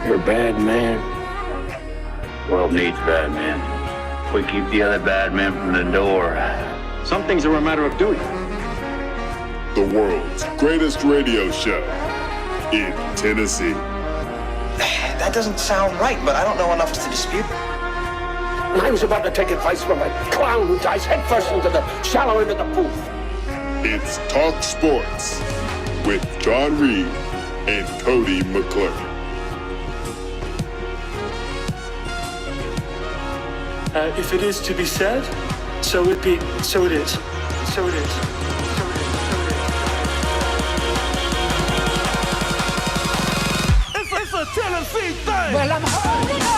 You're a bad man. World needs bad men. We keep the other bad men from the door. Some things are a matter of duty. The world's greatest radio show in Tennessee. That doesn't sound right, but I don't know enough to dispute. I was about to take advice from a clown who dives headfirst into the shallow end of the pool. It's Talk Sports with John Reed and Cody McClure. If it is to be said, so it be, so it is, so it is. It's a Tennessee thing. Well, I'm holding on.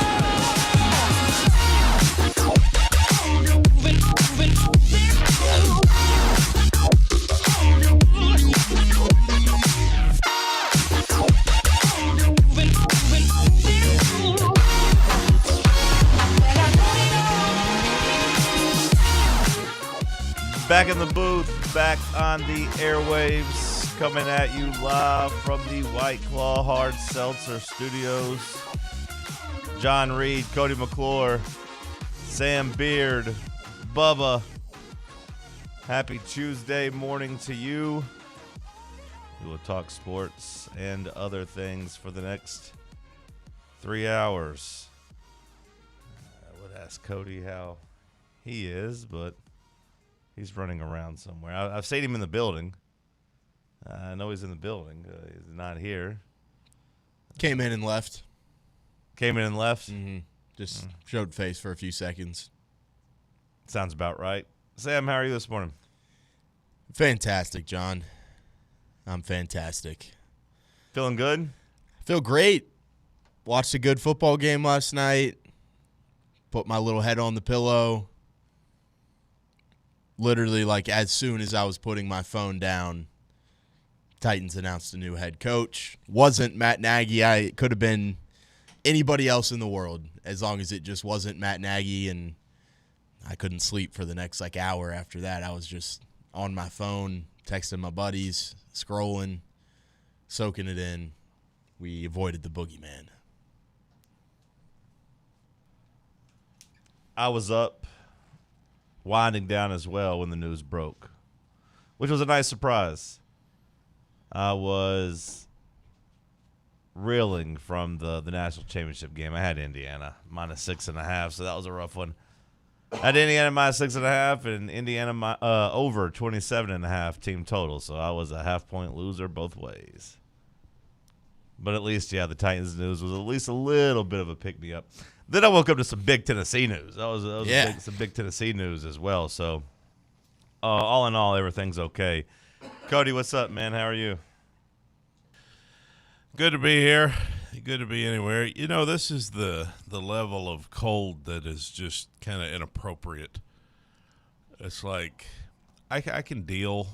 Back in the booth, back on the airwaves, coming at you live from the White Claw Hard Seltzer Studios. John Reed, Cody McClure, Sam Beard, Bubba. Happy Tuesday morning to you. We will talk sports and other things for the next 3 hours. I would ask Cody how he is, but he's running around somewhere. I've seen him in the building. I know he's in the building. He's not here. Came in and left. Mm-hmm. Just showed face for a few seconds. Sounds about right. Sam, how are you this morning? Fantastic, John. I'm fantastic. Feeling good? Feel great. Watched a good football game last night. Put my little head on the pillow. Literally, like, as soon as I was putting my phone down, Titans announced a new head coach. Wasn't Matt Nagy. It could have been anybody else in the world, as long as it just wasn't Matt Nagy, and I couldn't sleep for the next, hour after that. I was just on my phone, texting my buddies, scrolling, soaking it in. We avoided the boogeyman. I was up, winding down as well when the news broke, which was a nice surprise. I was reeling from the national championship game. I had Indiana minus 6.5, so that was a rough one. I had Indiana minus 6.5 and Indiana over 27.5 team total, so I was a half-point loser both ways. But at least, the Titans news was at least a little bit of a pick-me-up. Then I woke up to some big Tennessee news. That was some big Tennessee news as well. So, all in all, everything's okay. Cody, what's up, man? How are you? Good to be here. Good to be anywhere. You know, this is the level of cold that is just kind of inappropriate. It's like I can deal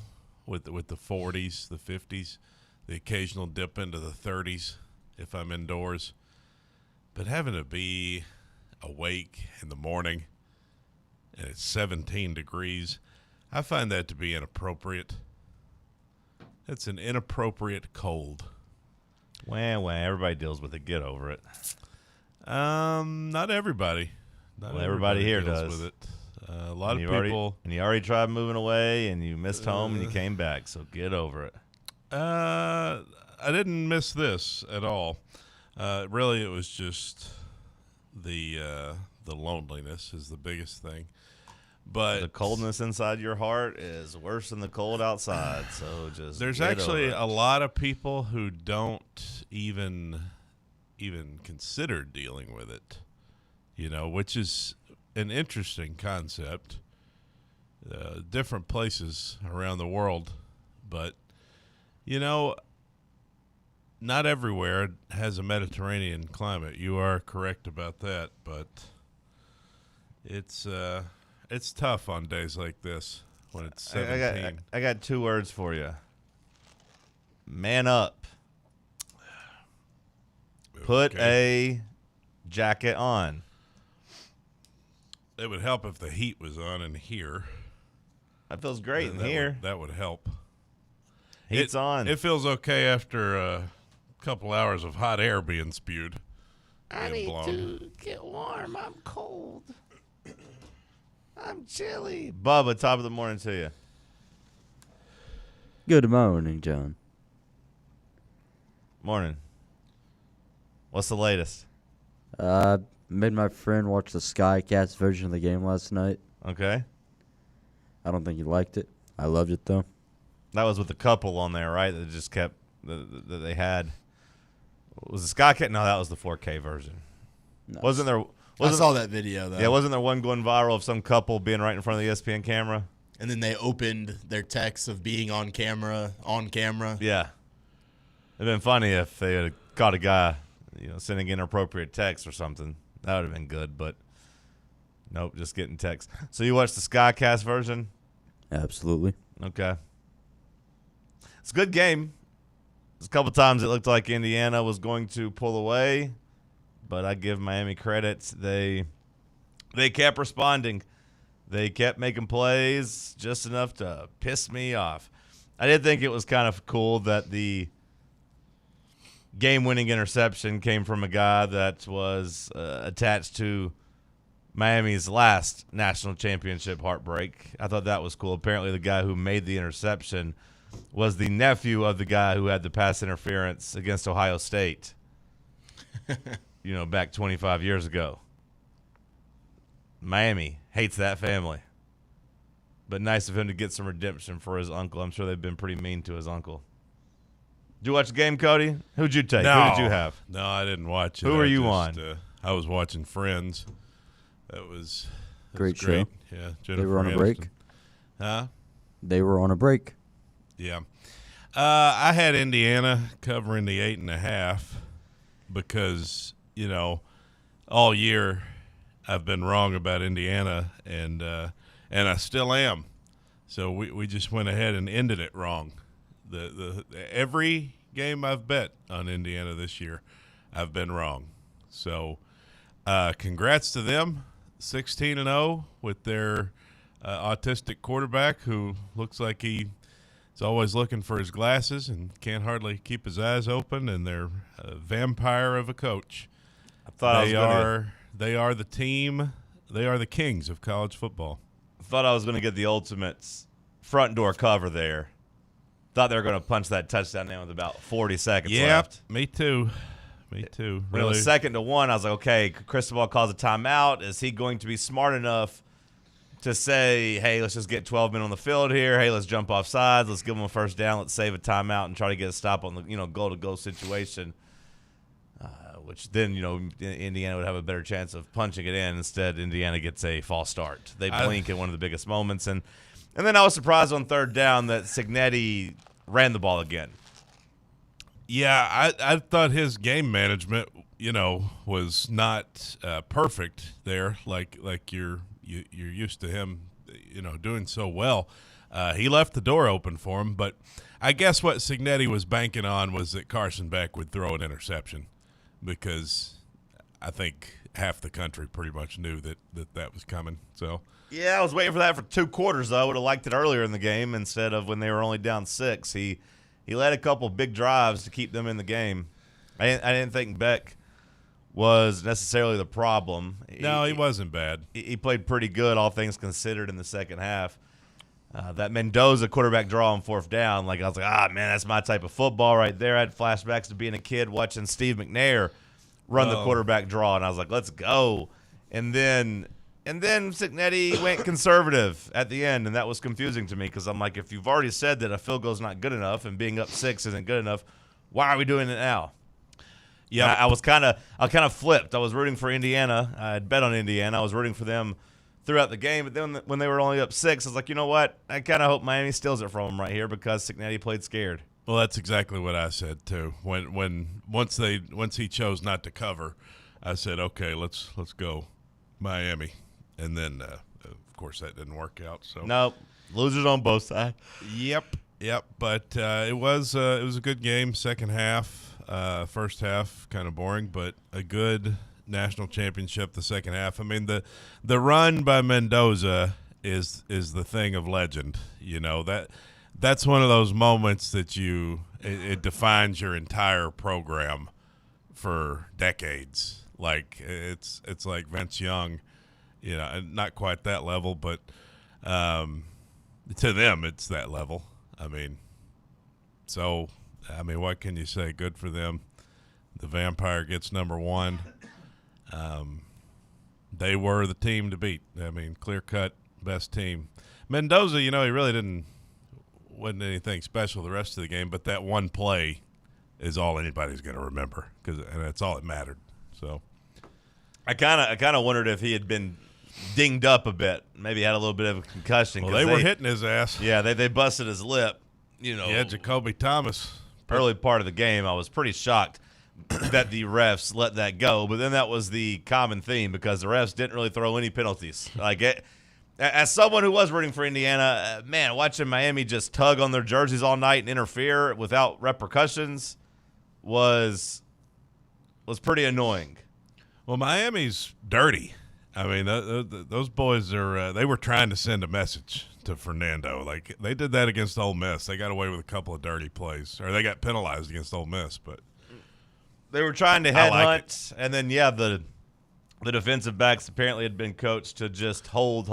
with the 40s, the 50s, the occasional dip into the 30s if I'm indoors. But having to be awake in the morning and it's 17 degrees, I find that to be inappropriate. It's an inappropriate cold. Wah. Everybody deals with it. Get over it. Not everybody. Everybody here deals does. with it. A lot of people. And you already tried moving away, and you missed home, and you came back. So get over it. I didn't miss this at all. Really, it was just the loneliness is the biggest thing. But the coldness inside your heart is worse than the cold outside. So just there's actually a lot of people who don't even consider dealing with it, which is an interesting concept. Different places around the world, but not everywhere has a Mediterranean climate. You are correct about that, but it's tough on days like this when it's 17. I got 2 words for you. Man up. Put a jacket on. It would help if the heat was on in here. That feels great in here. That would help. Heat's on. It feels okay after a couple hours of hot air being spewed. I being need blown. to get warm. I'm cold. I'm chilly. Bubba, top of the morning to you. Good morning, John. Morning. What's the latest? Made my friend watch the Skycast version of the game last night. Okay. I don't think he liked it. I loved it, though. That was with the couple on there, right? That just kept that they had. Was the Skycast? No, that was the 4K version. No. Wasn't there? I saw that video, though. Yeah, wasn't there one going viral of some couple being right in front of the ESPN camera? And then they opened their text of being on camera. Yeah. It'd been funny if they had caught a guy, sending inappropriate text or something. That would have been good, but nope, just getting text. So you watched the Skycast version? Absolutely. Okay. It's a good game. There's a couple times it looked like Indiana was going to pull away, but I give Miami credit. They kept responding. They kept making plays just enough to piss me off. I did think it was kind of cool that the game-winning interception came from a guy that was attached to Miami's last national championship heartbreak. I thought that was cool. Apparently the guy who made the interception was the nephew of the guy who had the pass interference against Ohio State, back 25 years ago. Miami hates that family. But nice of him to get some redemption for his uncle. I'm sure they've been pretty mean to his uncle. Did you watch the game, Cody? Who'd you take? No. Who did you have? No, I didn't watch it. Who were you on? I was watching Friends. That was Great show. great. Yeah, Jennifer They were on a break. Aniston. Huh? They were on a break. Yeah. I had Indiana covering the 8.5 because, all year I've been wrong about Indiana, and I still am. So we just went ahead and ended it wrong. The every game I've bet on Indiana this year, I've been wrong. So congrats to them, 16-0 with their autistic quarterback who looks like he's always looking for his glasses and can't hardly keep his eyes open, and they're a vampire of a coach. I thought They are the team. They are the kings of college football. I was going to get the ultimate front door cover there. Thought they were going to punch that touchdown in with about 40 seconds left. Me too. Me too. When it was 2nd to 1, I was like, okay, Cristobal calls a timeout. Is he going to be smart enough to say, hey, let's just get 12 men on the field here. Hey, let's jump off sides. Let's give them a first down. Let's save a timeout and try to get a stop on the goal-to-goal situation, which then, Indiana would have a better chance of punching it in. Instead, Indiana gets a false start. They blink in one of the biggest moments. And then I was surprised on 3rd down that Cignetti ran the ball again. Yeah, I thought his game management, was not perfect there, like you're used to him, doing so well. He left the door open for him, but I guess what Cignetti was banking on was that Carson Beck would throw an interception, because I think half the country pretty much knew that was coming. So yeah, I was waiting for that for 2 quarters, though. I would have liked it earlier in the game instead of when they were only down 6. He led a couple big drives to keep them in the game. I didn't think Beck was necessarily the problem. No, he wasn't bad. He played pretty good, all things considered, in the second half. That Mendoza quarterback draw on 4th down, I was like, man, that's my type of football right there. I had flashbacks to being a kid watching Steve McNair run the quarterback draw, and I was like, let's go. And then Cignetti went conservative at the end, and that was confusing to me because I'm like, if you've already said that a field goal is not good enough and being up 6 isn't good enough, why are we doing it now? Yeah, I kind of flipped. I was rooting for Indiana. I had bet on Indiana. I was rooting for them throughout the game, but then when they were only up 6, I was like, you know what? I kind of hope Miami steals it from them right here because Cignetti played scared. Well, that's exactly what I said too. Once he chose not to cover, I said, okay, let's go Miami. And then, of course, that didn't work out. So nope, losers on both sides. Yep. But it was a good game. Second half, first half kind of boring, but a good national championship. The second half. I mean, the run by Mendoza is the thing of legend. That's one of those moments that it defines your entire program for decades. Like it's like Vince Young, you know, and not quite that level, but to them it's that level. I mean, what can you say? Good for them. The Vampire gets number one. They were the team to beat. I mean, clear-cut best team. Mendoza, you know, he really wasn't anything special the rest of the game, but that one play is all anybody's going to remember, and that's all that mattered. So, I kind of wondered if he had been dinged up a bit, maybe had a little bit of a concussion. Well, they were hitting his ass. Yeah, they busted his lip. You know, yeah, Jacoby Thomas. Early part of the game, I was pretty shocked that the refs let that go, but then that was the common theme because the refs didn't really throw any penalties. As someone who was rooting for Indiana, man, watching Miami just tug on their jerseys all night and interfere without repercussions was pretty annoying. Well, Miami's dirty. I mean, those boys they were trying to send a message to Fernando. Like, they did that against Ole Miss. They got away with a couple of dirty plays, or they got penalized against Ole Miss, but they were trying to headhunt, and then, the defensive backs apparently had been coached to just hold,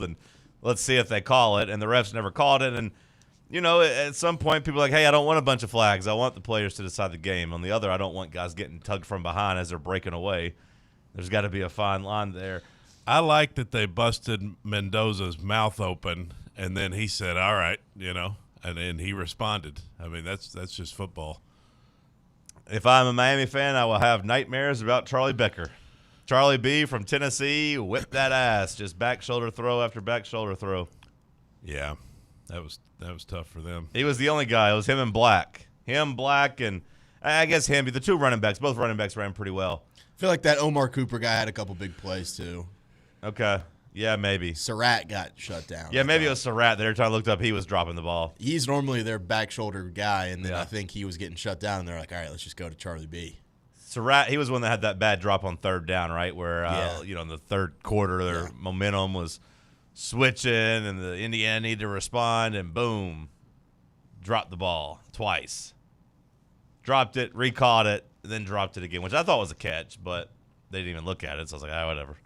and let's see if they call it, and the refs never called it. And, you know, at some point, people are like, hey, I don't want a bunch of flags. I want the players to decide the game. On the other, I don't want guys getting tugged from behind as they're breaking away. There's got to be a fine line there. I like that they busted Mendoza's mouth open, and then he said, all right, you know, and then he responded. I mean, that's just football. If I'm a Miami fan, I will have nightmares about Charlie Becker. Charlie B from Tennessee whipped that ass, just back shoulder throw after back shoulder throw. Yeah, that was tough for them. He was the only guy. It was him and Black. And I guess him. The two running backs, both running backs ran pretty well. I feel like that Omar Cooper guy had a couple big plays too. Okay. Yeah, maybe. Surratt got shut down. Yeah, maybe it was Surratt. Every time I looked up, he was dropping the ball. He's normally their back shoulder guy, and then I think he was getting shut down, and they're like, all right, let's just go to Charlie B. Surratt, he was one that had that bad drop on third down, right, where, in the third quarter, their momentum was switching, and the Indiana needed to respond, and boom, dropped the ball twice. Dropped it, recaught it, and then dropped it again, which I thought was a catch, but they didn't even look at it, so I was like, whatever.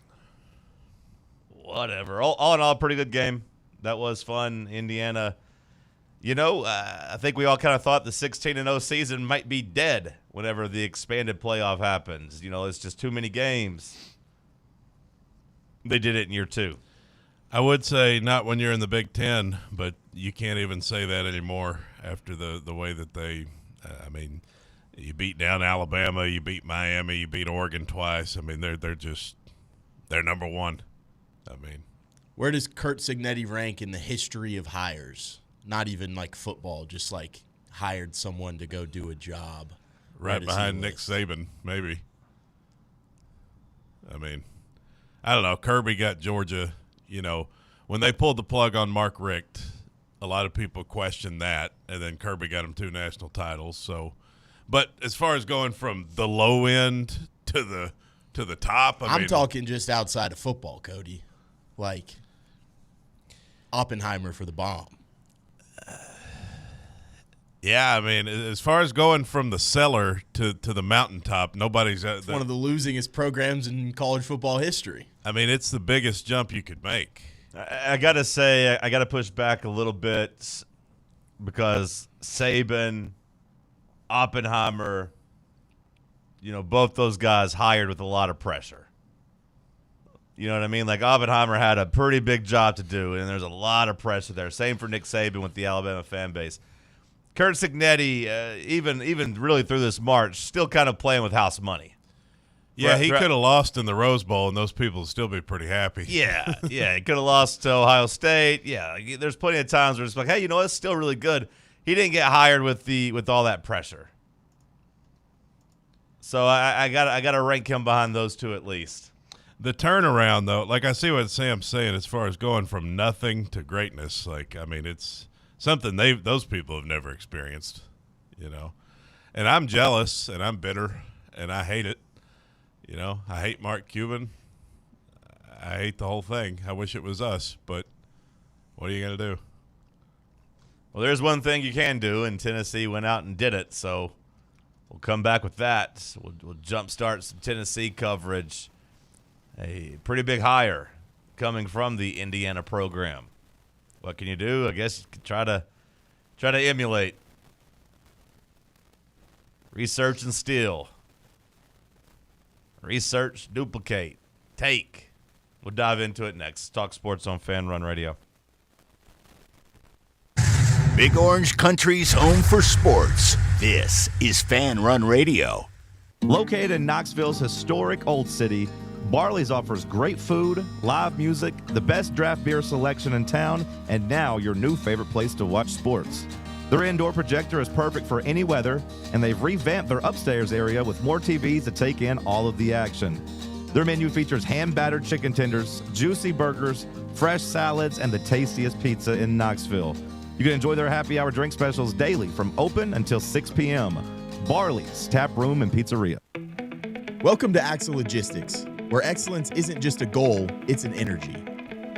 All in all, pretty good game. That was fun. Indiana, I think we all kind of thought the 16-0 season might be dead whenever the expanded playoff happens. It's just too many games. They did it in year 2. I would say not when you're in the Big Ten, but you can't even say that anymore after the way that they you beat down Alabama, you beat Miami, you beat Oregon twice. I mean, they're number one. Where does Curt Cignetti rank in the history of hires? Not even like football, just like hired someone to go do a job. Right behind Nick Saban, maybe. I don't know. Kirby got Georgia. When they pulled the plug on Mark Richt, a lot of people questioned that, and then Kirby got him 2 national titles. So, but as far as going from the low end to the top, I'm talking just outside of football, Cody. Like Oppenheimer for the bomb. Yeah, as far as going from the cellar to the mountaintop, nobody's it's one of the losingest programs in college football history. It's the biggest jump you could make. I got to say, I got to push back a little bit because Saban, Oppenheimer, both those guys hired with a lot of pressure. You know what I mean? Like Oppenheimer had a pretty big job to do, and there's a lot of pressure there. Same for Nick Saban with the Alabama fan base. Curt Cignetti, even really through this March, still kind of playing with house money. Yeah, he could have lost in the Rose Bowl, and those people would still be pretty happy. Yeah, he could have lost to Ohio State. Yeah, there's plenty of times where it's like, hey, it's still really good. He didn't get hired with all that pressure. So I gotta rank him behind those two at least. The turnaround, though, like I see what Sam's saying as far as going from nothing to greatness. It's something those people have never experienced, And I'm jealous, and I'm bitter, and I hate it. I hate Mark Cuban. I hate the whole thing. I wish it was us, but what are you going to do? Well, there's one thing you can do, and Tennessee went out and did it, so We'll come back with that. We'll jumpstart some Tennessee coverage. A pretty big hire coming from the Indiana program. What can you do? I guess you could try to emulate. Research and steal. Research, duplicate, take. We'll dive into it next. Talk Sports on Fan Run Radio. Big Orange Country's home for sports. This is Fan Run Radio. Located in Knoxville's historic Old City, Barley's offers great food, live music, the best draft beer selection in town, and now your new favorite place to watch sports. Their indoor projector is perfect for any weather, and they've revamped their upstairs area with more TVs to take in all of the action. Their menu features hand-battered chicken tenders, juicy burgers, fresh salads, and the tastiest pizza in Knoxville. You can enjoy their happy hour drink specials daily from open until 6 p.m. Barley's Tap Room and Pizzeria. Welcome to Axle Logistics, where excellence isn't just a goal, it's an energy.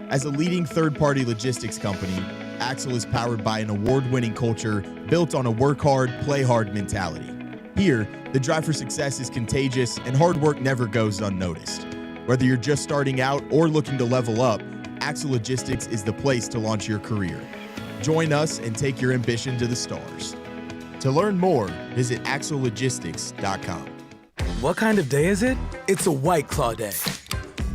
As a leading third-party logistics company, Axle is powered by an award-winning culture built on a work hard, play hard mentality. Here, the drive for success is contagious and hard work never goes unnoticed. Whether you're just starting out or looking to level up, Axle Logistics is the place to launch your career. Join us and take your ambition to the stars. To learn more, visit axlelogistics.com. What kind of day is it? It's a White Claw day.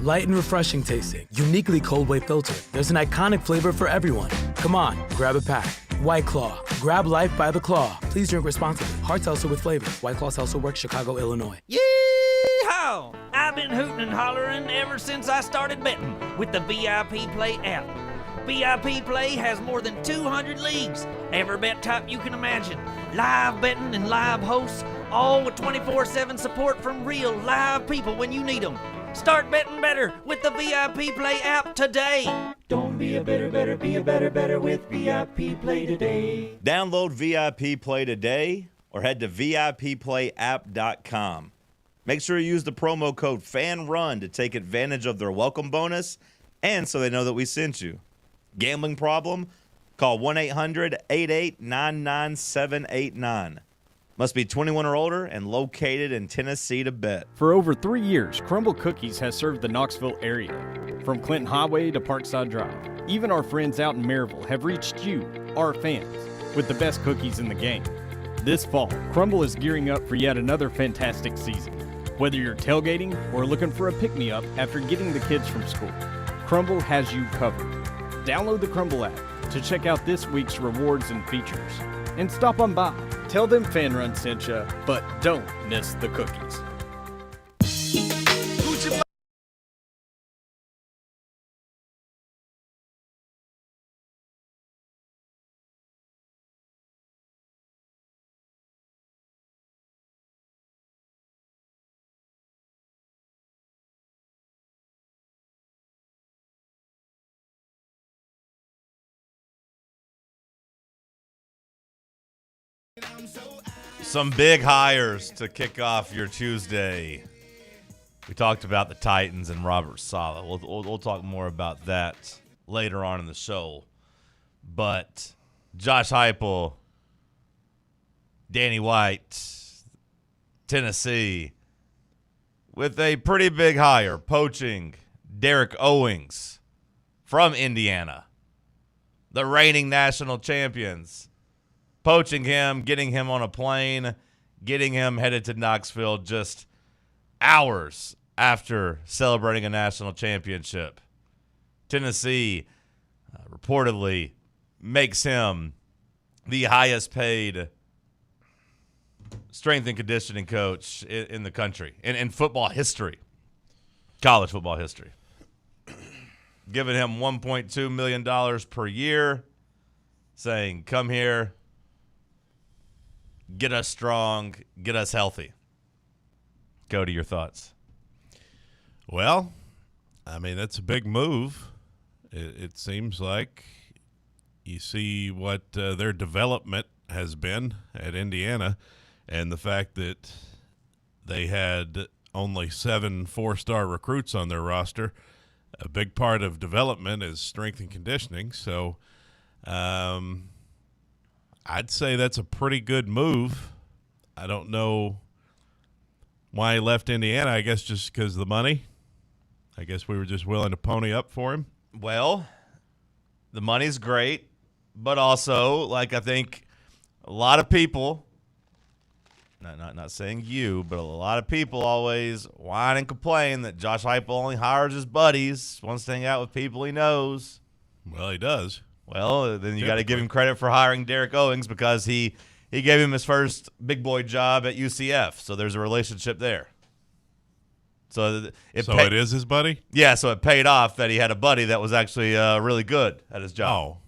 Light and refreshing tasting, uniquely cold wave filtered. There's an iconic flavor for everyone. Come on, grab a pack. White Claw. Grab life by the claw. Please drink responsibly. Hard seltzer with flavor. White Claw Seltzer Works, Chicago, Illinois. Yeehaw! I've been hooting and hollering ever since I started betting with the VIP Play app. VIP Play has more than 200 leagues, every bet type you can imagine. Live betting and live hosts, all with 24/7 support from real live people when you need them. Start betting better with the VIP Play app today. Don't be a better, be a better with VIP Play today. Download VIP Play today or head to VIPPlayApp.com. Make sure you use the promo code FANRUN to take advantage of their welcome bonus and so they know that we sent you. Gambling problem? Call 1-800-8899-789. Must be 21 or older and located in Tennessee to bet. For over 3 years, Crumble Cookies has served the Knoxville area. From Clinton Highway to Parkside Drive, even our friends out in Maryville have reached you, our fans, with the best cookies in the game. This fall, Crumble is gearing up for yet another fantastic season. Whether you're tailgating or looking for a pick-me-up after getting the kids from school, Crumble has you covered. Download the Crumble app to check out this week's rewards and features. And stop on by. Tell them Fan Run sent you, but don't miss the cookies. Some big hires to kick off your Tuesday. We talked about the Titans and Robert Saleh. We'll talk more about that later on in the show. But Josh Heupel, Danny White, Tennessee, with a pretty big hire, poaching Derek Owings from Indiana, the reigning national champions. Poaching him, getting him on a plane, getting him headed to Knoxville just hours after celebrating a national championship. Tennessee reportedly makes him the highest paid strength and conditioning coach in the country, in football history, college football history. Giving him $1.2 million per year, saying, come here, get us strong, get us healthy. Cody, your thoughts? Well, I mean, that's a big move. It seems like you see what their development has been at Indiana and the fact that they had only 7 4-star recruits on their roster. A big part of development is strength and conditioning. So I'd say that's a pretty good move. I don't know why he left Indiana. I guess just because of the money. I guess we were just willing to pony up for him. Well, the money's great, but also, like, I think a lot of people, not saying you, but a lot of people always whine and complain that Josh Heupel only hires his buddies, wants to hang out with people he knows. Well, he does. Well, then you got to give him credit for hiring Derek Owings because he gave him his first big boy job at UCF, so there's a relationship there. So it is his buddy? Yeah, so it paid off that he had a buddy that was actually really good at his job. Oh.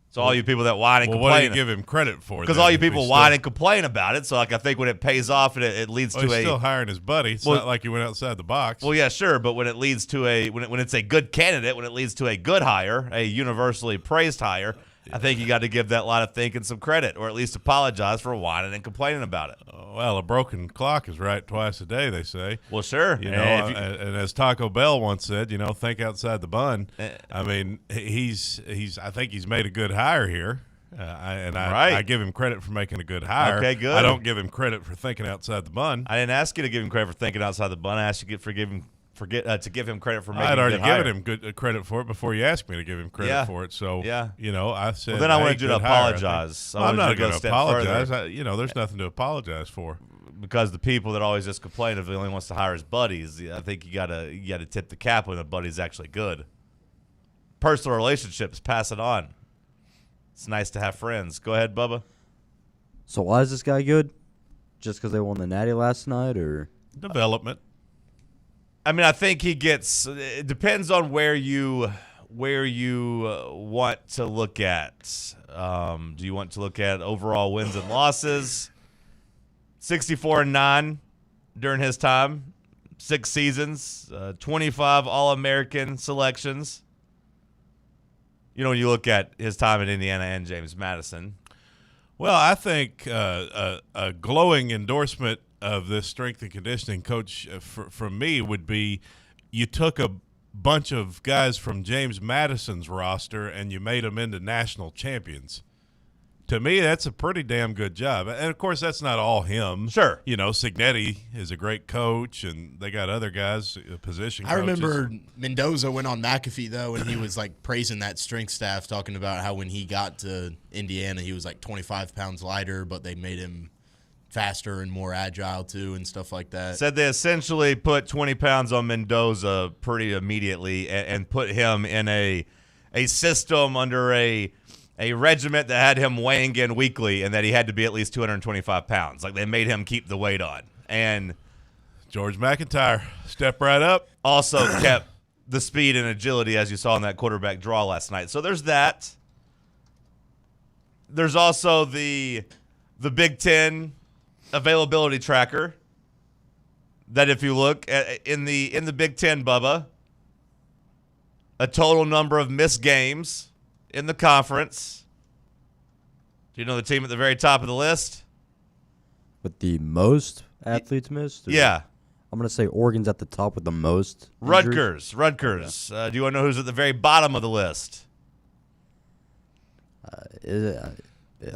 So all you people that whine and complain. What do you give him credit for? Because all you people whine and complain about it. So, like, I think when it pays off, it leads to he's still hiring his buddy. It's not like he went outside the box. Well, yeah, sure. But when it leads to when it's a good candidate, when it leads to a good hire, a universally praised hire, I think you got to give that line of thinking some credit, or at least apologize for whining and complaining about it. Well, a broken clock is right twice a day, they say. Well, sure. You know, and as Taco Bell once said, think outside the bun. I mean, I think he's made a good hire here. I give him credit for making a good hire. Okay, good. I don't give him credit for thinking outside the bun. I didn't ask you to give him credit for thinking outside the bun. I asked you to give him credit for making I'd already a good hire. given him good credit for it before you asked me to give him credit for it. So, I said, well, then I wanted you to apologize. I'm not going to apologize. There's nothing to apologize for. Because the people that always just complain if he only wants to hire his buddies, I think you gotta tip the cap when the buddy's actually good. Personal relationships, pass it on. It's nice to have friends. Go ahead, Bubba. So why is this guy good? Just because they won the Natty last night, or development? I mean, I think he gets. It depends on where you want to look at. Do you want to look at overall wins and losses? 64-9 during his time, 6 seasons, 25 All-American selections. When you look at his time in Indiana and James Madison. Well, I think a glowing endorsement of this strength and conditioning coach from me would be you took a bunch of guys from James Madison's roster and you made them into national champions. To me, that's a pretty damn good job. And, of course, that's not all him. Sure. Signetti is a great coach, and they got other guys, position coaches. I remember Mendoza went on McAfee, though, and he was, praising that strength staff, talking about how when he got to Indiana, he was, 25 pounds lighter, but they made him faster and more agile, too, and stuff like that. Said they essentially put 20 pounds on Mendoza pretty immediately and put him in a system under a regiment that had him weighing in weekly and that he had to be at least 225 pounds. They made him keep the weight on. And George McIntyre, step right up. Also kept the speed and agility, as you saw in that quarterback draw last night. So there's that. There's also the Big Ten availability tracker that if you look at in the Big Ten, Bubba, a total number of missed games in the conference. Do you know the team at the very top of the list? With the most athletes missed? Yeah. I'm going to say Oregon's at the top with the most injuries. Rutgers. Do you want to know who's at the very bottom of the list? I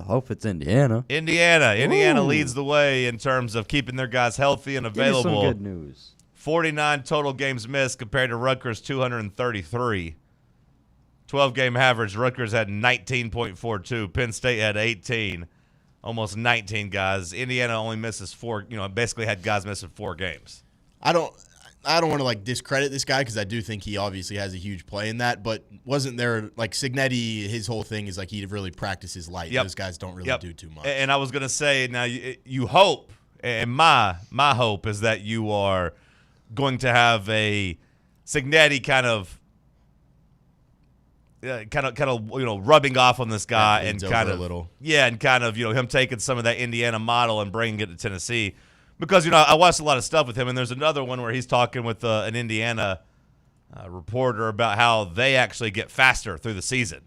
hope it's Indiana. Indiana leads the way in terms of keeping their guys healthy and available. Give me some good news. 49 total games missed compared to Rutgers' 233. 12-game average, Rutgers had 19.42. Penn State had 18. Almost 19 guys. Indiana only misses 4, basically had guys missing 4 games. I don't want to discredit this guy because I do think he obviously has a huge play in that, but wasn't there Signetti, his whole thing is he really practices light. Yep. Those guys don't really do too much. And I was going to say, now you hope, and my hope is that you are going to have a Signetti kind of rubbing off on this guy and kind of him taking some of that Indiana model and bringing it to Tennessee, because I watched a lot of stuff with him, and there's another one where he's talking with an Indiana reporter about how they actually get faster through the season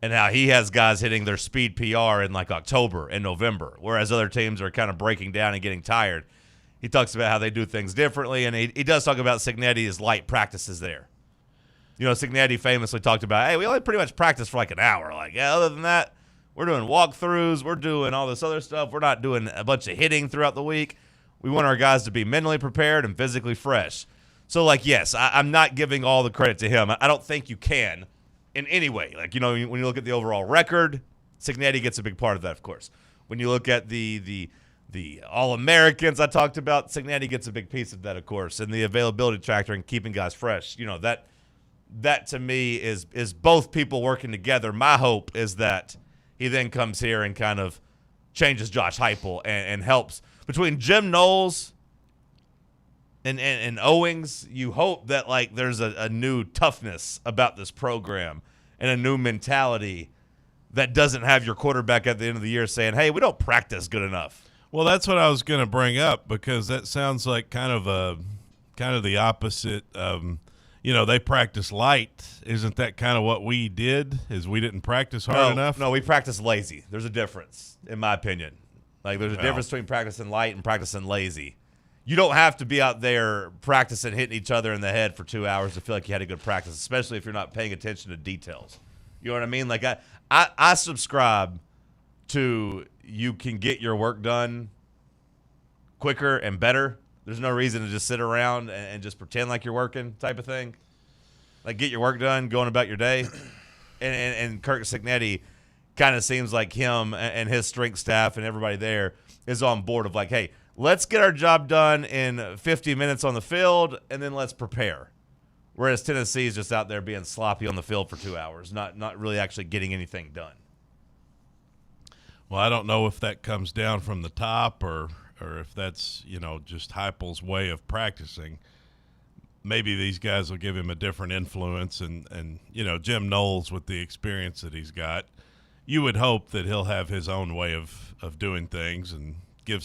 and how he has guys hitting their speed PR in October and November, whereas other teams are kind of breaking down and getting tired. He talks about how they do things differently, and he does talk about Signetti's light practices there. Signetti famously talked about, hey, we only pretty much practice for an hour. Other than that, We're doing walkthroughs. We're doing all this other stuff. We're not doing a bunch of hitting throughout the week. We want our guys to be mentally prepared and physically fresh. So, like, yes, I'm not giving all the credit to him. I don't think you can in any way. Like, when you look at the overall record, Cignetti gets a big part of that, of course. When you look at the All-Americans I talked about, Cignetti gets a big piece of that, of course, and the availability factor and keeping guys fresh. That to me is both people working together. My hope is that he then comes here and kind of changes Josh Heupel and helps. Between Jim Knowles and Owings, you hope that like there's a new toughness about this program and a new mentality that doesn't have your quarterback at the end of the year saying, hey, we don't practice good enough. Well, that's what I was going to bring up, because that sounds like kind of the opposite. They practice light. Isn't that kind of what we did? Is we didn't practice hard enough? No, we practice lazy. There's a difference, in my opinion. Like, there's a difference between practicing light and practicing lazy. You don't have to be out there practicing hitting each other in the head for 2 hours to feel like you had a good practice, especially if you're not paying attention to details. You know what I mean? Like, I subscribe to you can get your work done quicker and better. There's no reason to just sit around and just pretend like you're working type of thing. Like, get your work done, going about your day. And Kirk Cignetti kind of seems like him and his strength staff and everybody there is on board of like, hey, let's get our job done in 50 minutes on the field, and then let's prepare. Whereas Tennessee is just out there being sloppy on the field for 2 hours, not really actually getting anything done. Well, I don't know if that comes down from the top or if that's, just Heupel's way of practicing. Maybe these guys will give him a different influence, and Jim Knowles, with the experience that he's got, you would hope that he'll have his own way of doing things and give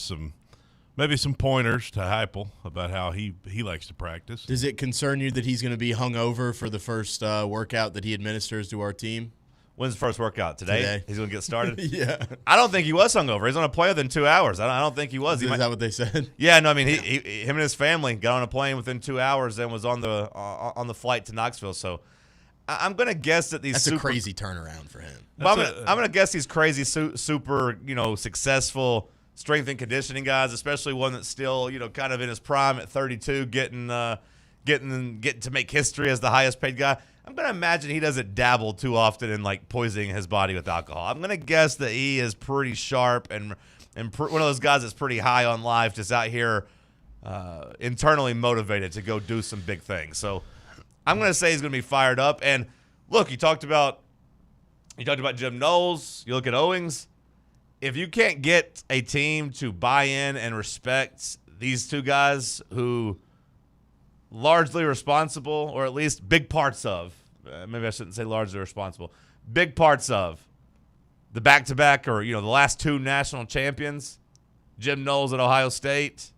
maybe some pointers to Heupel about how he likes to practice. Does it concern you that he's going to be hungover for the first workout that he administers to our team? When's the first workout? Today? He's going to get started? Yeah. I don't think he was hungover. He's on a plane within 2 hours. I don't think he was. Is that what they said? Yeah, no, I mean, him and his family got on a plane within 2 hours and was on the flight to Knoxville. So I'm going to guess that That's a crazy turnaround for him. I'm going to guess these crazy, super, successful strength and conditioning guys, especially one that's still, kind of in his prime at 32, getting to make history as the highest paid guy. I'm going to imagine he doesn't dabble too often in like poisoning his body with alcohol. I'm going to guess that he is pretty sharp and one of those guys that's pretty high on life, just out here internally motivated to go do some big things. So I'm going to say he's going to be fired up. And look, you talked about Jim Knowles. You look at Owings. If you can't get a team to buy in and respect these two guys who largely responsible, or at least big parts of, maybe I shouldn't say largely responsible, big parts of the back-to-back or, the last two national champions, Jim Knowles at Ohio State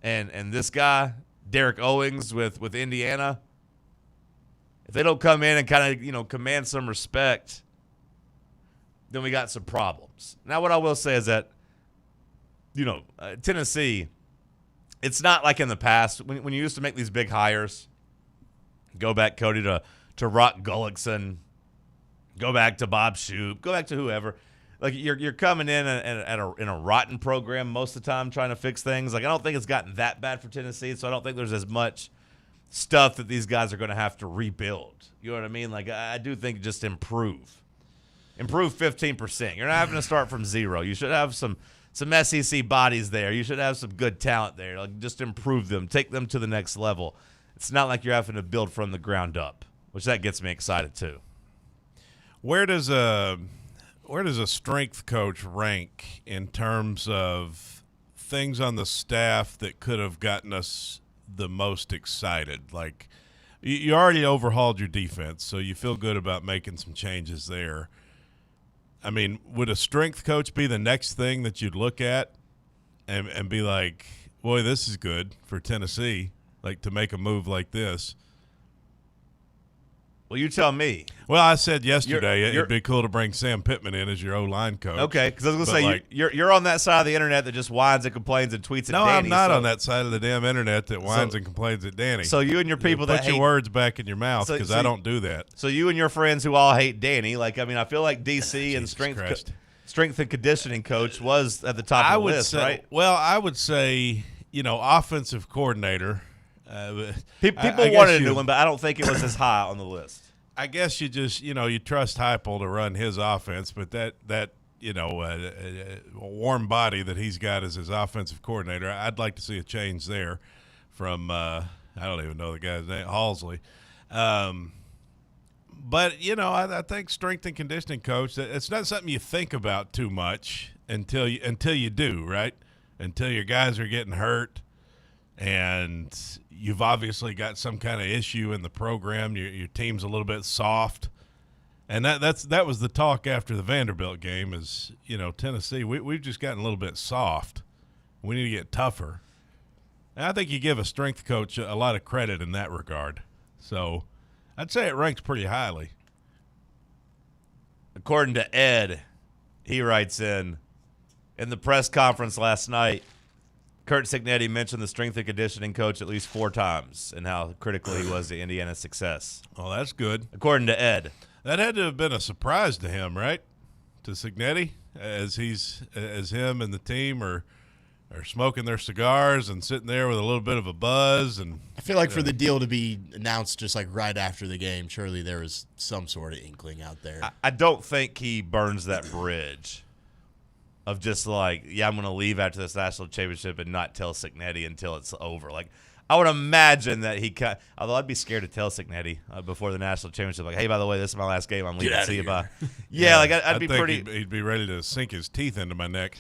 and this guy, Derek Owings with Indiana, if they don't come in and kind of, command some respect, then we got some problems. Now, what I will say is that, Tennessee, it's not like in the past when you used to make these big hires. Go back, Cody, to Rock Gullickson. Go back to Bob Shoop. Go back to whoever. Like, you're coming in in a rotten program most of the time trying to fix things. Like, I don't think it's gotten that bad for Tennessee, so I don't think there's as much stuff that these guys are going to have to rebuild. You know what I mean? Like, I do think just improve. Improve 15%. You're not having to start from zero. You should have some SEC bodies there. You should have some good talent there. Like, just improve them. Take them to the next level. It's not like you're having to build from the ground up, which that gets me excited too. Where does a strength coach rank in terms of things on the staff that could have gotten us the most excited? Like, you already overhauled your defense, so you feel good about making some changes there. I mean, would a strength coach be the next thing that you'd look at and be like, boy, this is good for Tennessee, like to make a move like this? Well, you tell me. Well, I said yesterday You're- it'd be cool to bring Sam Pittman in as your O-line coach. Okay, because I was going to say, you're on that side of the internet that just whines and complains and tweets at No, Danny. I'm not on that side of the damn internet that whines and complains at Danny. So you and your people that put your words back in your mouth, because I don't do that. So you and your friends who all hate Danny, I feel like DC and strength and conditioning coach was at the top of the list, right? Well, I would say, offensive coordinator. People wanted a new one, but I don't think it was as high on the list. I guess you just, you trust Heupel to run his offense, but that warm body that he's got as his offensive coordinator, I'd like to see a change there from, I don't even know the guy's name, Halsley. But, I think strength and conditioning coach, it's not something you think about too much until you do, right? Until your guys are getting hurt and you've obviously got some kind of issue in the program. Your team's a little bit soft. And that was the talk after the Vanderbilt game is, Tennessee, we've just gotten a little bit soft. We need to get tougher. And I think you give a strength coach a lot of credit in that regard. So I'd say it ranks pretty highly. According to Ed, he writes in the press conference last night, Curt Cignetti mentioned the strength and conditioning coach at least 4 times and how critical he was to Indiana's success. Well, that's good. According to Ed. That had to have been a surprise to him, right? To Cignetti, as him and the team are smoking their cigars and sitting there with a little bit of a buzz. And I feel like for the deal to be announced just right after the game, surely there was some sort of inkling out there. I don't think he burns that bridge of just I'm going to leave after this national championship and not tell Cignetti until it's over. I would imagine that although I'd be scared to tell Cignetti before the national championship, hey, by the way, this is my last game. I'm leaving. See you bye. Yeah, I'd be pretty. He'd be ready to sink his teeth into my neck.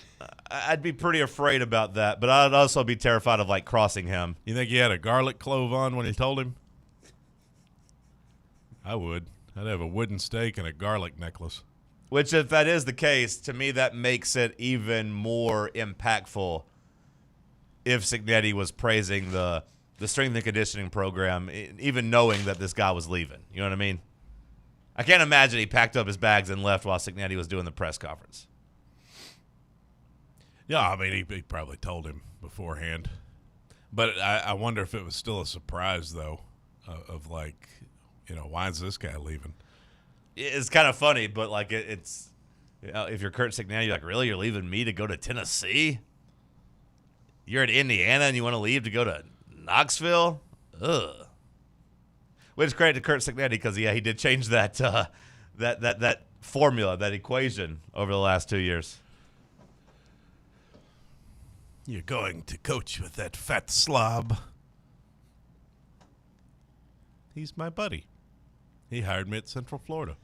I'd be pretty afraid about that, but I'd also be terrified of crossing him. You think he had a garlic clove on when he told him? I would. I'd have a wooden stake and a garlic necklace. Which, if that is the case, to me that makes it even more impactful if Cignetti was praising the strength and conditioning program, even knowing that this guy was leaving. You know what I mean? I can't imagine he packed up his bags and left while Cignetti was doing the press conference. Yeah, I mean, he probably told him beforehand. But I wonder if it was still a surprise, though, of why is this guy leaving? It's kind of funny, but it's if you're Curt Cignetti, you're really? You're leaving me to go to Tennessee? You're in Indiana and you want to leave to go to Knoxville? Ugh. Which credit to Curt Cignetti because he did change that formula, that equation over the last 2 years. You're going to coach with that fat slob. He's my buddy. He hired me at Central Florida.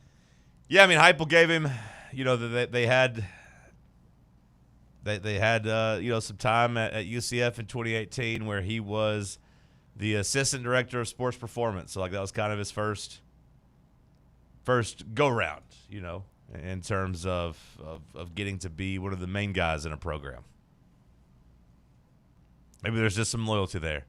Yeah, I mean, Heupel gave him, they had some time at UCF in 2018 where he was the assistant director of sports performance. So that was kind of his first go round, in terms of getting to be one of the main guys in a program. Maybe there's just some loyalty there.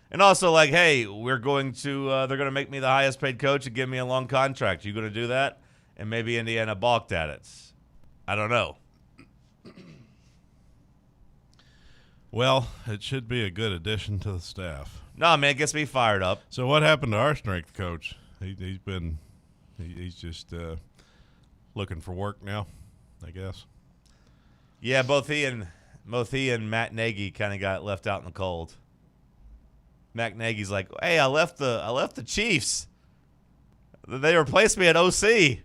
And also, hey, we're going to they're going to make me the highest paid coach and give me a long contract. You going to do that? And maybe Indiana balked at it. I don't know. Well, it should be a good addition to the staff. No, man, it gets me fired up. So what happened to our strength coach? He's just looking for work now, I guess. Yeah, both he and Matt Nagy kind of got left out in the cold. Matt Nagy's like, hey, I left the Chiefs. They replaced me at OC.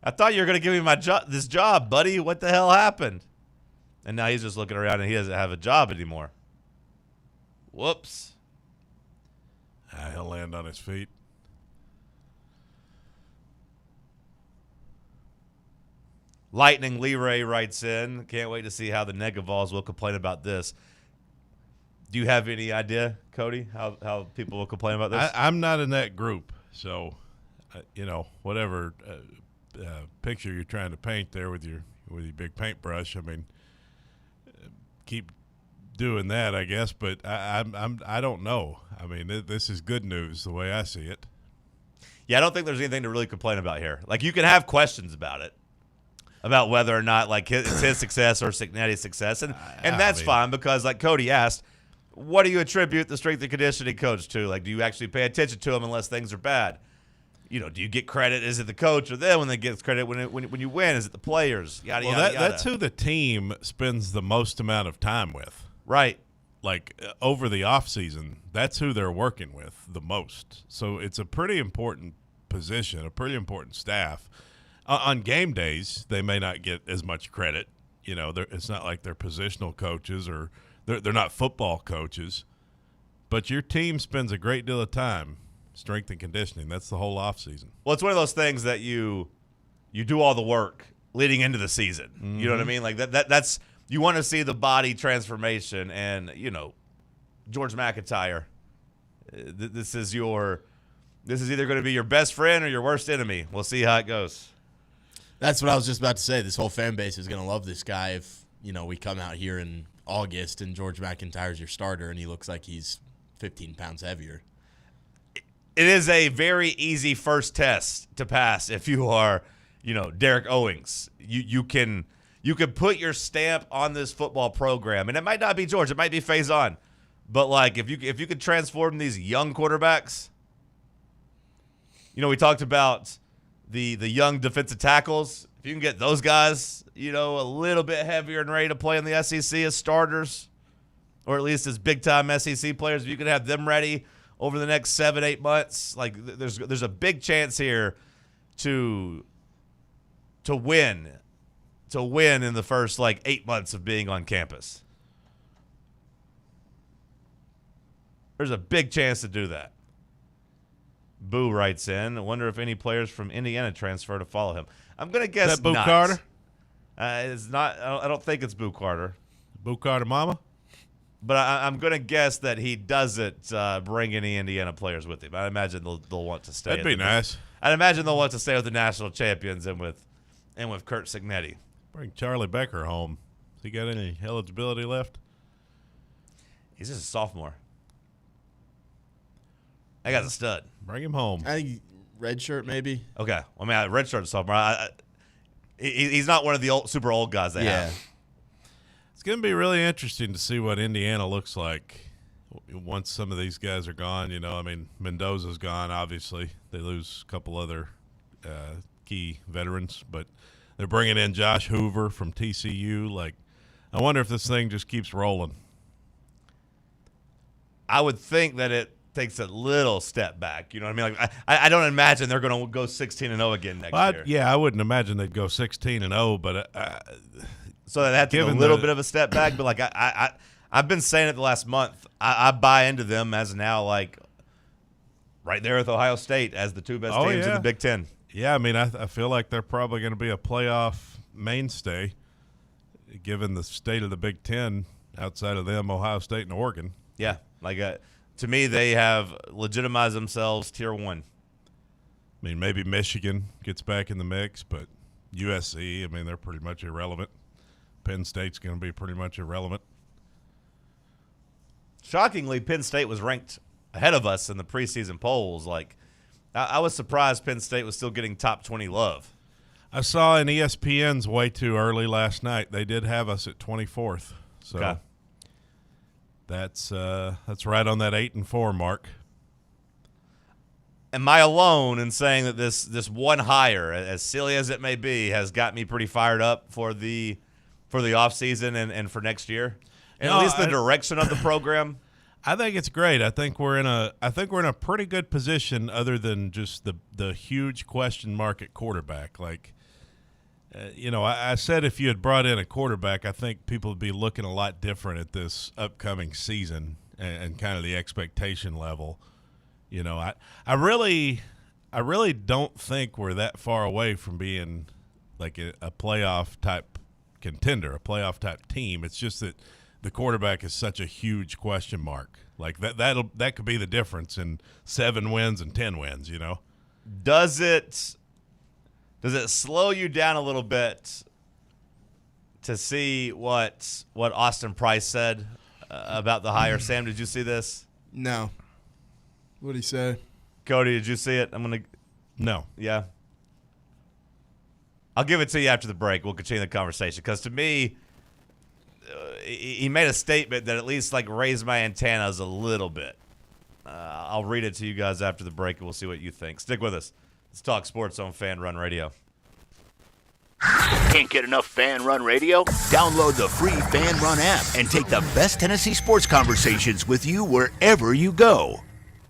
I thought you were going to give me this job, buddy. What the hell happened? And now he's just looking around and he doesn't have a job anymore. Whoops. He'll land on his feet. Lightning Lee Ray writes in, can't wait to see how the Nega Vols will complain about this. Do you have any idea, Cody, how people will complain about this? I'm not in that group, so whatever picture you're trying to paint there with your big paintbrush, I mean, keep doing that, I guess. But I don't know. I mean, this is good news the way I see it. Yeah, I don't think there's anything to really complain about here. Like, you can have questions about it, about whether or not, like, it's his success or Cignetti's success. And that's fine because, like Cody asked, what do you attribute the strength and conditioning coach to? Like, do you actually pay attention to him unless things are bad? You know, do you get credit? Is it the coach or them when they get credit when you win? Is it the players? Yada, yada, yada. That's who the team spends the most amount of time with. Right. Like, over the offseason, that's who they're working with the most. So it's a pretty important position, a pretty important staff. On game days, they may not get as much credit. You know, it's not like they're positional coaches or they're not football coaches. But your team spends a great deal of time strength and conditioning. That's the whole offseason. Well, it's one of those things that you do all the work leading into the season. Mm-hmm. You know what I mean? Like that's you want to see the body transformation, and George McIntyre. This is either going to be your best friend or your worst enemy. We'll see how it goes. That's what I was just about to say. This whole fan base is going to love this guy if we come out here in August and George McIntyre's your starter and he looks like he's 15 pounds heavier. It is a very easy first test to pass if you are, Derek Owings. You can put your stamp on this football program, and it might not be George, it might be Faison, but like if you could transform these young quarterbacks, we talked about the young defensive tackles. If you can get those guys, a little bit heavier and ready to play in the SEC as starters, or at least as big time SEC players, if you could have them ready over the next 7-8 months, like there's a big chance here to win in the first 8 months of being on campus. There's a big chance to do that. Boo writes in, I wonder if any players from Indiana transfer to follow him. I'm gonna guess is that Boo not. Carter? It's not. I don't think it's Boo Carter. Boo Carter, mama. But I'm going to guess that he doesn't bring any Indiana players with him. I imagine they'll want to stay. That'd be nice. I'd imagine they'll want to stay with the national champions and with Kurt Cignetti. Bring Charlie Becker home. Has he got any eligibility left? He's just a sophomore. That guy's a stud. Bring him home. I think red shirt maybe. Okay. Well, I mean, red shirt sophomore. He's not one of the super old guys they have. It's going to be really interesting to see what Indiana looks like once some of these guys are gone. I mean, Mendoza's gone, obviously. They lose a couple other key veterans, but they're bringing in Josh Hoover from TCU. I wonder if this thing just keeps rolling. I would think that it takes a little step back. You know what I mean? I don't imagine they're going to go 16-0 again next year. Yeah, I wouldn't imagine they'd go 16-0, but so that had to be a little bit of a step back. But I've been saying it the last month. I buy into them as now right there with Ohio State as the two best teams in the Big Ten. Yeah, I mean, I feel like they're probably going to be a playoff mainstay, given the state of the Big Ten outside of them, Ohio State and Oregon. Yeah, to me, they have legitimized themselves tier 1. I mean, maybe Michigan gets back in the mix, but USC, I mean, they're pretty much irrelevant. Penn State's going to be pretty much irrelevant. Shockingly, Penn State was ranked ahead of us in the preseason polls. I was surprised Penn State was still getting top 20 love. I saw in ESPN's way too early last night. They did have us at 24th. So okay. That's right on that 8-4 mark. Am I alone in saying that this one hire, as silly as it may be, has got me pretty fired up for the offseason and for next year? And at least the direction of the program? I think it's great. I think we're in a pretty good position other than just the huge question mark at quarterback. I said if you had brought in a quarterback, I think people would be looking a lot different at this upcoming season and kind of the expectation level. I really don't think we're that far away from being like a playoff type contender, a playoff type team. It's just that the quarterback is such a huge question mark. That could be the difference in 7 wins and 10 wins. Does it slow you down a little bit to see what Austin Price said about the hire? Sam, did you see this? No. What'd he say? Cody, did you see it? I'm gonna No. Yeah. I'll give it to you after the break. We'll continue the conversation because to me, he made a statement that at least like raised my antennas a little bit. I'll read it to you guys after the break, and we'll see what you think. Stick with us. Let's talk sports on Fan Run Radio. Can't get enough Fan Run Radio? Download the free Fan Run app and take the best Tennessee sports conversations with you wherever you go.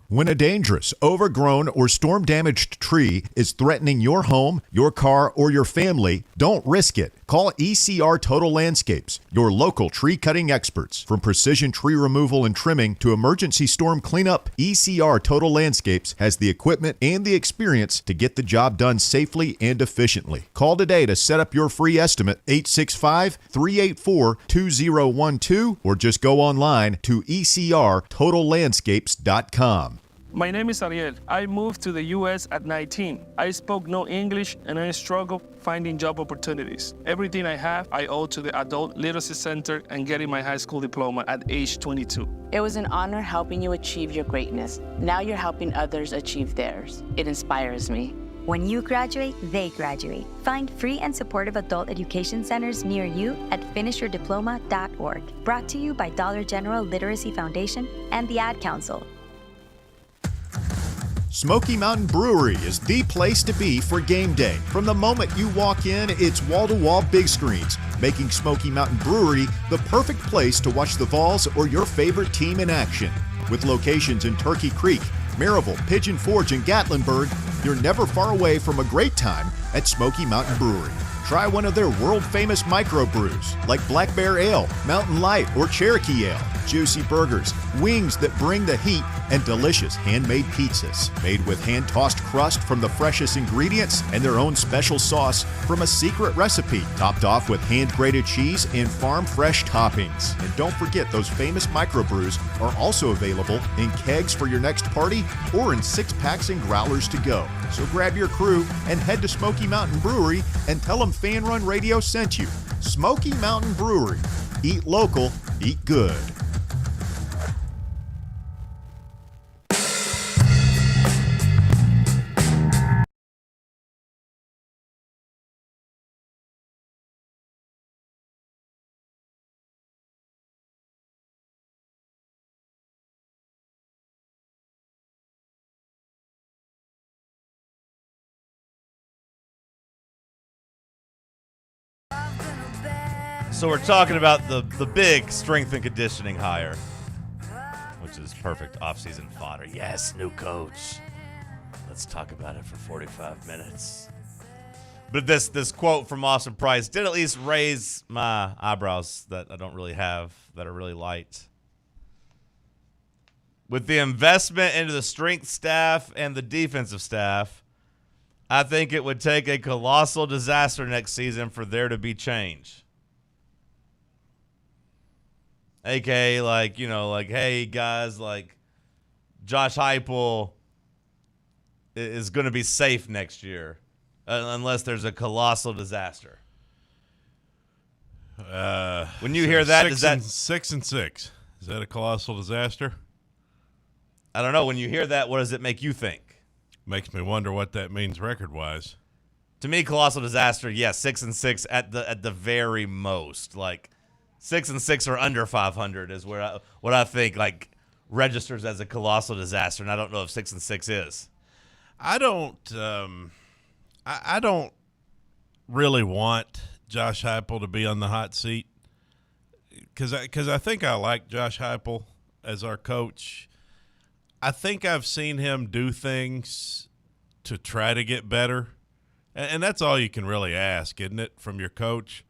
When a dangerous, overgrown, or storm-damaged tree is threatening your home, your car, or your family, don't risk it. Call ECR Total Landscapes, your local tree-cutting experts. From precision tree removal and trimming to emergency storm cleanup, ECR Total Landscapes has the equipment and the experience to get the job done safely and efficiently. Call today to set up your free estimate, 865-384-2012, or just go online to ecrtotallandscapes.com. My name is Ariel. I moved to the U.S. at 19. I spoke no English and I struggled finding job opportunities. Everything I have, I owe to the Adult Literacy Center and getting my high school diploma at age 22. It was an honor helping you achieve your greatness. Now you're helping others achieve theirs. It inspires me. When you graduate, they graduate. Find free and supportive adult education centers near you at finishyourdiploma.org. Brought to you by Dollar General Literacy Foundation and the Ad Council. Smoky Mountain Brewery is the place to be for game day. From the moment you walk in, it's wall-to-wall big screens, making Smoky Mountain Brewery the perfect place to watch the Vols or your favorite team in action. With locations in Turkey Creek, Maryville, Pigeon Forge, and Gatlinburg, you're never far away from a great time at Smoky Mountain Brewery. Try one of their world-famous microbrews like Black Bear Ale, Mountain Light, or Cherokee Ale. Juicy burgers, wings that bring the heat, and delicious handmade pizzas made with hand-tossed crust from the freshest ingredients and their own special sauce from a secret recipe, topped off with hand-grated cheese and farm-fresh toppings. And don't forget, those famous microbrews are also available in kegs for your next party or in 6-packs and growlers to go. So grab your crew and head to Smoky Mountain Brewery and tell them Fan Run Radio sent you. Smoky Mountain Brewery. Eat local, eat good. So we're talking about the big strength and conditioning hire, which is perfect off-season fodder. Yes, new coach. Let's talk about it for 45 minutes. But this quote from Austin Price did at least raise my eyebrows that I don't really have, that are really light. With the investment into the strength staff and the defensive staff, I think it would take a colossal disaster next season for there to be change. AKA, hey, guys, Josh Heupel is going to be safe next year unless there's a colossal disaster. When you hear that, is that 6-6? Is that a colossal disaster? I don't know. When you hear that, what does it make you think? Makes me wonder what that means record-wise. To me, colossal disaster, yes, 6-6 at the very most. 6-6 or under 500 is what I think registers as a colossal disaster, and I don't know if 6-6 is. I don't really want Josh Heupel to be on the hot seat because I think I like Josh Heupel as our coach. I think I've seen him do things to try to get better, and that's all you can really ask, isn't it, from your coach?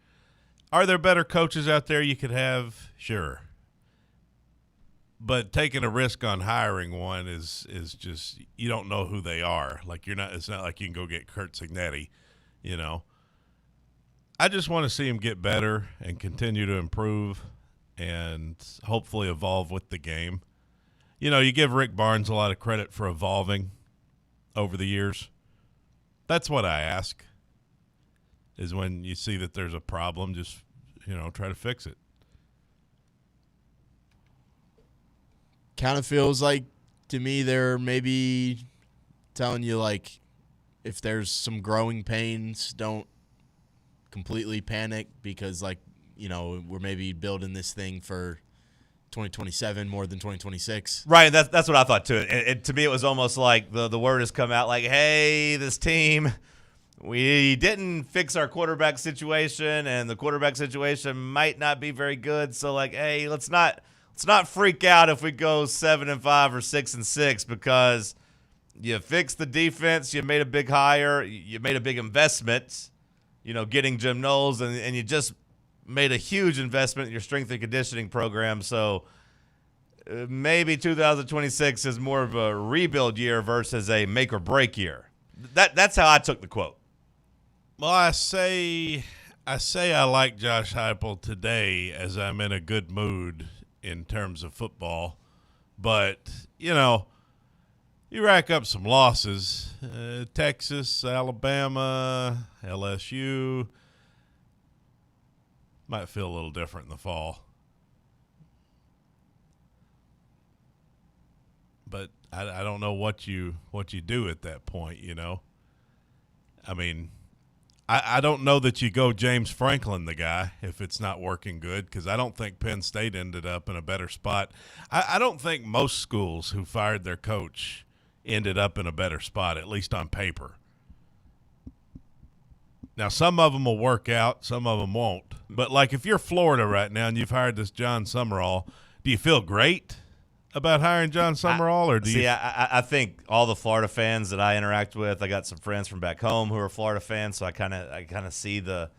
Are there better coaches out there you could have? Sure. But taking a risk on hiring one is just, you don't know who they are. It's not like you can go get Kurt Cignetti, I just want to see him get better and continue to improve and hopefully evolve with the game. You give Rick Barnes a lot of credit for evolving over the years. That's what I ask. Is when you see that there's a problem, just, try to fix it. Kind of feels like, to me, they're maybe telling you, if there's some growing pains, don't completely panic because, like, you know, we're maybe building this thing for 2027 more than 2026. Right, that's what I thought too. To me, it was almost like the word has come out like, hey, this team, we didn't fix our quarterback situation, and the quarterback situation might not be very good. So, like, hey, let's not freak out if we go 7-5 or 6-6 because you fixed the defense, you made a big hire, you made a big investment, you know, getting Jim Knowles, and you just made a huge investment in your strength and conditioning program. So maybe 2026 is more of a rebuild year versus a make or break year. That's how I took the quote. Well, I say I like Josh Heupel today as I'm in a good mood in terms of football, but you know, you rack up some losses, Texas, Alabama, LSU. Might feel a little different in the fall. But I don't know what you do at that point, you know. I mean, I don't know that you go James Franklin the guy if it's not working good, because I don't think Penn State ended up in a better spot. I don't think most schools who fired their coach ended up in a better spot, at least on paper. Now, some of them will work out, some of them won't. But, like, if you're Florida right now and you've hired this John Summerall, do you feel great about hiring John Summerall? Or do you? I think all the Florida fans that I interact with, I got some friends from back home who are Florida fans, so I kind of see the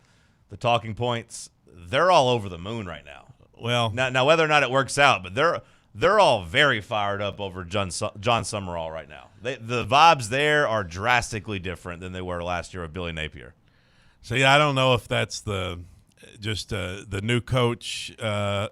talking points. They're all over the moon right now. Well, now whether or not it works out, but they're all very fired up over John Summerall right now. The vibes there are drastically different than they were last year with Billy Napier. See, I don't know if that's the new coach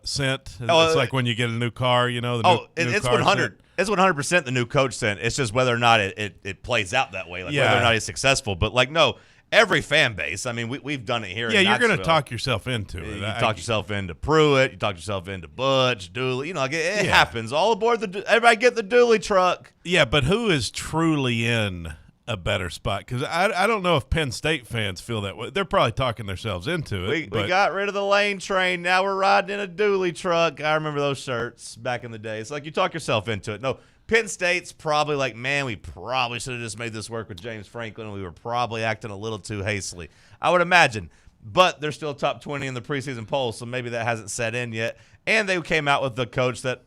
sent. It's like when you get a new car, you know. It's 100. It's 100% the new coach sent. It's just whether or not it plays out that way, like whether or not he's successful. But like, no, every fan base. I mean, we've done it here. Yeah, in you're going to Knoxville. talk yourself into it. You talk yourself into Pruitt. You talk yourself into Butch, Dooley. You know, like it happens. All aboard everybody get the Dooley truck. Yeah, but who is truly in a better spot? Because I don't know if Penn State fans feel that way. They're probably talking themselves into it. We got rid of the lane train. Now we're riding in a Dooley truck. I remember those shirts back in the day. It's like you talk yourself into it. No, Penn State's probably like, man, we probably should have just made this work with James Franklin. We were probably acting a little too hastily, I would imagine. But they're still top 20 in the preseason poll, so maybe that hasn't set in yet. And they came out with the coach that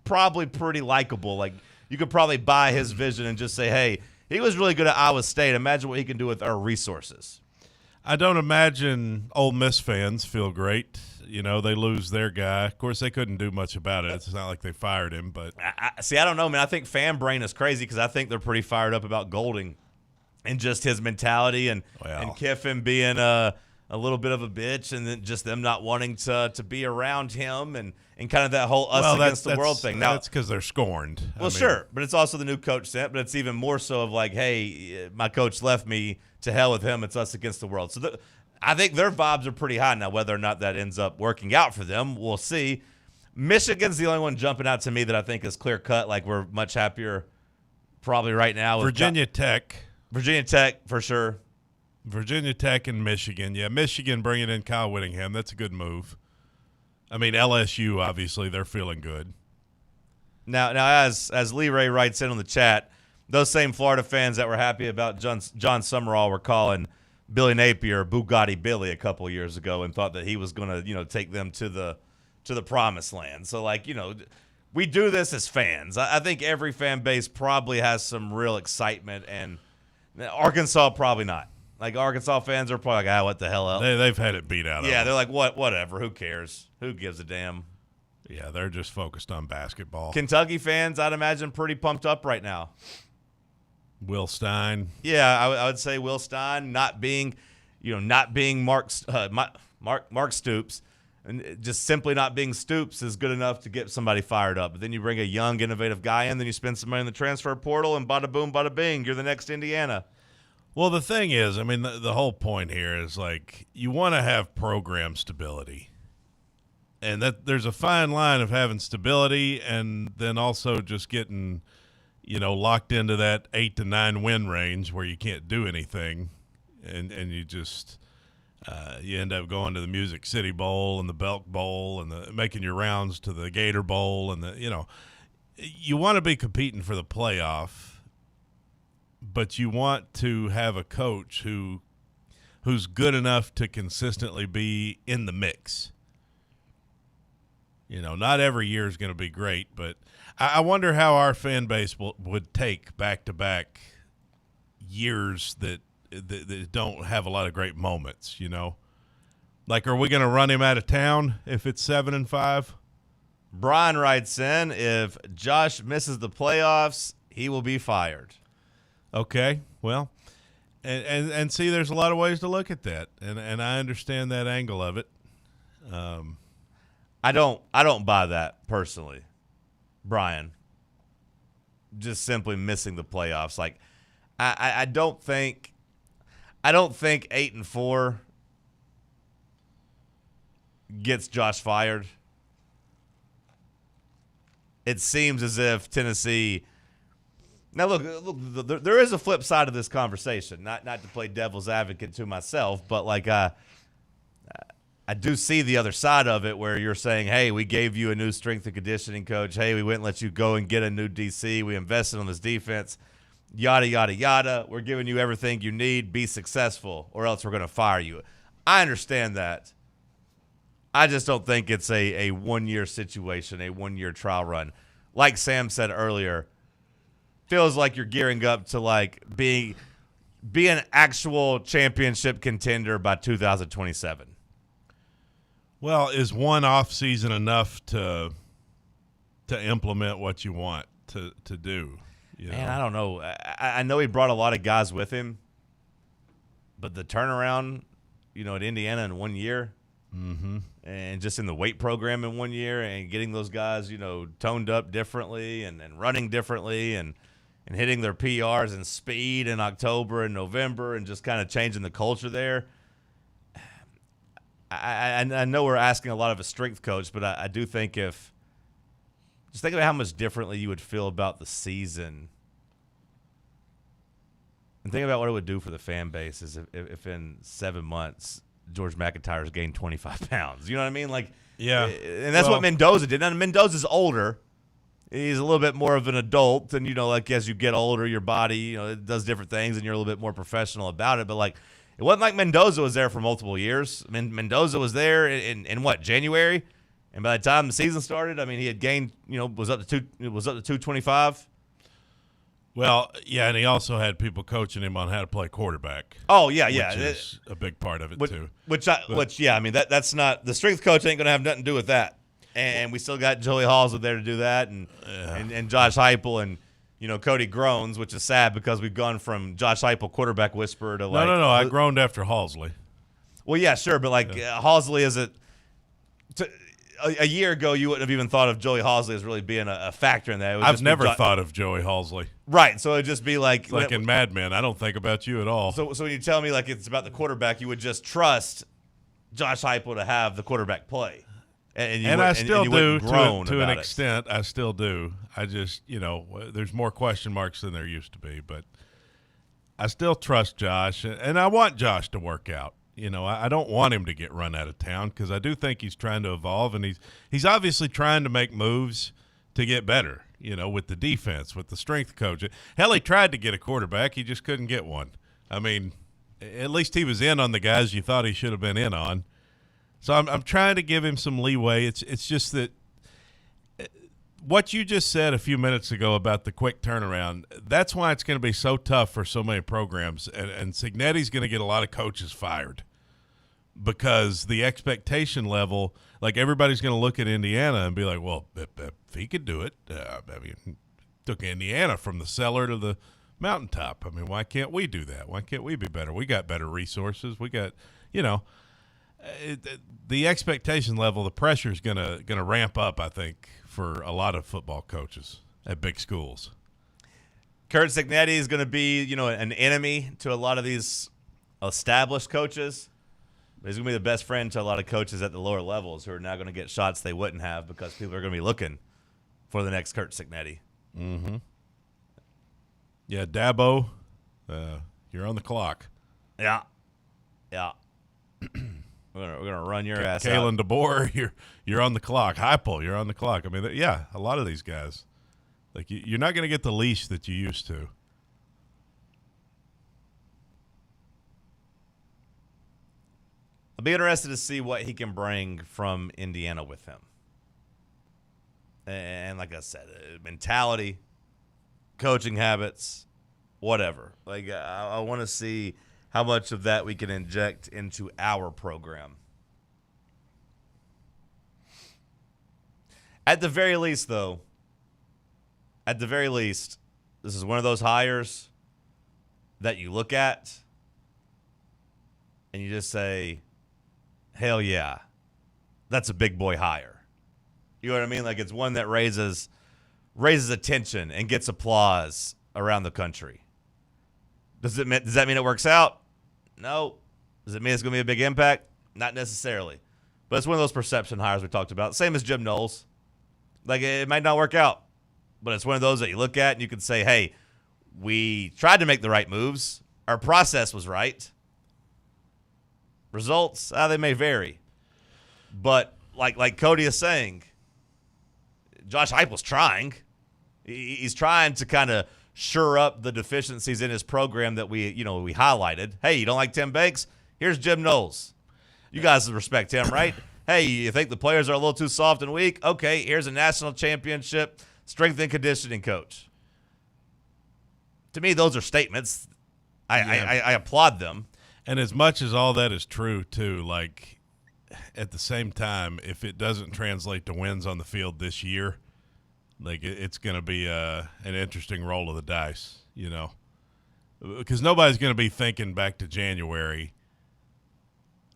probably pretty likable. Like, you could probably buy his vision and just say, hey, he was really good at Iowa State. Imagine what he can do with our resources. I don't imagine Ole Miss fans feel great. You know, they lose their guy. Of course, they couldn't do much about it. It's not like they fired him. But I don't know, man. I think fan brain is crazy because I think they're pretty fired up about Golding and just his mentality and Kiffin being a little bit of a bitch, and then just them not wanting to be around him and kind of that whole us against the world thing. Now, that's because they're scorned. Well, sure, but it's also the new coach sent, but it's even more so of like, hey, my coach left me, to hell with him. It's us against the world. So I think their vibes are pretty high now. Whether or not that ends up working out for them, we'll see. Michigan's the only one jumping out to me that I think is clear cut. Like, we're much happier probably right now with Virginia Tech for sure. Virginia Tech and Michigan. Yeah, Michigan bringing in Kyle Whittingham. That's a good move. I mean, LSU, obviously, they're feeling good. Now as Lee Ray writes in on the chat, those same Florida fans that were happy about John Summerall were calling Billy Napier Bugatti Billy a couple of years ago and thought that he was going to, you know, take them to the promised land. So, like, you know, we do this as fans. I think every fan base probably has some real excitement, and Arkansas probably not. Like, Arkansas fans are probably like, what the hell? They've had it beat out of them. Yeah, they're like, whatever. Who cares? Who gives a damn? Yeah, they're just focused on basketball. Kentucky fans, I'd imagine, pretty pumped up right now. Will Stein. Yeah, I would say Will Stein not being Mark Stoops, and just simply not being Stoops is good enough to get somebody fired up. But then you bring a young, innovative guy in, then you spend some money in the transfer portal, and bada boom, bada bing, you're the next Indiana. Well, the thing is, I mean, the whole point here is, like, you want to have program stability. And that there's a fine line of having stability and then also just getting locked into that 8 to 9 win range where you can't do anything, and you just you end up going to the Music City Bowl and the Belk Bowl and making your rounds to the Gator Bowl, and you want to be competing for the playoff, but you want to have a coach who's good enough to consistently be in the mix. Not every year is going to be great, but I wonder how our fan base would take back-to-back years that don't have a lot of great moments, Like, are we going to run him out of town if it's 7-5? Brian writes in, if Josh misses the playoffs, he will be fired. Okay, well, and see, there's a lot of ways to look at that, and I understand that angle of it. I don't buy that personally, Brian. Just simply missing the playoffs. Like, I don't think 8-4 gets Josh fired. It seems as if Tennessee. Now look, there is a flip side of this conversation. Not to play devil's advocate to myself, but like I do see the other side of it where you're saying, hey, we gave you a new strength and conditioning coach. Hey, we wouldn't let you go and get a new DC. We invested on this defense. Yada, yada, yada. We're giving you everything you need. Be successful, or else we're going to fire you. I understand that. I just don't think it's a one-year situation, a one-year trial run. Like Sam said earlier, feels like you're gearing up to like be an actual championship contender by 2027. Well, is one off season enough to implement what you want to do? Man, I don't know. I know he brought a lot of guys with him, but the turnaround, at Indiana in 1 year, and just in the weight program in 1 year, and getting those guys, toned up differently and running differently and hitting their PRs and speed in October and November, and just kind of changing the culture there. I know we're asking a lot of a strength coach, but I do think just think about how much differently you would feel about the season, and think about what it would do for the fan base is if in 7 months George McIntyre's gained 25 pounds. You know what I mean? Like, yeah. And that's what Mendoza did. Now, Mendoza's older. He's a little bit more of an adult, and like as you get older, your body it does different things, and you're a little bit more professional about it. But like, it wasn't like Mendoza was there for multiple years. I mean, Mendoza was there in what, January, and by the time the season started, I mean, he had gained was up to 225. Well, yeah, and he also had people coaching him on how to play quarterback. Oh yeah, yeah, which is a big part of it too. Which I mean that's not the strength coach ain't going to have nothing to do with that. And we still got Joey Halls there to do that, and Josh Heupel and Cody groans, which is sad because we've gone from Josh Heupel quarterback whisperer to like no. I groaned after Halsley. Well, yeah, sure, but like Halsley is a year ago you wouldn't have even thought of Joey Halsley as really being a factor in that. I've never thought of Joey Halsley. Right, so it'd just be like in Mad Men. I don't think about you at all. So when you tell me like it's about the quarterback, you would just trust Josh Heupel to have the quarterback play. And I still do to an it. extent. I still do. I just, there's more question marks than there used to be, but I still trust Josh, and I want Josh to work out. I don't want him to get run out of town because I do think he's trying to evolve, and he's obviously trying to make moves to get better, with the defense, with the strength coach. Hell, he tried to get a quarterback. He just couldn't get one. I mean, at least he was in on the guys you thought he should have been in on. So I'm trying to give him some leeway. It's just that what you just said a few minutes ago about the quick turnaround, that's why it's going to be so tough for so many programs. And Cignetti's going to get a lot of coaches fired because the expectation level, like everybody's going to look at Indiana and be like, well, if he could do it, I mean, took Indiana from the cellar to the mountaintop. I mean, why can't we do that? Why can't we be better? We got better resources. We got, the expectation level, the pressure is gonna ramp up, I think, for a lot of football coaches at big schools. Curt Cignetti is going to be, an enemy to a lot of these established coaches. He's going to be the best friend to a lot of coaches at the lower levels who are now going to get shots they wouldn't have because people are going to be looking for the next Curt Cignetti. Mm-hmm. Yeah, Dabo, you're on the clock. Yeah. We're gonna run your ass Kalen out. DeBoer, you're on the clock. Heupel, you're on the clock. I mean, yeah, a lot of these guys. Like, you're not going to get the leash that you used to. I'll be interested to see what he can bring from Indiana with him. And like I said, mentality, coaching habits, whatever. Like, I want to see how much of that we can inject into our program. At the very least, though, this is one of those hires that you look at and you just say, hell yeah, that's a big boy hire. You know what I mean? Like, it's one that raises attention and gets applause around the country. Does that mean it works out? No. Does it mean it's going to be a big impact? Not necessarily. But it's one of those perception hires we talked about. Same as Jim Knowles. Like, it might not work out, but it's one of those that you look at and you can say, hey, we tried to make the right moves. Our process was right. Results, they may vary. But like Cody is saying, Josh Heupel's trying. He's trying to kind of shore up the deficiencies in his program that we highlighted. Hey, you don't like Tim Banks? Here's Jim Knowles. You guys respect him, right? Hey, you think the players are a little too soft and weak? Okay, here's a national championship strength and conditioning coach. To me, those are statements. I applaud them. And as much as all that is true, too, like, at the same time, if it doesn't translate to wins on the field this year, like, it's going to be an interesting roll of the dice, you know. Because nobody's going to be thinking back to January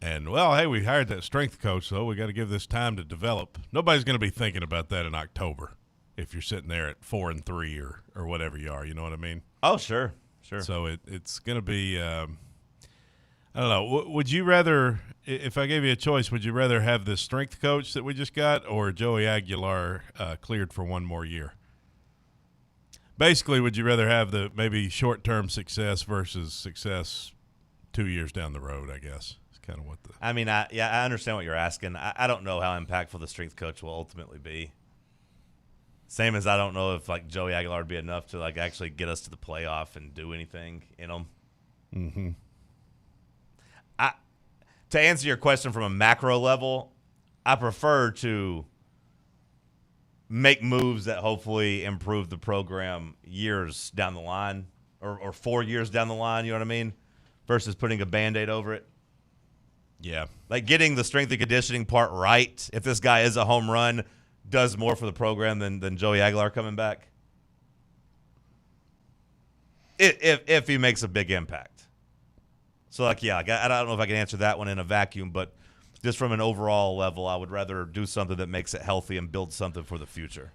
and, well, hey, we hired that strength coach, so we got to give this time to develop. Nobody's going to be thinking about that in October if you're sitting there at 4-3 or whatever you are, you know what I mean? Oh, sure. So it's going to be I don't know. Would you rather, if I gave you a choice, would you rather have the strength coach that we just got or Joey Aguilar cleared for one more year? Basically, would you rather have the maybe short-term success versus success 2 years down the road, I guess? It's kind of what the – I mean, I understand what you're asking. I don't know how impactful the strength coach will ultimately be. Same as I don't know if, like, Joey Aguilar would be enough to, like, actually get us to the playoff and do anything in them. Mm-hmm. To answer your question from a macro level, I prefer to make moves that hopefully improve the program years down the line or 4 years down the line, you know what I mean, versus putting a Band-Aid over it. Yeah. Like getting the strength and conditioning part right, if this guy is a home run, does more for the program than Joey Aguilar coming back. If he makes a big impact. So, like, yeah, I don't know if I can answer that one in a vacuum, but just from an overall level, I would rather do something that makes it healthy and build something for the future.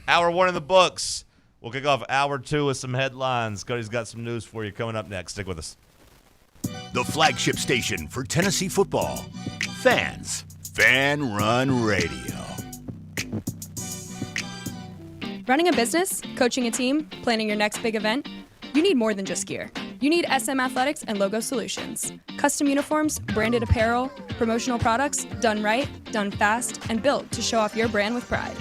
Hour 1 in the books. We'll kick off Hour 2 with some headlines. Cody's got some news for you coming up next. Stick with us. The flagship station for Tennessee football. Fans. Fan Run Radio. Running a business, coaching a team, planning your next big event, you need more than just gear. You need SM Athletics and Logo Solutions. Custom uniforms, branded apparel, promotional products, done right, done fast, and built to show off your brand with pride.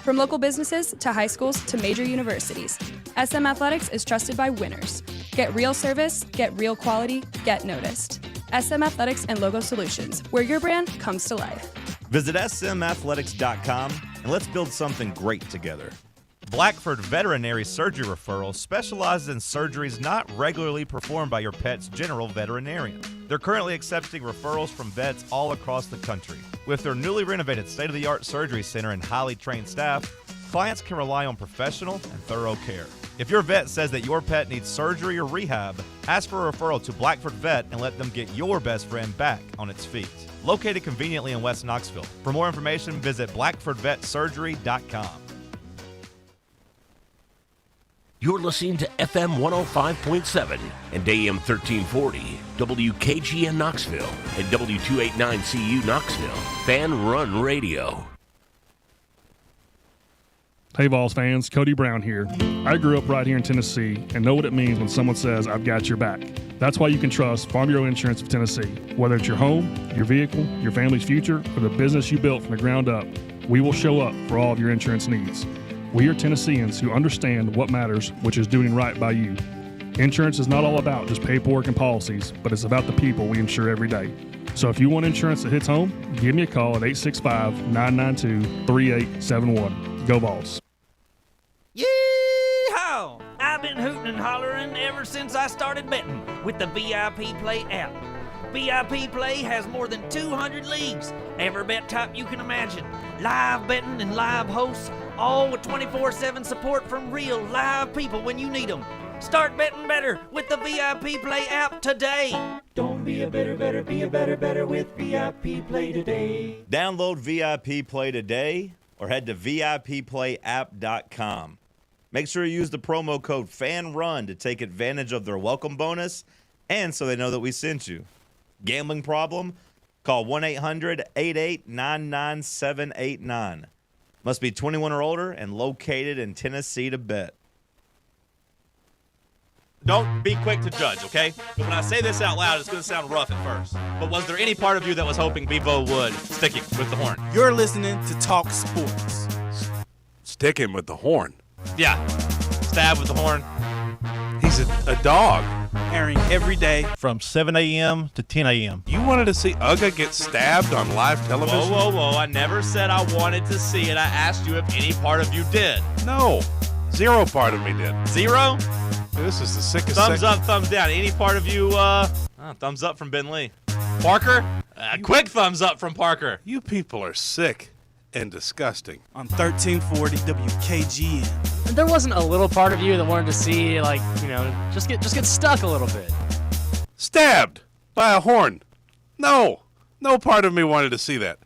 From local businesses to high schools to major universities, SM Athletics is trusted by winners. Get real service, get real quality, get noticed. SM Athletics and Logo Solutions, where your brand comes to life. Visit smathletics.com and let's build something great together. Blackford Veterinary Surgery Referral specializes in surgeries not regularly performed by your pet's general veterinarian. They're currently accepting referrals from vets all across the country. With their newly renovated state-of-the-art surgery center and highly trained staff, clients can rely on professional and thorough care. If your vet says that your pet needs surgery or rehab, ask for a referral to Blackford Vet and let them get your best friend back on its feet. Located conveniently in West Knoxville. For more information, visit blackfordvetsurgery.com. You're listening to FM 105.7 and AM 1340, WKGN Knoxville, and W289CU Knoxville, Fan Run Radio. Hey Vols fans, Cody Brown here. I grew up right here in Tennessee and know what it means when someone says, I've got your back. That's why you can trust Farm Bureau Insurance of Tennessee. Whether it's your home, your vehicle, your family's future, or the business you built from the ground up, we will show up for all of your insurance needs. We are Tennesseans who understand what matters, which is doing right by you. Insurance is not all about just paperwork and policies, but it's about the people we insure every day. So if you want insurance that hits home, give me a call at 865-992-3871. Go Vols. Yee-haw! I've been hooting and hollering ever since I started betting with the VIP Play app. VIP Play has more than 200 leagues, every bet type you can imagine, live betting and live hosts, all with 24/7 support from real live people when you need them. Start betting better with the VIP Play app today. Don't be a better, be a better with VIP Play today. Download VIP Play today or head to VIPPlayApp.com. Make sure you use the promo code FANRUN to take advantage of their welcome bonus and so they know that we sent you. Gambling problem? Call 1-800-8899-789. Must be 21 or older and located in Tennessee to bet. Don't be quick to judge, okay? Because when I say this out loud, it's going to sound rough at first. But was there any part of you that was hoping Bevo would stick him with the horn? You're listening to Talk Sports. Stick him with the horn. Yeah. Stab with the horn. He's a dog. Airing every day from 7 a.m. to 10 a.m. You wanted to see Uga get stabbed on live television? Whoa. I never said I wanted to see it. I asked you if any part of you did. No. Zero part of me did. Zero? This is the sickest. Thumbs up, thumbs down. Any part of you, thumbs up from Ben Lee. Parker? Quick thumbs up from Parker. You people are sick and disgusting. On 1340 WKGN. There wasn't a little part of you that wanted to see, like, just get stuck a little bit. Stabbed by a horn. No part of me wanted to see that.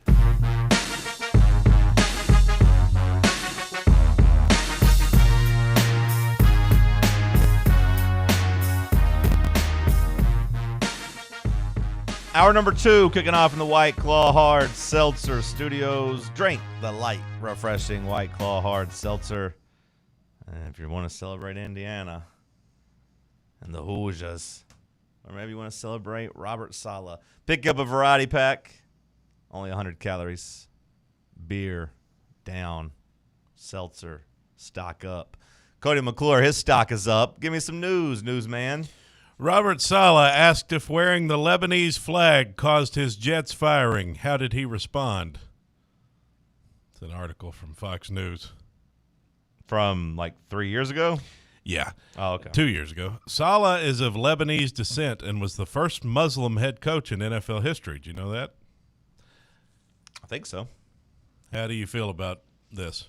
Hour number 2, kicking off in the White Claw Hard Seltzer Studios. Drink the light, refreshing White Claw Hard Seltzer. And if you want to celebrate Indiana and the Hoosiers, or maybe you want to celebrate Robert Saleh, pick up a variety pack. Only 100 calories. Beer down. Seltzer stock up. Cody McClure, his stock is up. Give me some news, newsman. Robert Saleh asked if wearing the Lebanese flag caused his jets firing. How did he respond? It's an article from Fox News. From like 3 years ago? Yeah. Oh, okay. 2 years ago. Saleh is of Lebanese descent and was the first Muslim head coach in NFL history. Do you know that? I think so. How do you feel about this?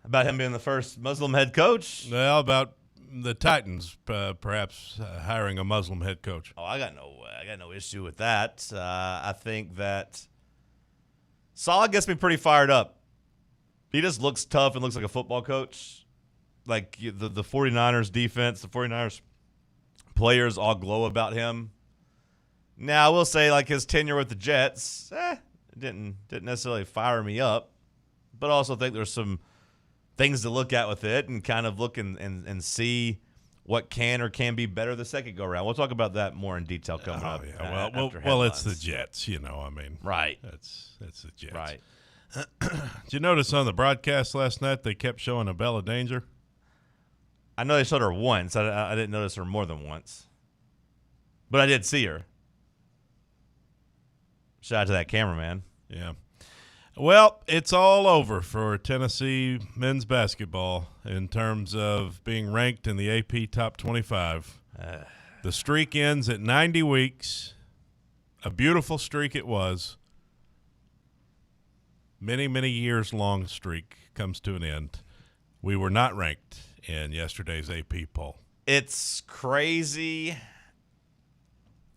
About him being the first Muslim head coach? Well, about the Titans perhaps hiring a Muslim head coach. Oh, I got no issue with that. I think that Saleh gets me pretty fired up. He just looks tough and looks like a football coach. Like the 49ers defense, the 49ers players all glow about him. Now, I will say, like, his tenure with the Jets, didn't necessarily fire me up, but I also think there's some things to look at with it and kind of look and see what can or can be better the second go-around. We'll talk about that more in detail coming up. Yeah. Well, it's the Jets, Right. It's the Jets. Right. Did you notice on the broadcast last night they kept showing a Bella Danger? I know they showed her once. I didn't notice her more than once. But I did see her. Shout out to that cameraman. Yeah. Well, it's all over for Tennessee men's basketball in terms of being ranked in the AP Top 25. The streak ends at 90 weeks. A beautiful streak it was. Many, many years long streak comes to an end. We were not ranked in yesterday's AP poll. It's crazy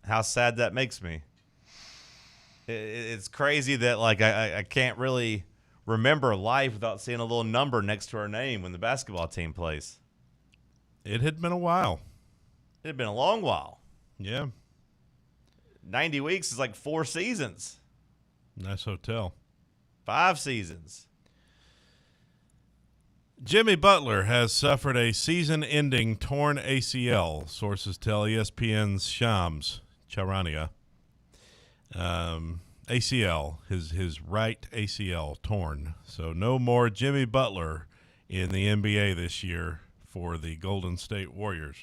how sad that makes me. It's crazy that, like, I can't really remember life without seeing a little number next to our name when the basketball team plays. It had been a while. It had been a long while. Yeah. 90 weeks is like 4 seasons. Nice hotel. 5 seasons. Jimmy Butler has suffered a season-ending torn ACL, sources tell ESPN's Shams Charania. ACL, his right ACL torn. So no more Jimmy Butler in the NBA this year for the Golden State Warriors.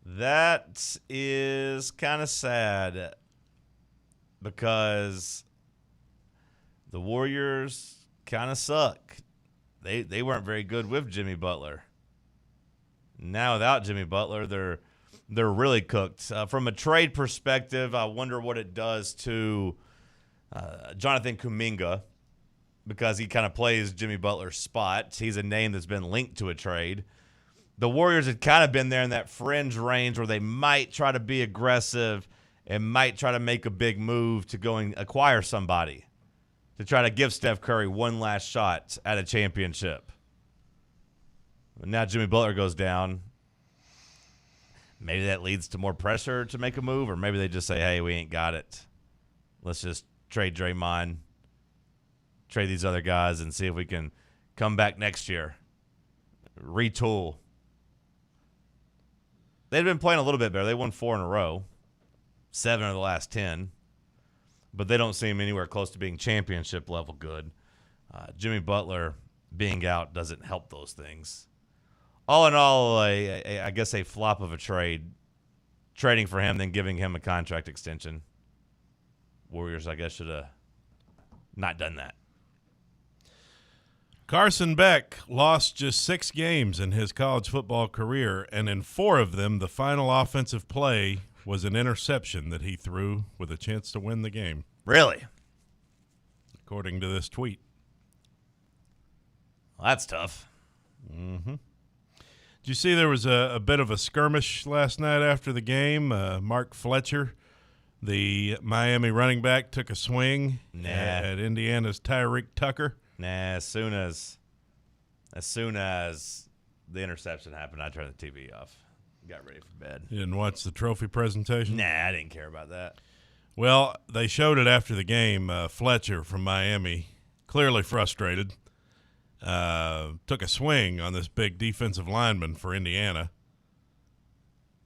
That is kind of sad because the Warriors kind of suck. They weren't very good with Jimmy Butler. Now without Jimmy Butler, they're really cooked. From a trade perspective, I wonder what it does to Jonathan Kuminga because he kind of plays Jimmy Butler's spot. He's a name that's been linked to a trade. The Warriors had kind of been there in that fringe range where they might try to be aggressive and might try to make a big move to go and acquire somebody to try to give Steph Curry one last shot at a championship. And now Jimmy Butler goes down. Maybe that leads to more pressure to make a move, or maybe they just say, hey, we ain't got it. Let's just trade Draymond, trade these other guys, and see if we can come back next year. Retool. They've been playing a little bit better. They won 4 in a row, 7 of the last 10. But they don't seem anywhere close to being championship level good. Jimmy Butler being out doesn't help those things. All in all, I guess a flop of a trade. Trading for him, then giving him a contract extension. Warriors, I guess, should have not done that. Carson Beck lost just 6 games in his college football career, and in 4 of them, the final offensive play was an interception that he threw with a chance to win the game. Really? According to this tweet. Well, that's tough. Mm-hmm. Did you see there was a bit of a skirmish last night after the game? Mark Fletcher, the Miami running back, took a swing at Indiana's Tyreek Tucker. Nah, as soon as the interception happened, I turned the TV off. Got ready for bed. You didn't watch the trophy presentation? Nah, I didn't care about that. Well, they showed it after the game. Fletcher from Miami, clearly frustrated, took a swing on this big defensive lineman for Indiana.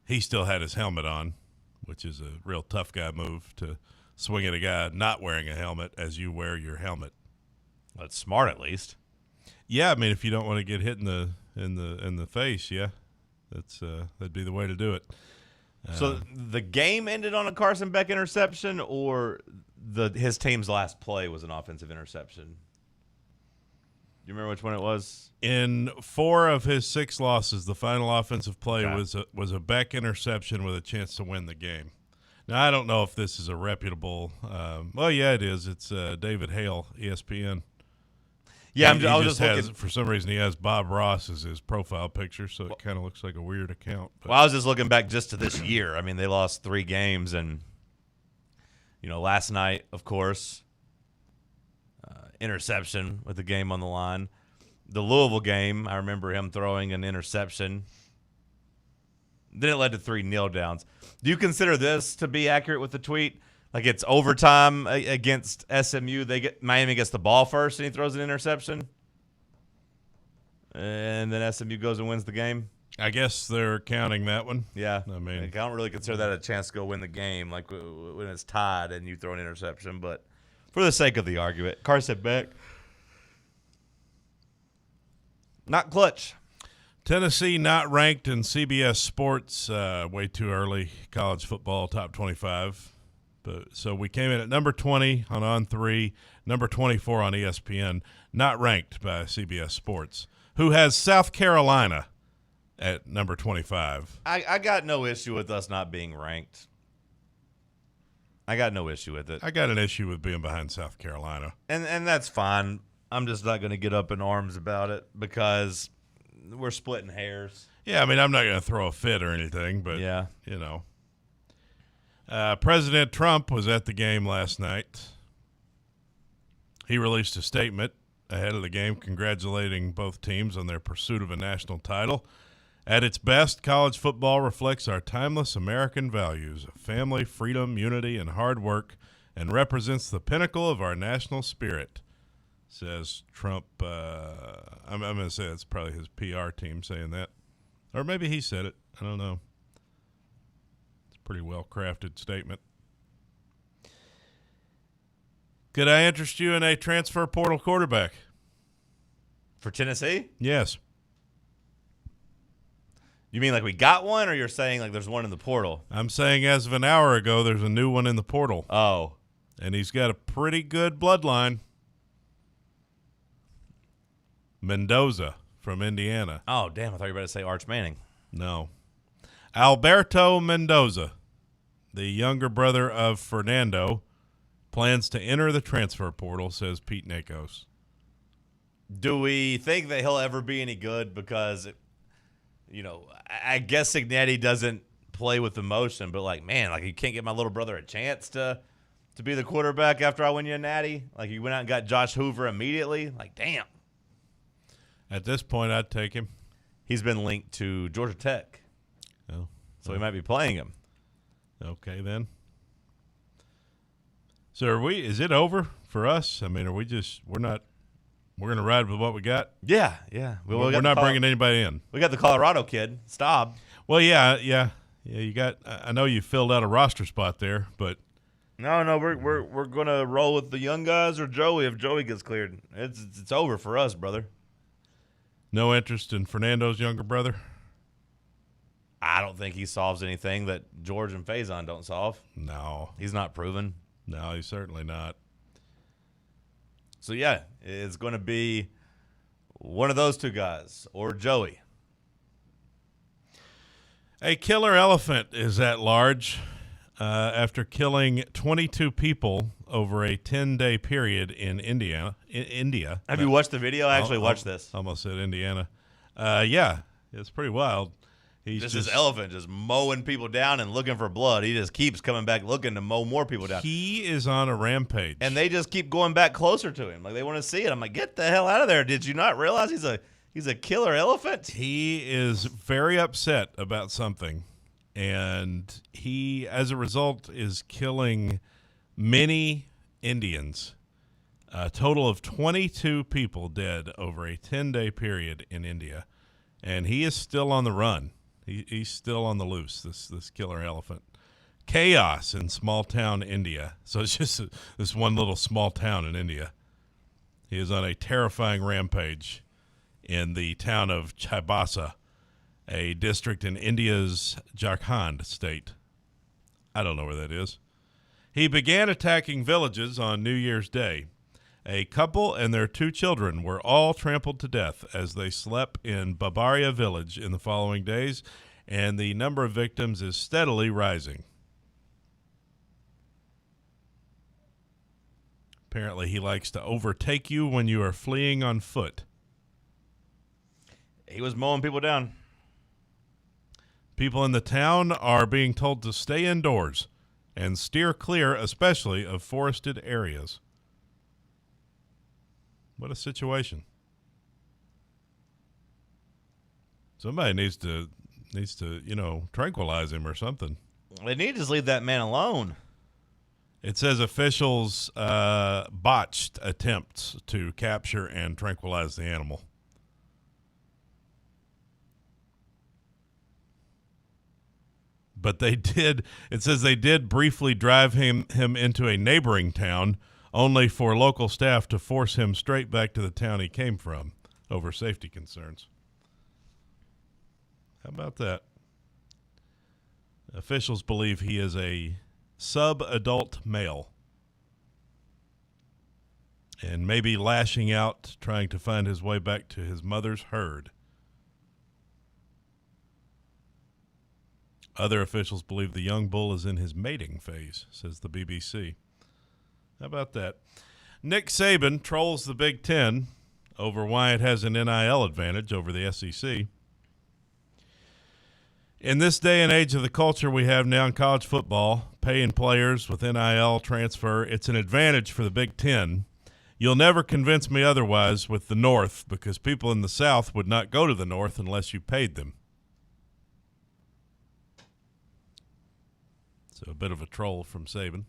He still had his helmet on, which is a real tough guy move to swing at a guy not wearing a helmet as you wear your helmet. That's smart, at least. Yeah, I mean, if you don't want to get hit in the face, yeah. That'd be the way to do it. So the game ended on a Carson Beck interception, or his team's last play was an offensive interception? Do you remember which one it was? In 4 of his 6 losses, the final offensive play was a Beck interception with a chance to win the game. Now, I don't know if this is a reputable well, yeah, it is. It's David Hale, ESPN. Yeah, I was just looking. For some reason, he has Bob Ross as his profile picture, so it kind of looks like a weird account. But. Well, I was just looking back just to this year. I mean, they lost 3 games, and last night, of course, interception with the game on the line. The Louisville game, I remember him throwing an interception. Then it led to 3 kneel downs. Do you consider this to be accurate with the tweet? Like it's overtime against SMU. Miami gets the ball first and he throws an interception. And then SMU goes and wins the game. I guess they're counting that one. Yeah. I mean, I don't really consider that a chance to go win the game, like when it's tied and you throw an interception. But for the sake of the argument, Carson Beck, not clutch. Tennessee not ranked in CBS Sports. Way too early. College football top 25. So we came in at number 20 on 3, number 24 on ESPN, not ranked by CBS Sports, who has South Carolina at number 25. I got no issue with us not being ranked. I got no issue with it. I got an issue with being behind South Carolina. And that's fine. I'm just not going to get up in arms about it because we're splitting hairs. Yeah, I mean, I'm not going to throw a fit or anything, but, yeah. President Trump was at the game last night. He released a statement ahead of the game congratulating both teams on their pursuit of a national title. At its best, college football reflects our timeless American values of family, freedom, unity, and hard work, and represents the pinnacle of our national spirit, says Trump. I'm going to say it's probably his PR team saying that. Or maybe he said it. I don't know. It's a pretty well-crafted statement. Could I interest you in a transfer portal quarterback? For Tennessee? Yes. You mean like we got one, or you're saying like there's one in the portal? I'm saying as of an hour ago, there's a new one in the portal. Oh. And he's got a pretty good bloodline. Mendoza from Indiana. Oh, damn. I thought you were about to say Arch Manning. No. Alberto Mendoza, the younger brother of Fernando, plans to enter the transfer portal, says Pete Nakos. Do we think that he'll ever be any good? Because, I guess Signetti doesn't play with emotion, but, like, man, like, you can't give my little brother a chance to be the quarterback after I win you a natty? Like, you went out and got Josh Hoover immediately? Like, damn. At this point, I'd take him. He's been linked to Georgia Tech. Oh. So we might be playing him. Okay, then. So is it over for us? I mean, we're going to ride with what we got? Yeah. We're not bringing anybody in. We got the Colorado kid, Staub. Well, yeah. You got. I know you filled out a roster spot there, but no, we're going to roll with the young guys or Joey if Joey gets cleared. It's over for us, brother. No interest in Fernando's younger brother? I don't think he solves anything that George and Faison don't solve. No. He's not proven. No, he's certainly not. So, yeah, it's going to be one of those two guys or Joey. A killer elephant is at large after killing 22 people over a 10-day period in India. Have you watched the video? I actually watched this. Almost said Indiana. Yeah, it's pretty wild. This elephant just mowing people down and looking for blood. He just keeps coming back looking to mow more people down. He is on a rampage. And they just keep going back closer to him. Like, they want to see it. I'm like, get the hell out of there. Did you not realize he's a killer elephant? He is very upset about something. And he, as a result, is killing many Indians. A total of 22 people dead over a 10-day period in India. And he is still on the run. He's still on the loose, this killer elephant. Chaos in small-town India. So it's just this one little small town in India. He is on a terrifying rampage in the town of Chaibasa, a district in India's Jharkhand state. I don't know where that is. He began attacking villages on New Year's Day. A couple and their 2 children were all trampled to death as they slept in Babaria village in the following days, and the number of victims is steadily rising. Apparently, he likes to overtake you when you are fleeing on foot. He was mowing people down. People in the town are being told to stay indoors and steer clear, especially of forested areas. What a situation. Somebody needs to, tranquilize him or something. They need to just leave that man alone. It says officials botched attempts to capture and tranquilize the animal. But they did, it says they did briefly drive him into a neighboring town, only for local staff to force him straight back to the town he came from over safety concerns. How about that? Officials believe he is a sub-adult male and maybe lashing out, trying to find his way back to his mother's herd. Other officials believe the young bull is in his mating phase, says the BBC. How about that? Nick Saban trolls the Big Ten over why it has an NIL advantage over the SEC. In this day and age of the culture we have now in college football, paying players with NIL transfer, it's an advantage for the Big Ten. You'll never convince me otherwise with the North, because people in the South would not go to the North unless you paid them. So a bit of a troll from Saban.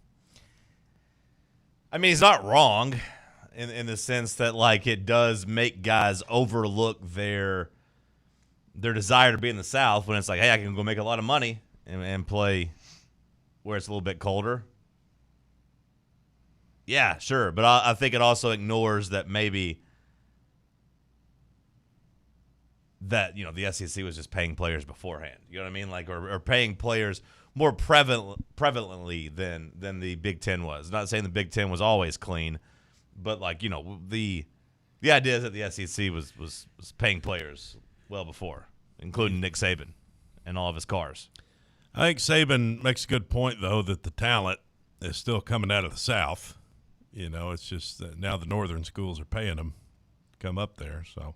I mean, he's not wrong. in the sense that, like, it does make guys overlook their desire to be in the South when it's like, hey, I can go make a lot of money and play where it's a little bit colder. Yeah, sure. But I think it also ignores that maybe that, the SEC was just paying players beforehand. You know what I mean? Like, or paying players more prevalently than the Big Ten was. Not saying the Big Ten was always clean, but, like, the idea is that the SEC was paying players well before, including Nick Saban and all of his cars. I think Saban makes a good point, though, that the talent is still coming out of the South. It's just that now the northern schools are paying them to come up there. So,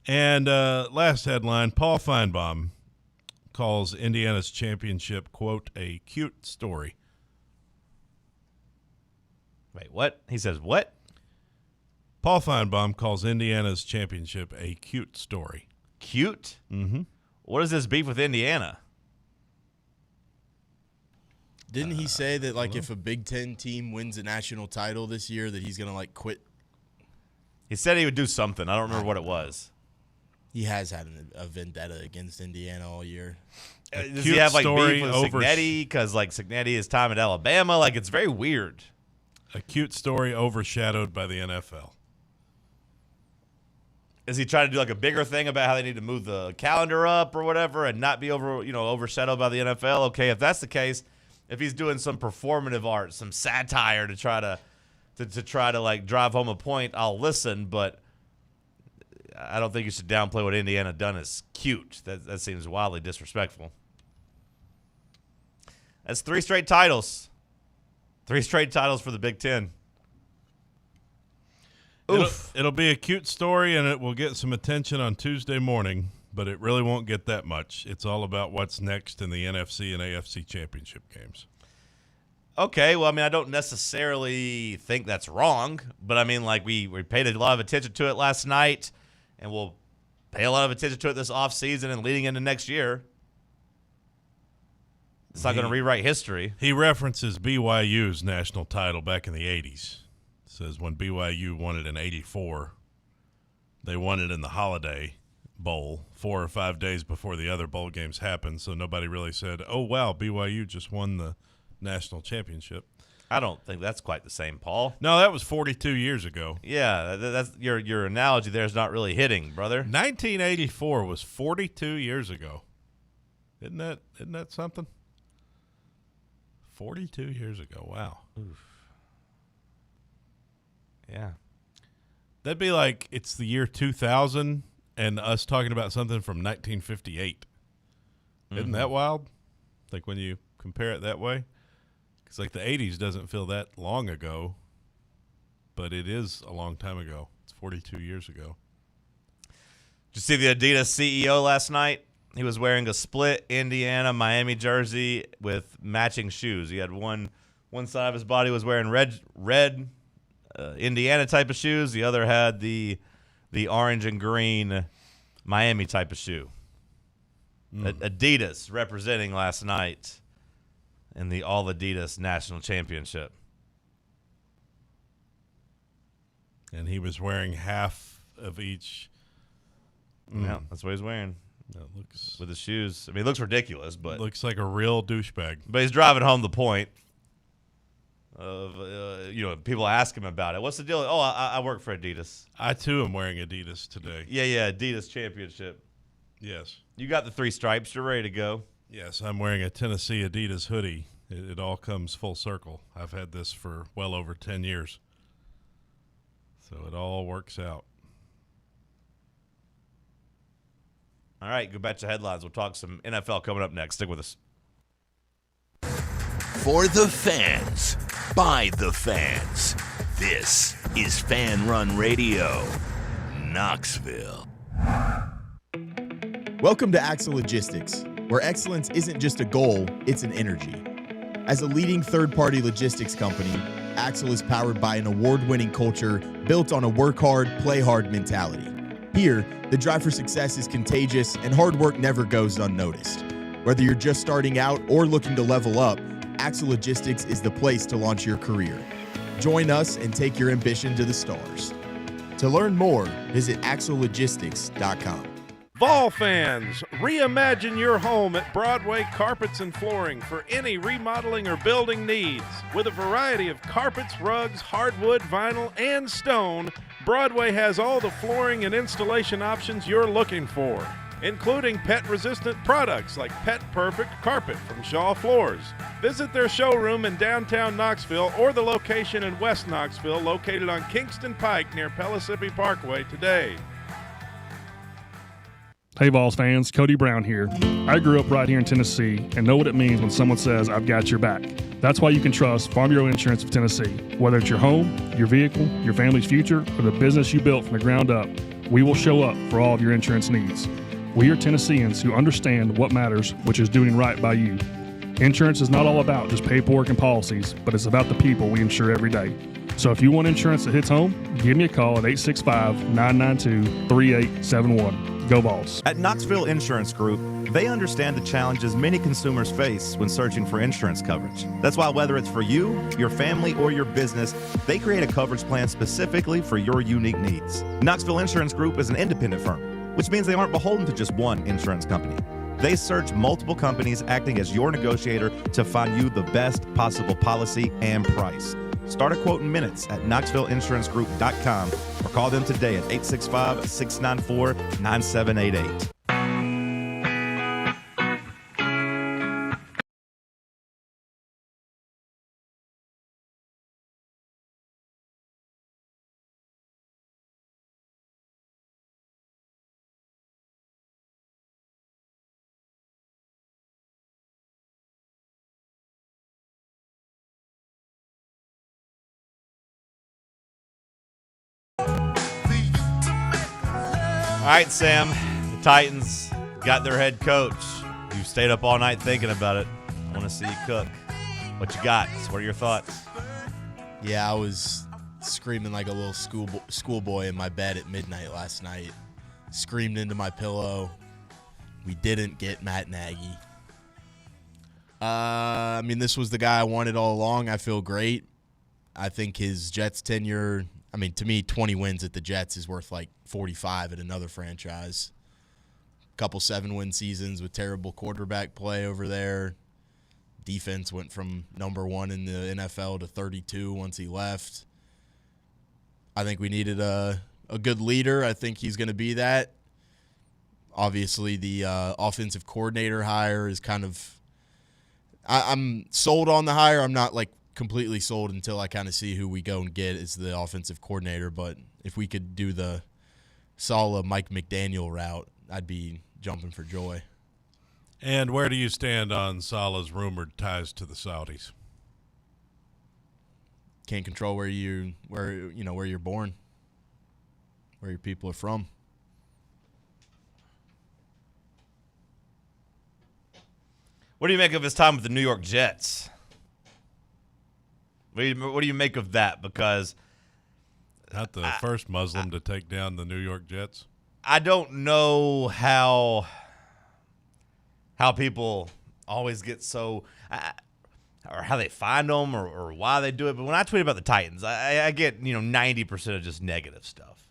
and last headline, Paul Feinbaum calls Indiana's championship, quote, a cute story. Wait, what? He says what? Paul Feinbaum calls Indiana's championship a cute story. Cute? Mm-hmm. What is this beef with Indiana? Didn't he say that, like, if a Big Ten team wins a national title this year, that he's going to, like, quit? He said he would do something. I don't remember what it was. He has had a vendetta against Indiana all year. Does he have, like, beef with Cignetti? Because, like, Cignetti is time at Alabama. Like, it's very weird. A cute story overshadowed by the NFL. Is he trying to do, like, a bigger thing about how they need to move the calendar up or whatever and not be overshadowed by the NFL? Okay, if that's the case, if he's doing some performative art, some satire to try to like drive home a point, I'll listen. But I don't think you should downplay what Indiana done as cute. That seems wildly disrespectful. That's 3 straight titles. 3 straight titles for the Big Ten. It'll be a cute story, and it will get some attention on Tuesday morning, but it really won't get that much. It's all about what's next in the NFC and AFC championship games. Okay, well, I mean, I don't necessarily think that's wrong, but I mean, like, we paid a lot of attention to it last night, and we'll pay a lot of attention to it this offseason and leading into next year. It's not going to rewrite history. He references BYU's national title back in the 80s. Says when BYU won it in 84, they won it in the Holiday Bowl 4 or 5 days before the other bowl games happened, so nobody really said, oh, wow, BYU just won the national championship. I don't think that's quite the same, Paul. No, that was 42 years ago. Yeah, that's your analogy there is not really hitting, brother. 1984 was 42 years ago. Isn't that something? 42 years ago. Wow. Oof. Yeah. That'd be like it's the year 2000 and us talking about something from 1958. Isn't that wild? Like when you compare it that way? Because like the 80s doesn't feel that long ago, but it is a long time ago. It's 42 years ago. Did you see the Adidas CEO last night? He was wearing a split Indiana Miami jersey with matching shoes. He had one side of his body was wearing red Indiana type of shoes. The other had the orange and green Miami type of shoe. Adidas representing last night in the All Adidas National Championship. And he was wearing half of each. Yeah, that's what he's wearing. That looks with his shoes. I mean, it looks ridiculous, but looks like a real douchebag. But he's driving home the point of people ask him about it. What's the deal? Oh, I work for Adidas. I too am wearing Adidas today. Yeah, Adidas Championship. Yes. You got the 3 stripes. You're ready to go. Yes, I'm wearing a Tennessee Adidas hoodie. It all comes full circle. I've had this for well over 10 years. So it all works out. All right, go back to headlines. We'll talk some NFL coming up next. Stick with us. For the fans, by the fans, this is Fan Run Radio, Knoxville. Welcome to Axle Logistics, where excellence isn't just a goal, it's an energy. As a leading third-party logistics company, Axle is powered by an award-winning culture built on a work hard, play hard mentality. Here, the drive for success is contagious and hard work never goes unnoticed. Whether you're just starting out or looking to level up, Axle Logistics is the place to launch your career. Join us and take your ambition to the stars. To learn more, visit axlelogistics.com. Vol fans, reimagine your home at Broadway Carpets and Flooring for any remodeling or building needs. With a variety of carpets, rugs, hardwood, vinyl, and stone, Broadway has all the flooring and installation options you're looking for, including pet-resistant products like Pet Perfect Carpet from Shaw Floors. Visit their showroom in downtown Knoxville or the location in West Knoxville located on Kingston Pike near Pellissippi Parkway today. Hey Vols fans, Cody Brown here. I grew up right here in Tennessee and know what it means when someone says, I've got your back. That's why you can trust Farm Bureau Insurance of Tennessee. Whether it's your home, your vehicle, your family's future, or the business you built from the ground up, we will show up for all of your insurance needs. We are Tennesseans who understand what matters, which is doing right by you. Insurance is not all about just paperwork and policies, but it's about the people we insure every day. So if you want insurance that hits home, give me a call at 865-992-3871. Go Vols. At Knoxville Insurance Group, they understand the challenges many consumers face when searching for insurance coverage. That's why whether it's for you, your family, or your business, they create a coverage plan specifically for your unique needs. Knoxville Insurance Group is an independent firm, which means they aren't beholden to just one insurance company. They search multiple companies acting as your negotiator to find you the best possible policy and price. Start a quote in minutes at KnoxvilleInsuranceGroup.com or call them today at 865-694-9788. All right, Sam. The Titans got their head coach. You stayed up all night thinking about it. I want to see you cook. What you got? What are your thoughts? Yeah, I was screaming like a little schoolboy in my bed at midnight last night. Screamed into my pillow. We didn't get Matt Nagy. I mean, this was the guy I wanted all along. I feel great. I think his Jets tenure, I mean, to me, 20 wins at the Jets is worth like 45 at another franchise. A couple 7-win seasons with terrible quarterback play over there. Defense went from number 1 in the NFL to 32 once he left. I think we needed a good leader. I think he's going to be that. Obviously, the offensive coordinator hire is kind of I'm sold on the hire. I'm not like completely sold until I kind of see who we go and get as the offensive coordinator. But if we could do the Saleh Mike McDaniel route, I'd be jumping for joy. And where do you stand on Saleh's rumored ties to the Saudis? Can't control where you're born, where your people are from. What do you make of his time with the New York Jets? What do you make of that? Because not the first Muslim to take down the New York Jets. I don't know how people always get so or how they find them or why they do it. But when I tweet about the Titans, I get 90% of just negative stuff,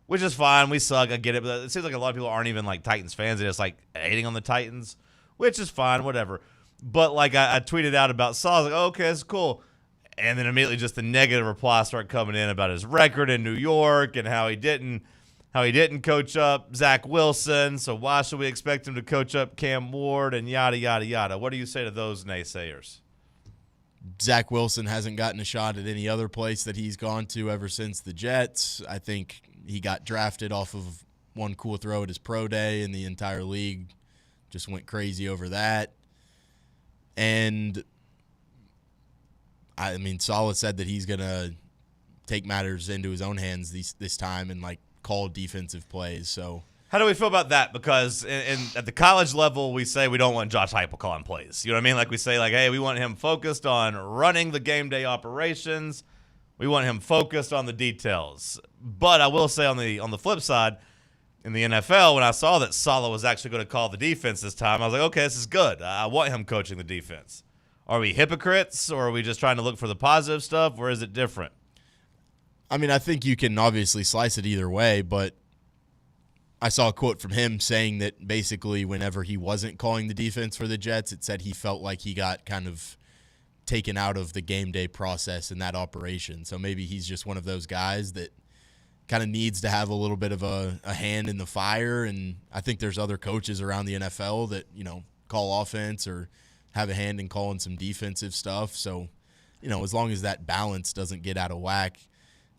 which is fine. We suck. I get it. But it seems like a lot of people aren't even like Titans fans. They're just like hating on the Titans, which is fine, whatever. But like I tweeted out about Saul, I was like, oh, okay, that's cool. And then immediately just the negative replies start coming in about his record in New York and how he didn't coach up Zach Wilson. So why should we expect him to coach up Cam Ward and yada, yada, yada? What do you say to those naysayers? Zach Wilson hasn't gotten a shot at any other place that he's gone to ever since the Jets. I think he got drafted off of one cool throw at his pro day, and the entire league just went crazy over that. And I mean, Saleh said that he's going to take matters into his own hands this time and like call defensive plays. So how do we feel about that? Because at the college level, we say we don't want Josh Heupel calling plays. You know what I mean? Like we say, like, hey, we want him focused on running the game day operations. We want him focused on the details. But I will say on the flip side, in the NFL, when I saw that Saleh was actually going to call the defense this time, I was like, okay, this is good. I want him coaching the defense. Are we hypocrites, or are we just trying to look for the positive stuff, or is it different? I mean, I think you can obviously slice it either way, but I saw a quote from him saying that basically whenever he wasn't calling the defense for the Jets, it said he felt like he got kind of taken out of the game day process in that operation. So maybe he's just one of those guys that kind of needs to have a little bit of a hand in the fire. And I think there's other coaches around the NFL that, call offense or have a hand in calling some defensive stuff. So, as long as that balance doesn't get out of whack,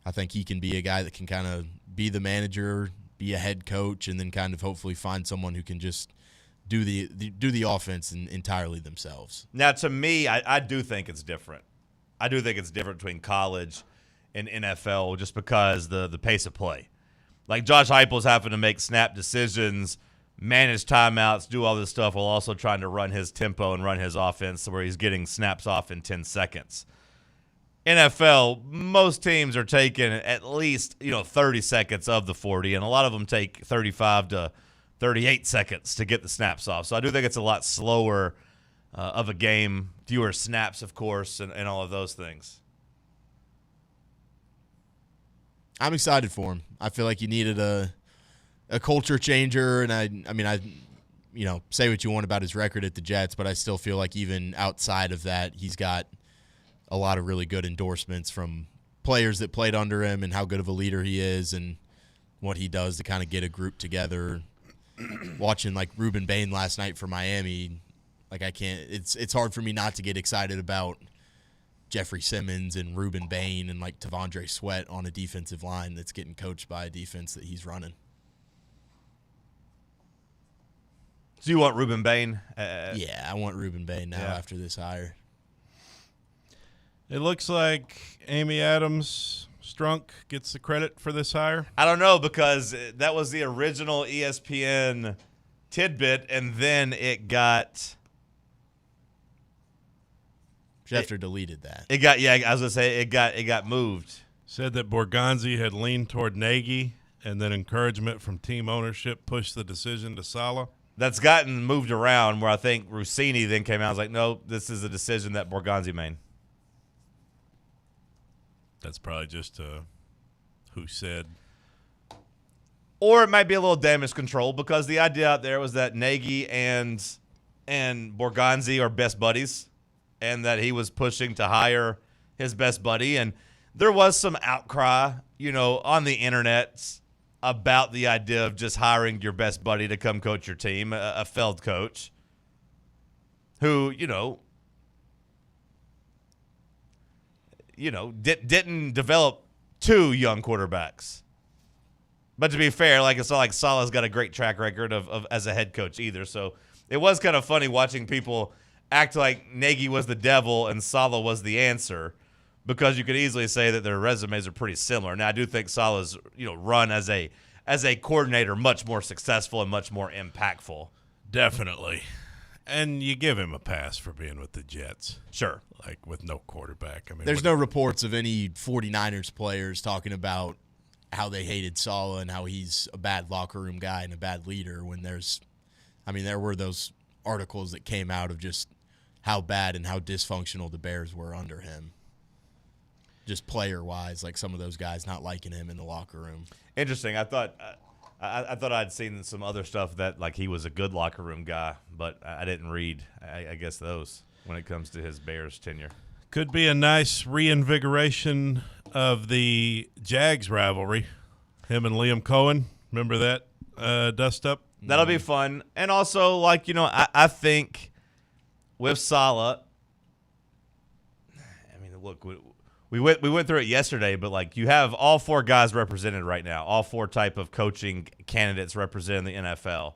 I think he can be a guy that can kind of be the manager, be a head coach, and then kind of hopefully find someone who can just do the offense entirely themselves. Now, to me, I do think it's different. I do think it's different between college and NFL just because the pace of play. Like Josh Heupel's having to make snap decisions, manage timeouts, do all this stuff while also trying to run his tempo and run his offense where he's getting snaps off in 10 seconds. NFL, most teams are taking at least 30 seconds of the 40, and a lot of them take 35 to 38 seconds to get the snaps off. So I do think it's a lot slower of a game, fewer snaps, of course, and all of those things. I'm excited for him. I feel like he needed a culture changer, and I say what you want about his record at the Jets, but I still feel like even outside of that, he's got a lot of really good endorsements from players that played under him and how good of a leader he is and what he does to kind of get a group together. Watching like Ruben Bain last night for Miami, like it's hard for me not to get excited about Jeffrey Simmons and Ruben Bain and like Tavondre Sweat on a defensive line that's getting coached by a defense that he's running. So you want Ruben Bain? Yeah, I want Ruben Bain now after this hire. It looks like Amy Adams Strunk gets the credit for this hire. I don't know, because that was the original ESPN tidbit, and then it got Schefter deleted that. It got I was gonna say it got moved. Said that Borgonzi had leaned toward Nagy, and then encouragement from team ownership pushed the decision to Saleh. That's gotten moved around, where I think Rossini then came out and was like, no, this is a decision that Borgonzi made. That's probably just who said. Or it might be a little damage control, because the idea out there was that Nagy and Borgonzi are best buddies, and that he was pushing to hire his best buddy. And there was some outcry, on the internet about the idea of just hiring your best buddy to come coach your team, a failed coach who, didn't develop two young quarterbacks. But to be fair, it's not like Saleh's got a great track record of as a head coach either. So it was kind of funny watching people act like Nagy was the devil and Saleh was the answer, because you could easily say that their resumes are pretty similar. Now, I do think Saleh's run as a coordinator much more successful and much more impactful. Definitely. And you give him a pass for being with the Jets. Sure. With no quarterback. There's no reports of any 49ers players talking about how they hated Saleh and how he's a bad locker room guy and a bad leader, when there were those articles that came out of just how bad and how dysfunctional the Bears were under him. Just player-wise, like some of those guys not liking him in the locker room. Interesting. I thought I'd seen some other stuff that he was a good locker room guy, but I didn't read, I guess, those when it comes to his Bears tenure. Could be a nice reinvigoration of the Jags rivalry. Him and Liam Cohen. Remember that dust up? That'll be fun. And also, I think with Saleh, look, we went through it yesterday, but you have all four guys represented right now, all four type of coaching candidates representing the NFL.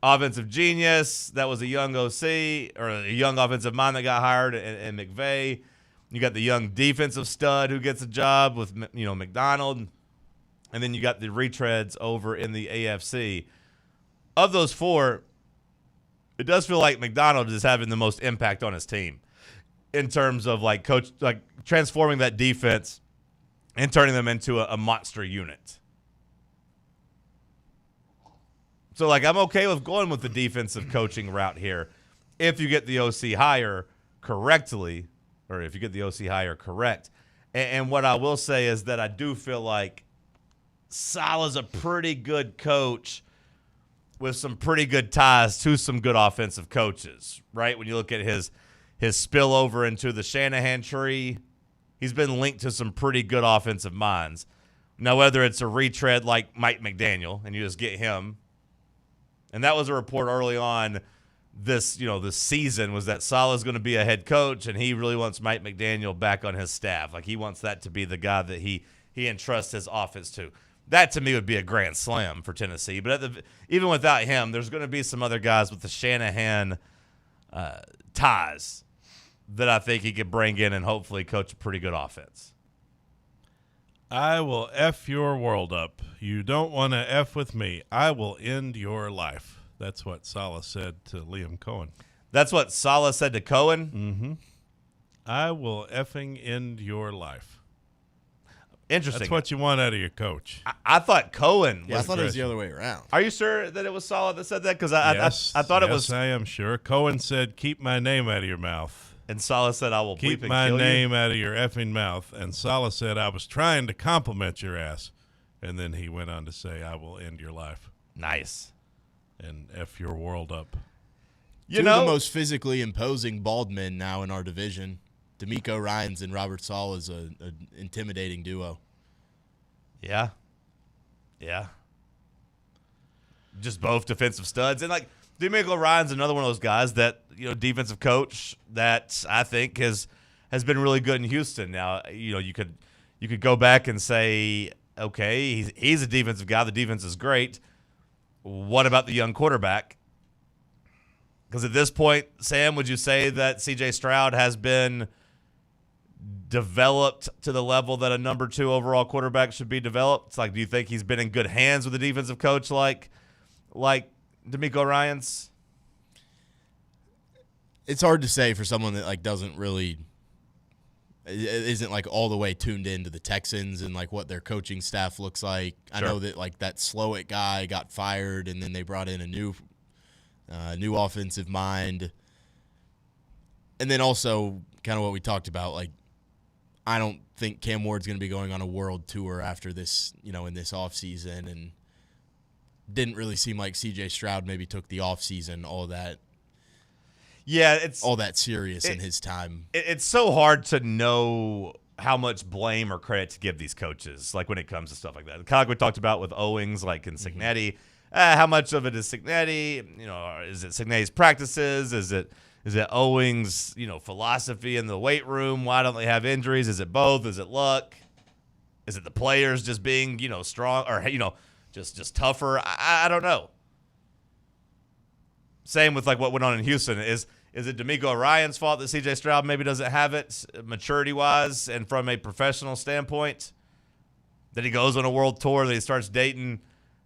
Offensive genius, that was a young OC or a young offensive mind that got hired, and McVay. You got the young defensive stud who gets a job with McDonald, and then you got the retreads over in the AFC. Of those four, it does feel like McDonald is having the most impact on his team in terms of transforming that defense and turning them into a monster unit. So I'm okay with going with the defensive coaching route here if you get the OC hire, correctly, or if you get the OC hire correct. And what I will say is that I do feel like Saleh's a pretty good coach with some pretty good ties to some good offensive coaches, right? When you look at his spillover into the Shanahan tree, he's been linked to some pretty good offensive minds. Now, whether it's a retread like Mike McDaniel and you just get him, and that was a report early on this season, was that Saleh's going to be a head coach and he really wants Mike McDaniel back on his staff. Like, he wants that to be the guy that he entrusts his offense to. That, to me, would be a grand slam for Tennessee. But even without him, there's going to be some other guys with the Shanahan ties that I think he could bring in and hopefully coach a pretty good offense. I will F your world up. You don't want to F with me. I will end your life. That's what Saleh said to Liam Cohen. That's what Saleh said to Cohen? Mm-hmm. I will effing end your life. Interesting. That's what you want out of your coach. I thought Cohen was. I thought it was the other way around. Are you sure that it was Saleh that said that? Because I thought it was. Yes, I am sure. Cohen said, keep my name out of your mouth. And Saleh said, I will keep bleep and my kill name you. out of your effing mouth. And Saleh said, I was trying to compliment your ass. And then he went on to say, I will end your life. Nice. And F your world up. Two of the most physically imposing bald men now in our division. D'Amico Ryans and Robert Saleh is an intimidating duo. Yeah. Yeah. Just both defensive studs. And, like, D'Amico Ryan's another one of those guys that, defensive coach that I think has been really good in Houston. Now, you could go back and say, okay, he's a defensive guy. The defense is great. What about the young quarterback? Because at this point, Sam, would you say that C.J. Stroud has been developed to the level that a number 2 overall quarterback should be developed? It's like, do you think he's been in good hands with a defensive coach like D'Amico Ryans? It's hard to say for someone that doesn't really isn't all the way tuned into the Texans and what their coaching staff looks like. Sure. I know that that Slowett guy got fired and then they brought in a new offensive mind. And then also kind of what we talked about, I don't think Cam Ward's going to be going on a world tour after this, in this offseason, and didn't really seem like C.J. Stroud maybe took the offseason all that. Yeah, it's all that serious in his time. It's so hard to know how much blame or credit to give these coaches, like when it comes to stuff like that. Kind of like we talked about with Owings, like in Cignetti. How much of it is Cignetti? Is it Cignetti's practices? Is it Owings' philosophy in the weight room? Why don't they have injuries? Is it both? Is it luck? Is it the players just being strong or just tougher? I don't know. Same with what went on in Houston. Is it D'Amico Ryan's fault that C.J. Stroud maybe doesn't have it maturity-wise and from a professional standpoint? That he goes on a world tour, that he starts dating,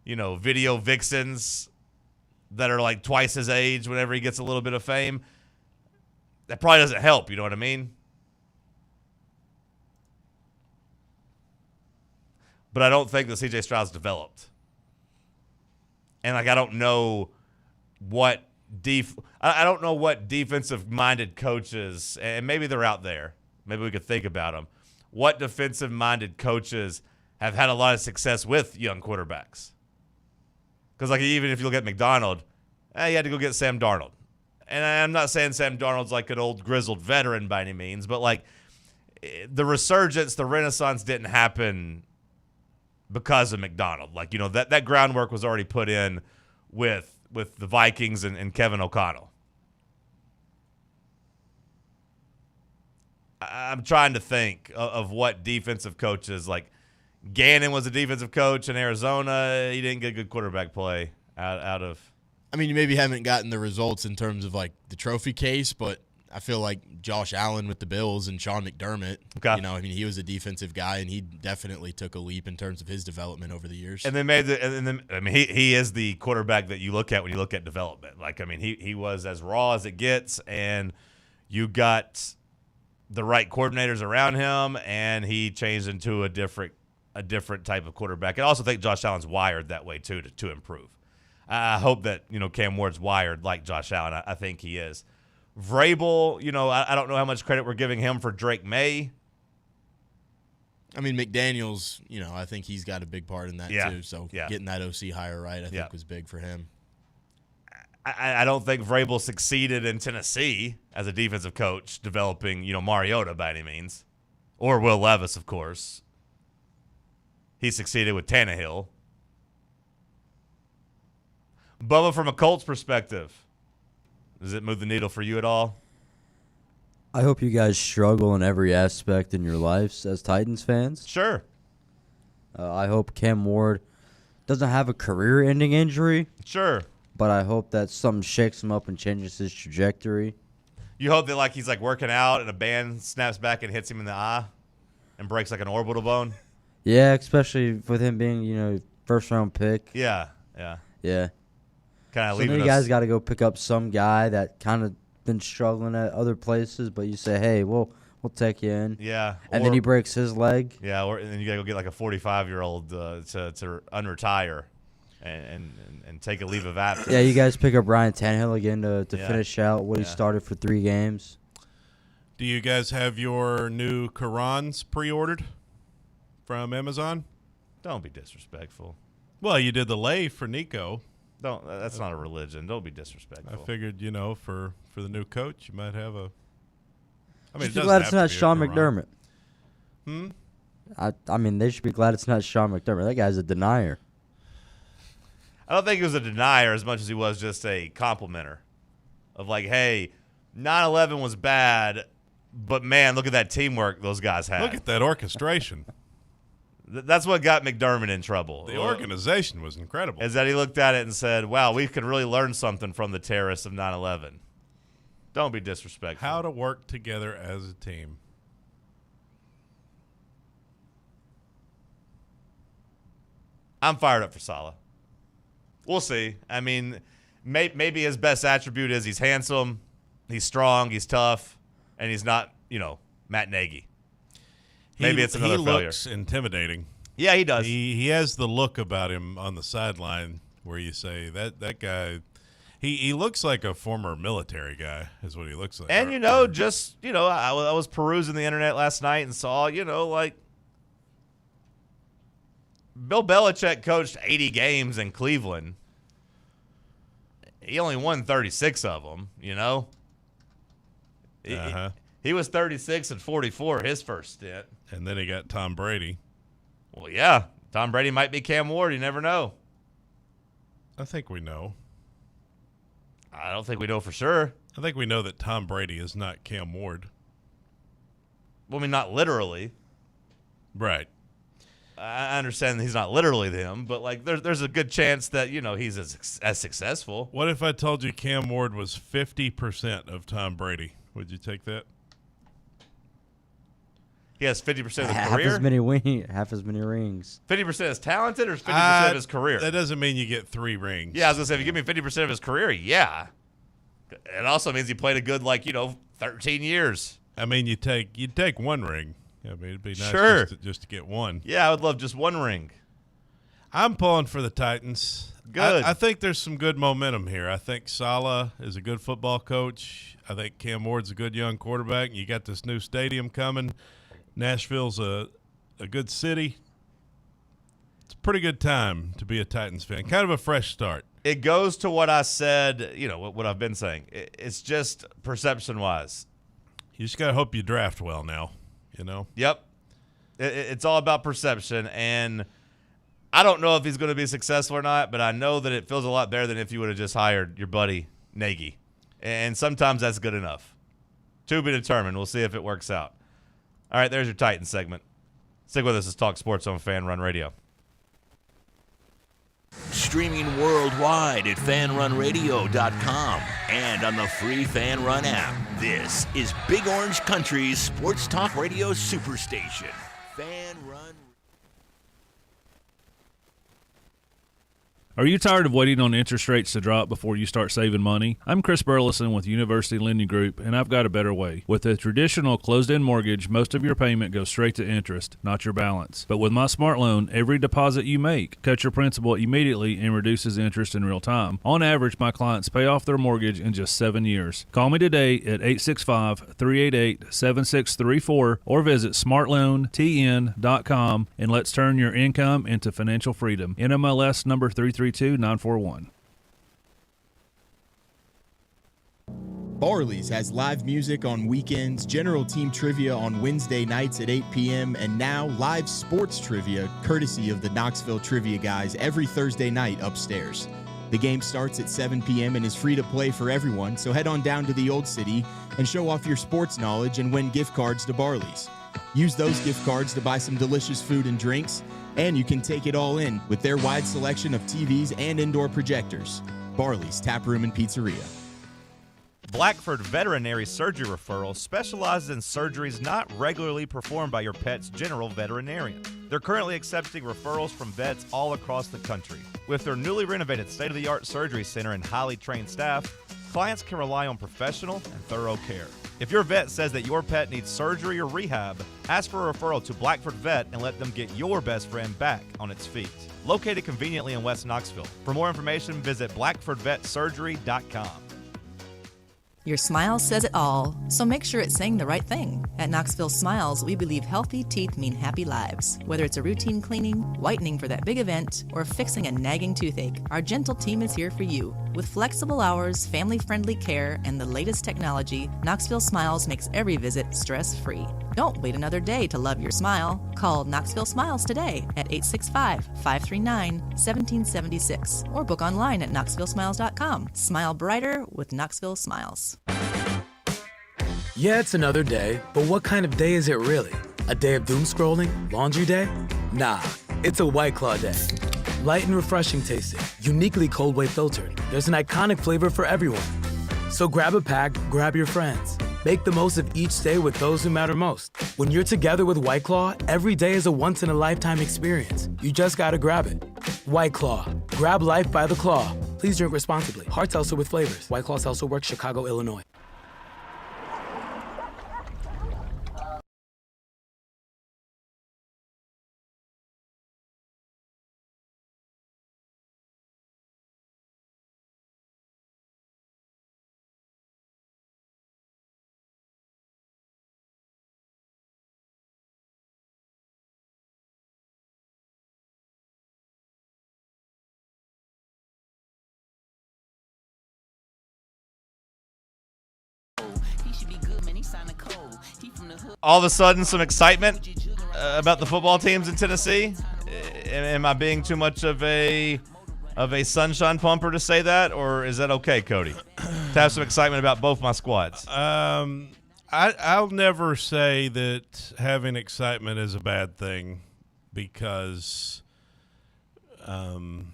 video vixens that are twice his age whenever he gets a little bit of fame? That probably doesn't help, you know what I mean? But I don't think that C.J. Stroud's developed. And I don't know what I don't know what defensive-minded coaches, and maybe they're out there. Maybe we could think about them. What defensive-minded coaches have had a lot of success with young quarterbacks? Because even if you look at McDonald, you had to go get Sam Darnold. And I'm not saying Sam Darnold's an old grizzled veteran by any means, but the resurgence, the renaissance didn't happen because of McDonald. That groundwork was already put in with the Vikings and Kevin O'Connell. I'm trying to think of what defensive coaches, Gannon was a defensive coach in Arizona. He didn't get good quarterback play out of. I mean, you maybe haven't gotten the results in terms of the trophy case, but I feel like Josh Allen with the Bills and Sean McDermott. Okay. He was a defensive guy, and he definitely took a leap in terms of his development over the years. And he is the quarterback that you look at when you look at development. He was as raw as it gets, and you got the right coordinators around him, and he changed into a different type of quarterback. I also think Josh Allen's wired that way too to improve. I hope that Cam Ward's wired like Josh Allen. I think he is. Vrabel, I don't know how much credit we're giving him for Drake May. I mean, McDaniels, I think he's got a big part in that too. So getting that OC hire right, I think was big for him. I don't think Vrabel succeeded in Tennessee as a defensive coach, developing, Mariota by any means. Or Will Levis, of course. He succeeded with Tannehill. Bubba, from a Colts perspective, does it move the needle for you at all? I hope you guys struggle in every aspect in your lives as Titans fans. Sure. I hope Cam Ward doesn't have a career-ending injury. Sure. But I hope that something shakes him up and changes his trajectory. You hope that he's working out and a band snaps back and hits him in the eye and breaks an orbital bone? Yeah, especially with him being, first-round pick. Yeah. Yeah. Kind of So leaving you us. guys got to go pick up some guy that kind of been struggling at other places, but you say, hey, we'll take you in. Yeah. And then he breaks his leg. Yeah, and then you got to go get a 45-year-old to unretire and take a leave of absence. Yeah, you guys pick up Ryan Tannehill again to finish out what he started for 3 games. Do you guys have your new Qurans pre-ordered from Amazon? Don't be disrespectful. Well, you did the lay for Nico. That's not a religion. Don't be disrespectful. I figured, for the new coach, you might have a. I mean, Just be glad it's not Sean McDermott. I mean, they should be glad it's not Sean McDermott. That guy's a denier. I don't think he was a denier as much as he was just a complimenter of hey, 9/11 was bad, but man, look at that teamwork those guys had. Look at that orchestration. That's what got McDermott in trouble. The organization was incredible. Is that he looked at it and said, wow, we could really learn something from the terrorists of 9/11. Don't be disrespectful. How to work together as a team. I'm fired up for Saleh. We'll see. I mean, maybe his best attribute is he's handsome, he's strong, he's tough, and he's not, Matt Nagy. Maybe it's another failure. He looks intimidating. Yeah, he does. He has the look about him on the sideline where you say that guy. He looks like a former military guy, is what he looks like. And I was perusing the internet last night and saw, Bill Belichick coached 80 games in Cleveland. He only won 36 of them, He was 36-44 his first stint. And then he got Tom Brady. Well, yeah. Tom Brady might be Cam Ward. You never know. I think we know. I don't think we know for sure. I think we know that Tom Brady is not Cam Ward. Well, I mean, not literally. Right. I understand that he's not literally him, but there's a good chance that he's as successful. What if I told you Cam Ward was 50% of Tom Brady? Would you take that? He has 50% of the half career. Half as many rings. 50% is talented, or 50% of his career? That doesn't mean you get 3 rings. Yeah, I was gonna say if you give me 50% of his career, yeah. It also means he played a good 13 years. I mean, you'd take 1 ring. I mean, it'd be nice sure. just to get 1. Yeah, I would love just 1 ring. I'm pulling for the Titans. Good. I think there's some good momentum here. I think Saleh is a good football coach. I think Cam Ward's a good young quarterback. You got this new stadium coming. Nashville's a good city. It's a pretty good time to be a Titans fan. Kind of a fresh start. It goes to what I said, what I've been saying. It's just perception-wise. You just got to hope you draft well now, Yep. It's all about perception, and I don't know if he's going to be successful or not, but I know that it feels a lot better than if you would have just hired your buddy Nagy. And sometimes that's good enough. To be determined. We'll see if it works out. All right, there's your Titans segment. Stick with us as Talk Sports on Fan Run Radio. Streaming worldwide at fanrunradio.com and on the free Fan Run app. This is Big Orange Country's Sports Talk Radio Superstation. Fan Run. Are you tired of waiting on interest rates to drop before you start saving money? I'm Chris Burleson with University Lending Group, and I've got a better way. With a traditional closed-end mortgage, most of your payment goes straight to interest, not your balance. But with my Smart Loan, every deposit you make cuts your principal immediately and reduces interest in real time. On average, my clients pay off their mortgage in just 7 years. Call me today at 865-388-7634 or visit smartloantn.com and let's turn your income into financial freedom. NMLS number 332941. Barley's has live music on weekends, general team trivia on Wednesday nights at 8 p.m., and now live sports trivia courtesy of the Knoxville Trivia Guys every Thursday night upstairs. The game starts at 7 p.m. and is free to play for everyone, so head on down to the Old City and show off your sports knowledge and win gift cards to Barley's. Use those gift cards to buy some delicious food and drinks, and you can take it all in with their wide selection of TVs and indoor projectors. Barley's Tap Room and Pizzeria. Blackford Veterinary Surgery Referral specializes in surgeries not regularly performed by your pet's general veterinarian. They're currently accepting referrals from vets all across the country. With their newly renovated state-of-the-art surgery center and highly trained staff, clients can rely on professional and thorough care. If your vet says that your pet needs surgery or rehab, ask for a referral to Blackford Vet and let them get your best friend back on its feet. Located conveniently in West Knoxville. For more information, visit blackfordvetsurgery.com. Your smile says it all, so make sure it's saying the right thing. At Knoxville Smiles, we believe healthy teeth mean happy lives. Whether it's a routine cleaning, whitening for that big event, or fixing a nagging toothache, our gentle team is here for you. With flexible hours, family-friendly care, and the latest technology, Knoxville Smiles makes every visit stress-free. Don't wait another day to love your smile. Call Knoxville Smiles today at 865-539-1776 or book online at knoxvillesmiles.com. Smile brighter with Knoxville Smiles. Yeah, it's another day, but what kind of day is it really? A day of doom scrolling? Laundry day? Nah, it's a White Claw day. Light and refreshing tasting, uniquely cold way filtered. There's an iconic flavor for everyone. So grab a pack, grab your friends. Make the most of each day with those who matter most. When you're together with White Claw, every day is a once-in-a-lifetime experience. You just gotta grab it. White Claw. Grab life by the claw. Please drink responsibly. Hard seltzer with flavors. White Claw Seltzer Works, Chicago, Illinois. All of a sudden, some excitement about the football teams in Tennessee. Am I being too much of a sunshine pumper to say that, or is that okay, Cody? To have some excitement about both my squads. I'll never say that having excitement is a bad thing, because the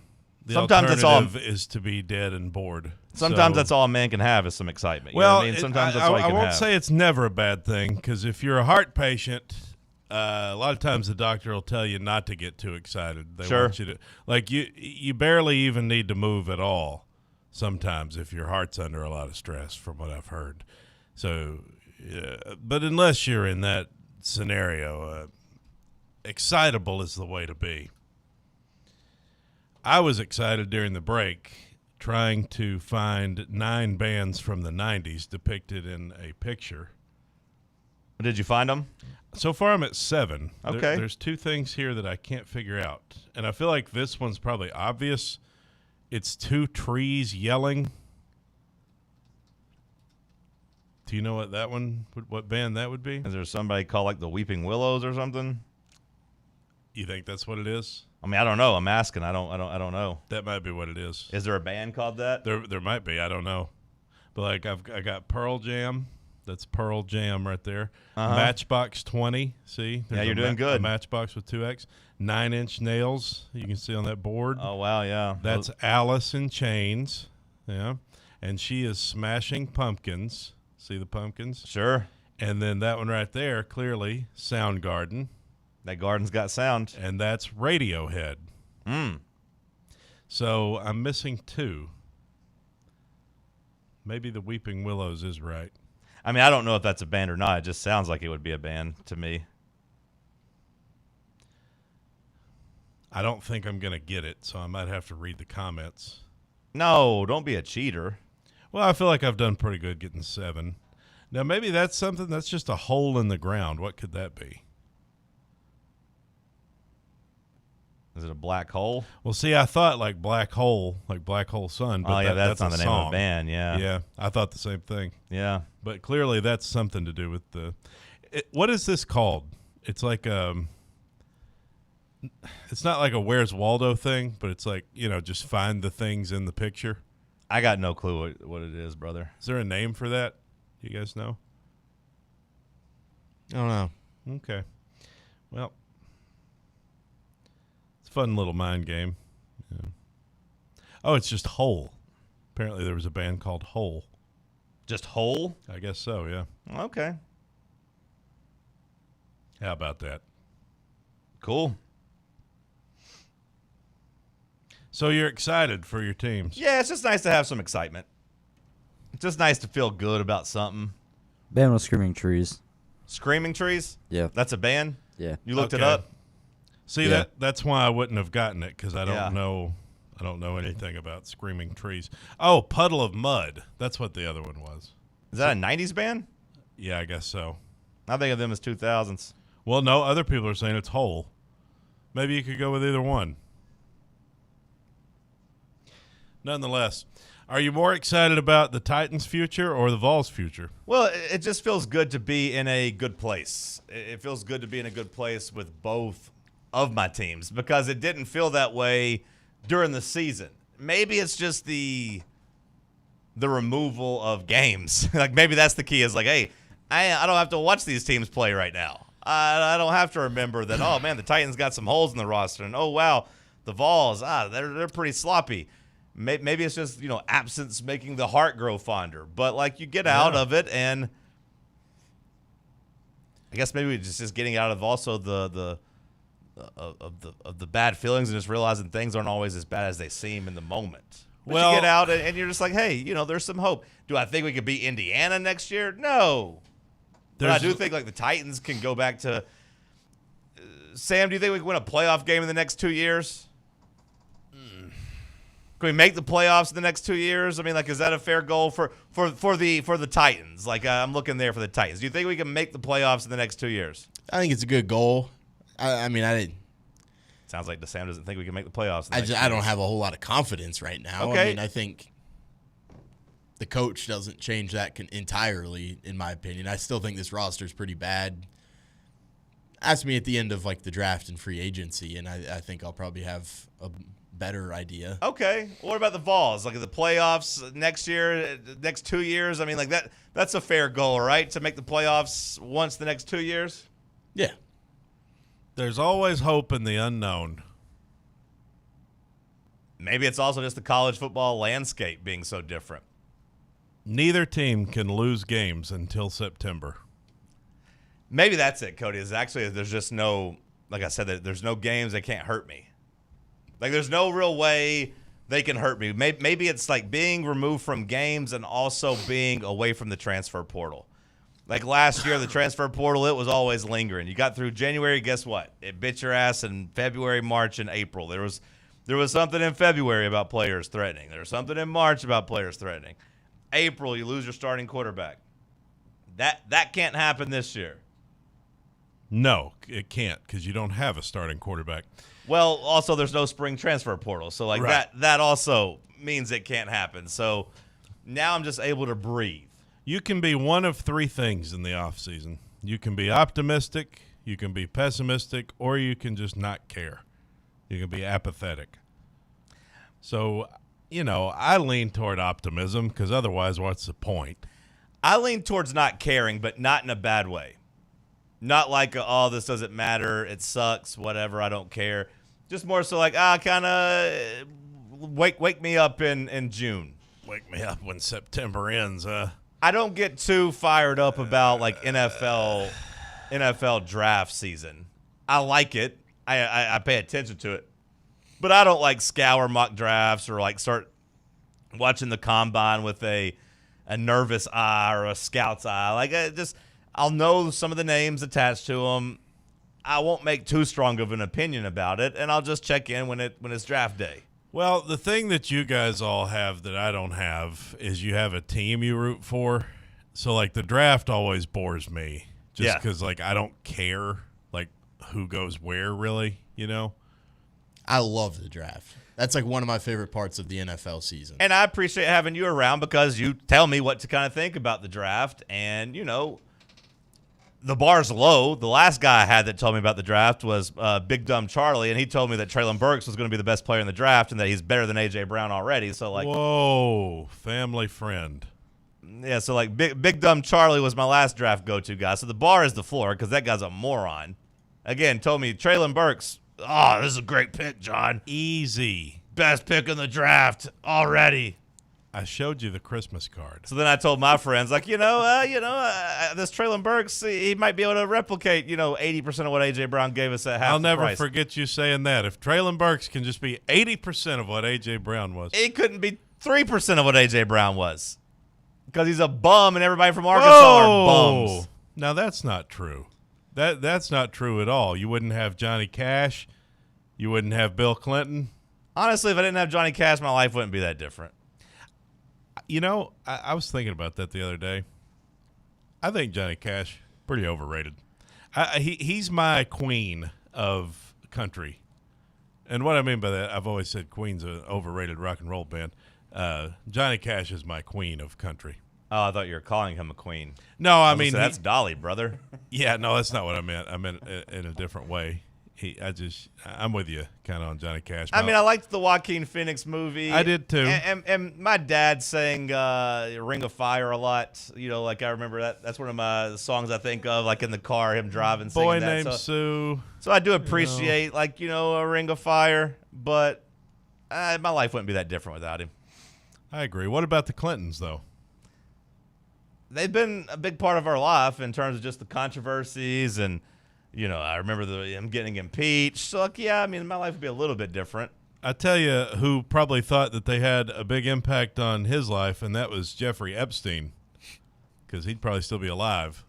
sometimes alternative is to be dead and bored. Sometimes that's all a man can have is some excitement. Well, I mean? Sometimes that's all you can I won't have. say it's never a bad thing, because if you're a heart patient, a lot of times the doctor will tell you not to get too excited. They Sure. want you to, like, you barely even need to move at all sometimes if your heart's under a lot of stress, from what I've heard. So, but unless you're in that scenario, excitable is the way to be. I was excited during the break trying to find 9 bands from the 90s depicted in a picture. Did you find them? So far, I'm at 7. Okay. There's 2 things here that I can't figure out. And I feel like this one's probably obvious. It's 2 trees yelling. Do you know what that one, what band that would be? Is there somebody called like the Weeping Willows or something? You think that's what it is? I mean, I don't know. I'm asking. I don't know. That might be what it is. Is there a band called that? There might be. I don't know. But like I got Pearl Jam. That's Pearl Jam right there. Uh-huh. Matchbox 20. See? Yeah, you're doing good. A Matchbox with 2 X. 9 Inch Nails. You can see on that board. Oh wow, yeah. That's Alice in Chains. Yeah, and she is Smashing Pumpkins. See the pumpkins? Sure. And then that one right there, clearly Soundgarden. That garden's got sound. And that's Radiohead. So I'm missing 2. Maybe the Weeping Willows is right. I mean, I don't know if that's a band or not. It just sounds like it would be a band to me. I don't think I'm going to get it, so I might have to read the comments. No, don't be a cheater. Well, I feel like I've done pretty good getting 7. Now, maybe that's something that's just a hole in the ground. What could that be? Is it a black hole? Well, see, I thought like Black Hole Sun. But that's not the name song. of the band, yeah. Yeah, I thought the same thing. Yeah. But clearly that's something to do with the what is this called? It's like it's not like a Where's Waldo thing, but it's like, just find the things in the picture. I got no clue what it is, brother. Is there a name for that? You guys know? I don't know. Okay. Well, it's a fun little mind game. Yeah. Oh, it's just Hole. Apparently there was a band called Hole. Just Hole? I guess so, yeah. Okay. How about that? Cool. So you're excited for your teams? Yeah, it's just nice to have some excitement. It's just nice to feel good about something. Band with Screaming Trees. Screaming Trees? Yeah. That's a band? Yeah. You looked it Okay. up? See, that's why I wouldn't have gotten it, because I don't Yeah. know. I don't know anything about Screaming Trees. Oh, Puddle of Mud. That's what the other one was. Is that a 90s band? Yeah, I guess so. I think of them as 2000s. Well, no, other people are saying it's Hole. Maybe you could go with either one. Nonetheless, are you more excited about the Titans' future or the Vols' future? Well, it just feels good to be in a good place. It feels good to be in a good place with both of my teams, because it didn't feel that way during the season. Maybe it's just the removal of games. Like, maybe that's the key, is like, hey, I don't have to watch these teams play right now. I don't have to remember that, oh, man, the Titans got some holes in the roster. And, oh, wow, the Vols, they're pretty sloppy. Maybe it's just, absence making the heart grow fonder. But, like, you get out of it, and I guess maybe it's just getting out of also the bad feelings and just realizing things aren't always as bad as they seem in the moment. But you get out, and you're just like, hey, there's some hope. Do I think we could beat Indiana next year? No. But I do think, like, the Titans can go back to Sam, do you think we can win a playoff game in the next 2 years? Can we make the playoffs in the next 2 years? I mean, like, is that a fair goal for the Titans? Like, I'm looking there for the Titans. Do you think we can make the playoffs in the next 2 years? I think it's a good goal. I mean, I didn't. Sounds like Sam doesn't think we can make the playoffs. I don't have a whole lot of confidence right now. Okay. I mean, I think the coach doesn't change that entirely, in my opinion. I still think this roster is pretty bad. Ask me at the end of, like, the draft and free agency, and I think I'll probably have a better idea. Okay. What about the Vols? Like, the playoffs next year, next 2 years? I mean, like, that's a fair goal, right? To make the playoffs once the next 2 years? Yeah. There's always hope in the unknown. Maybe it's also just the college football landscape being so different. Neither team can lose games until September. Maybe that's it, Cody. Is actually there's just no, like I said, there's no games that can't hurt me. Like, there's no real way they can hurt me. Maybe it's like being removed from games and also being away from the transfer portal. Like last year, the transfer portal, it was always lingering. You got through January, guess what? It bit your ass in February, March, and April. There was something in February about players threatening. There was something in March about players threatening. April, you lose your starting quarterback. That can't happen this year. No, it can't, because you don't have a starting quarterback. Well, also there's no spring transfer portal, so like Right. that also means it can't happen. So now I'm just able to breathe. You can be one of three things in the offseason. You can be optimistic, you can be pessimistic, or you can just not care. You can be apathetic. So, I lean toward optimism, because otherwise, what's the point? I lean towards not caring, but not in a bad way. Not like, oh, this doesn't matter, it sucks, whatever, I don't care. Just more so like, kind of wake me up in June. Wake me up when September ends, I don't get too fired up about like NFL draft season. I like it. I pay attention to it. But I don't like scour mock drafts or like start watching the combine with a nervous eye or a scout's eye. Like I'll know some of the names attached to them. I won't make too strong of an opinion about it, and I'll just check in when it's draft day. Well, the thing that you guys all have that I don't have is you have a team you root for. So, like, the draft always bores me just because, like, I don't care, like, who goes where, really, you know? I love the draft. That's, like, one of my favorite parts of the NFL season. And I appreciate having you around because you tell me what to kind of think about the draft. And, you know, the bar's low. The last guy I had that told me about the draft was Big Dumb Charlie, and he told me that Traylon Burks was going to be the best player in the draft and that he's better than A.J. Brown already. So, like, whoa, family friend. Yeah, so, like, Big Dumb Charlie was my last draft go-to guy. So the bar is the floor because that guy's a moron. Again, told me Traylon Burks, oh, this is a great pick, John. Easy. Best pick in the draft already. I showed you the Christmas card. So then I told my friends, like, this Traylon Burks, he might be able to replicate, 80% of what A.J. Brown gave us at half I'll the never price. forget you saying that. If Traylon Burks can just be 80% of what A.J. Brown was. It couldn't be 3% of what A.J. Brown was. Because he's a bum and everybody from Arkansas are bums. Now, that's not true. That's not true at all. You wouldn't have Johnny Cash. You wouldn't have Bill Clinton. Honestly, if I didn't have Johnny Cash, my life wouldn't be that different. You know, I was thinking about that the other day. I think Johnny Cash, pretty overrated. He's my queen of country. And what I mean by that, I've always said Queen's an overrated rock and roll band. Johnny Cash is my queen of country. Oh, I thought you were calling him a queen. No, I mean that's Dolly, brother. Yeah, no, that's not what I meant. I meant in a different way. I'm with you kind of on Johnny Cash. I mean, I liked the Joaquin Phoenix movie. I did too. And my dad sang Ring of Fire a lot. Like I remember that. That's one of my songs I think of, like in the car, him driving, singing Boy that. Named Sue. So I do appreciate, a Ring of Fire, but my life wouldn't be that different without him. I agree. What about the Clintons, though? They've been a big part of our life in terms of just the controversies and, I remember him getting impeached. So, my life would be a little bit different. I tell you who probably thought that they had a big impact on his life, and that was Jeffrey Epstein, because he'd probably still be alive.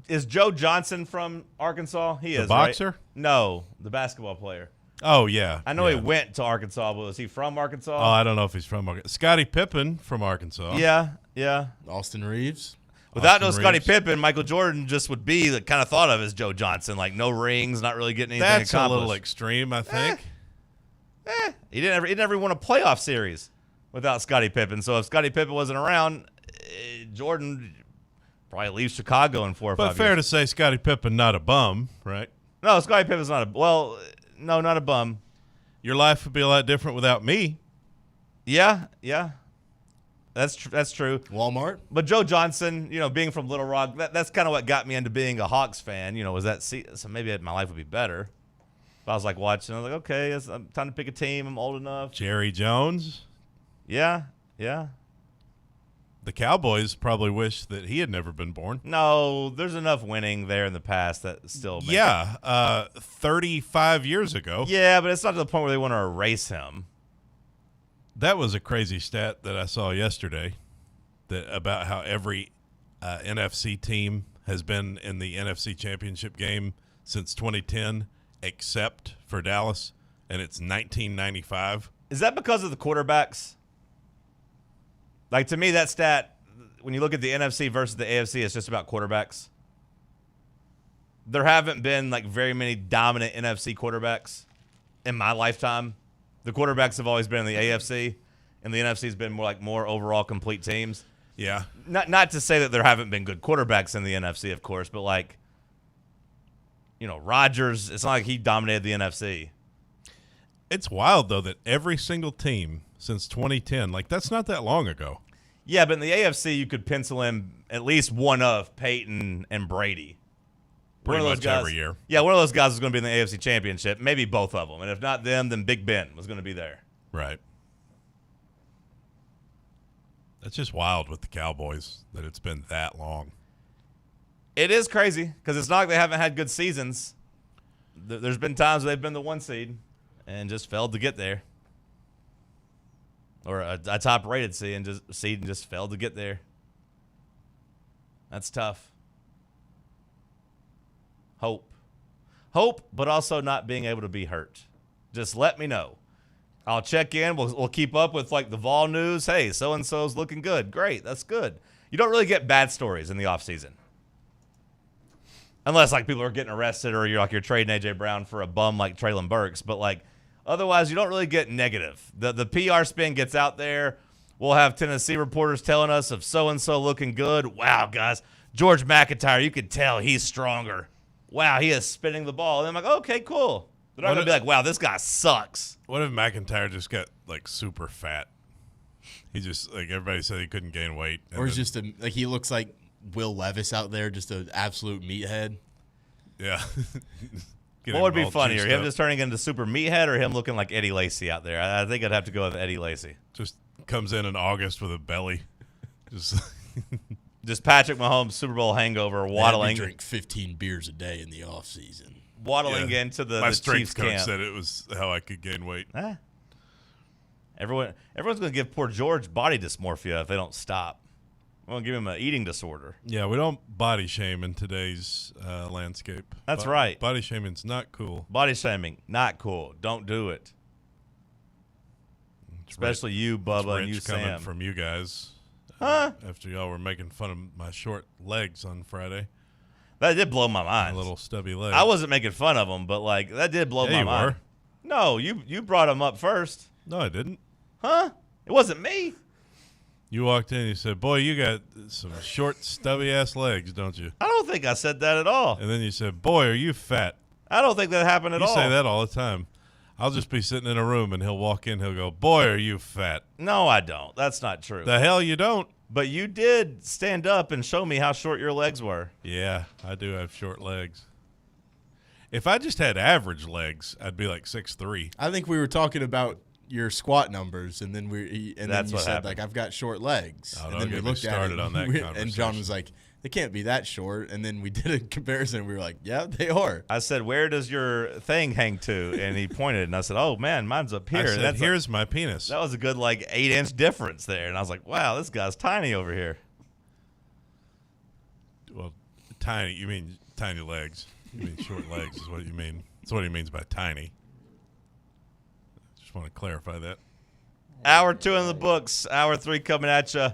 Is Joe Johnson from Arkansas? He is, the boxer? Right? No, the basketball player. Oh, yeah. I know he went to Arkansas, but was he from Arkansas? Oh, I don't know if he's from Arkansas. Scottie Pippen from Arkansas. Yeah. Austin Reeves. Without no Scottie Pippen, Michael Jordan just would be kind of thought of as Joe Johnson, like no rings, not really getting anything accomplished. That's a little extreme, I think. He never won a playoff series without Scottie Pippen. So if Scottie Pippen wasn't around, Jordan probably leaves Chicago in 4 or 5 years. But fair to say, Scottie Pippen not a bum, right? No, Scottie Pippen's not not a bum. Your life would be a lot different without me. Yeah. That's true. Walmart. But Joe Johnson, being from Little Rock, that's kind of what got me into being a Hawks fan. Was that so maybe my life would be better. If I was like watching, I was like, okay, it's time to pick a team. I'm old enough. Jerry Jones. Yeah. The Cowboys probably wish that he had never been born. No, there's enough winning there in the past that still makes 35 years ago. Yeah, but it's not to the point where they want to erase him. That was a crazy stat that I saw yesterday about how every NFC team has been in the NFC Championship game since 2010, except for Dallas, and it's 1995. Is that because of the quarterbacks? Like, to me, that stat, when you look at the NFC versus the AFC, it's just about quarterbacks. There haven't been, very many dominant NFC quarterbacks in my lifetime. The quarterbacks have always been in the AFC, and the NFC has been more overall complete teams. Yeah. Not to say that there haven't been good quarterbacks in the NFC, of course, but Rodgers, it's not like he dominated the NFC. It's wild, though, that every single team since 2010, that's not that long ago. Yeah, but in the AFC, you could pencil in at least one of Peyton and Brady. Pretty much every year. Yeah, one of those guys was going to be in the AFC Championship, maybe both of them. And if not them, then Big Ben was going to be there. Right. That's just wild with the Cowboys that it's been that long. It is crazy because it's not like they haven't had good seasons. There's been times they've been the 1 seed, and just failed to get there. Or a top-rated seed and just failed to get there. That's tough. Hope, but also not being able to be hurt. Just let me know. I'll check in. We'll keep up with like the Vol news. Hey, so-and-so's looking good. Great, that's good. You don't really get bad stories in the offseason. Unless like people are getting arrested or you're trading A.J. Brown for a bum like Treylon Burks. But like otherwise, you don't really get negative. The PR spin gets out there. We'll have Tennessee reporters telling us of so-and-so looking good. Wow, guys. George McIntyre, you can tell he's stronger. Wow, he is spinning the ball. And I'm like, okay, cool. They're not going to be like, wow, this guy sucks. What if McIntyre just got, like, super fat? He just, like, everybody said he couldn't gain weight. Or he's just he looks like Will Levis out there, just an absolute meathead. Yeah. What would be funnier, him just turning into super meathead or him looking like Eddie Lacy out there? I think I'd have to go with Eddie Lacy. Just comes in August with a belly. Just Patrick Mahomes Super Bowl hangover, waddling. Drink 15 beers a day in the offseason. Waddling into the strength Chiefs coach camp. said it was how I could gain weight. Everyone's going to give poor George body dysmorphia if they don't stop. I'm going to give him an eating disorder. Yeah, we don't body shame in today's landscape. That's right. Body shaming's not cool. Body shaming, not cool. Don't do it. Especially you, Bubba, and you, coming Sam. From you guys. After y'all were making fun of my short legs on Friday. That did blow my mind. My little stubby legs. I wasn't making fun of them, but like that did blow my mind. Were. No, you brought them up first. No, I didn't. Huh? It wasn't me. You walked in and you said, boy, you got some short, stubby-ass legs, don't you? I don't think I said that at all. And then you said, boy, are you fat? I don't think that happened at all. You say that all the time. I'll just be sitting in a room and he'll walk in, he'll go, boy, are you fat? No, I don't. That's not true. The hell you don't. But you did stand up and show me how short your legs were. Yeah, I do have short legs. If I just had average legs, I'd be like 6'3". I think we were talking about your squat numbers, and then you said happened. like I've got short legs, Oh, and don't then we get me looked at started it, on that and John was like, "They can't be that short." And then we did a comparison, and we were like, "Yeah, they are." I said, "Where does your thing hang to?" And he pointed, and I said, "Oh man, mine's up here." I said, here's my penis. That was a good 8-inch difference there, and I was like, "Wow, this guy's tiny over here." Well, tiny. You mean tiny legs? You mean short legs is what you mean. That's what he means by tiny. Just want to clarify that. Hour 2 in the books. Hour 3 coming at you.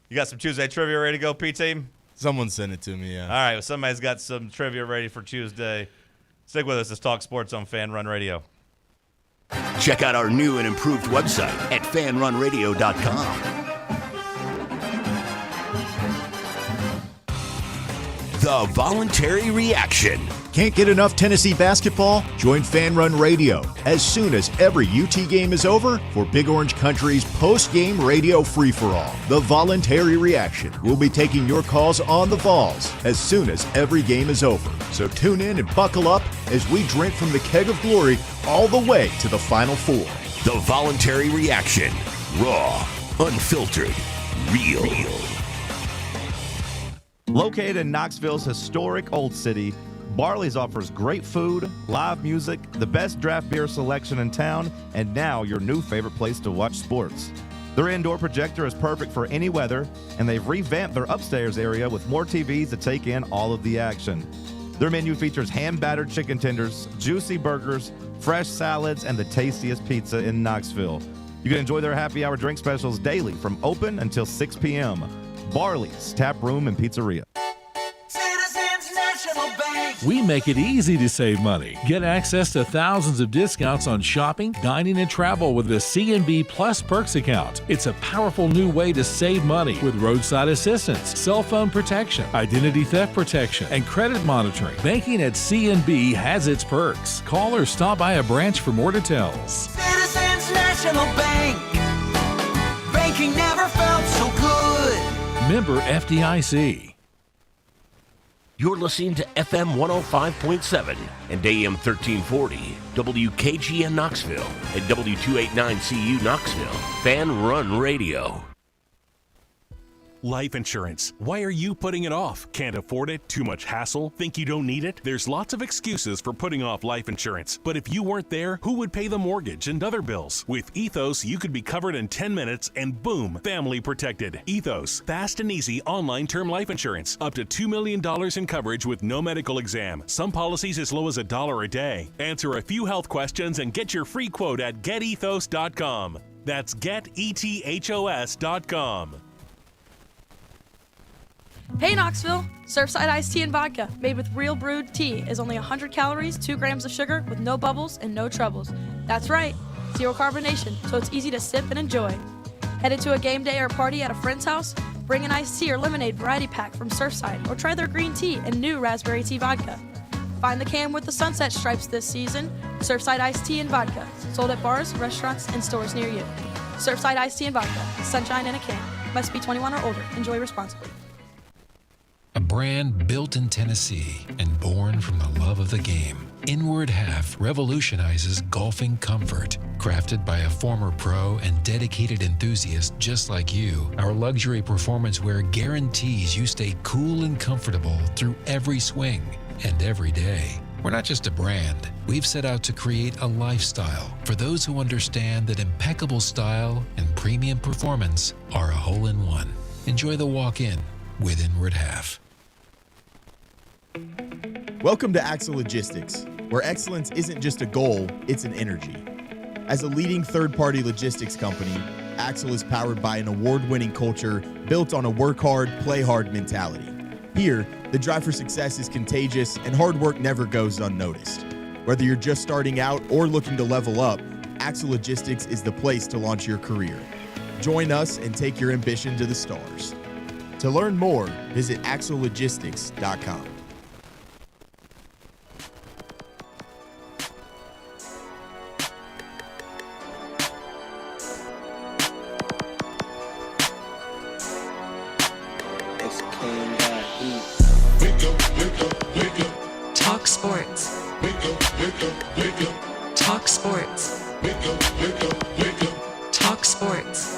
You got some Tuesday trivia ready to go, P-Team? Someone sent it to me, yeah. All right, well, somebody's got some trivia ready for Tuesday. Stick with us. It's Talk Sports on Fan Run Radio. Check out our new and improved website at fanrunradio.com. The voluntary reaction. Can't get enough Tennessee basketball? Join Fan Run Radio as soon as every UT game is over for Big Orange Country's post-game radio free-for-all. The Voluntary Reaction will be taking your calls on the Vols as soon as every game is over. So tune in and buckle up as we drink from the keg of glory all the way to the Final Four. The Voluntary Reaction. Raw, unfiltered, real. Located in Knoxville's historic Old City, Barley's offers great food, live music, the best draft beer selection in town, and now your new favorite place to watch sports. Their indoor projector is perfect for any weather, and they've revamped their upstairs area with more TVs to take in all of the action. Their menu features hand-battered chicken tenders, juicy burgers, fresh salads, and the tastiest pizza in Knoxville. You can enjoy their happy hour drink specials daily from open until 6 p.m. Barley's Tap Room and Pizzeria. We make it easy to save money. Get access to thousands of discounts on shopping, dining, and travel with the C&B Plus Perks account. It's a powerful new way to save money with roadside assistance, cell phone protection, identity theft protection, and credit monitoring. Banking at C&B has its perks. Call or stop by a branch for more details. Citizens National Bank. Banking never felt so good. Member FDIC. You're listening to FM 105.7 and AM 1340, WKGN Knoxville, and W289CU Knoxville, Fan Run Radio. Life insurance. Why are you putting it off? Can't afford it? Too much hassle? Think you don't need it? There's lots of excuses for putting off life insurance. But if you weren't there, who would pay the mortgage and other bills? With Ethos, you could be covered in 10 minutes and boom, family protected. Ethos, fast and easy online term life insurance. Up to $2 million in coverage with no medical exam. Some policies as low as $1 a day. Answer a few health questions and get your free quote at getethos.com. That's getethos.com. Hey Knoxville! Surfside iced tea and vodka, made with real brewed tea, is only 100 calories, 2 grams of sugar, with no bubbles and no troubles. That's right, zero carbonation, so it's easy to sip and enjoy. Headed to a game day or party at a friend's house? Bring an iced tea or lemonade variety pack from Surfside, or try their green tea and new raspberry tea vodka. Find the can with the sunset stripes this season. Surfside iced tea and vodka, sold at bars, restaurants, and stores near you. Surfside iced tea and vodka, sunshine in a can. Must be 21 or older. Enjoy responsibly. A brand built in Tennessee and born from the love of the game. Inward Half revolutionizes golfing comfort. Crafted by a former pro and dedicated enthusiast just like you, our luxury performance wear guarantees you stay cool and comfortable through every swing and every day. We're not just a brand. We've set out to create a lifestyle for those who understand that impeccable style and premium performance are a hole-in-one. Enjoy the walk-in with Inward Half. Welcome to Axle Logistics, where excellence isn't just a goal, it's an energy. As a leading third-party logistics company, Axle is powered by an award-winning culture built on a work hard, play hard mentality. Here, the drive for success is contagious and hard work never goes unnoticed. Whether you're just starting out or looking to level up, Axle Logistics is the place to launch your career. Join us and take your ambition to the stars. To learn more, visit axlelogistics.com. Talk Sports. Talk Sports. Talk Sports.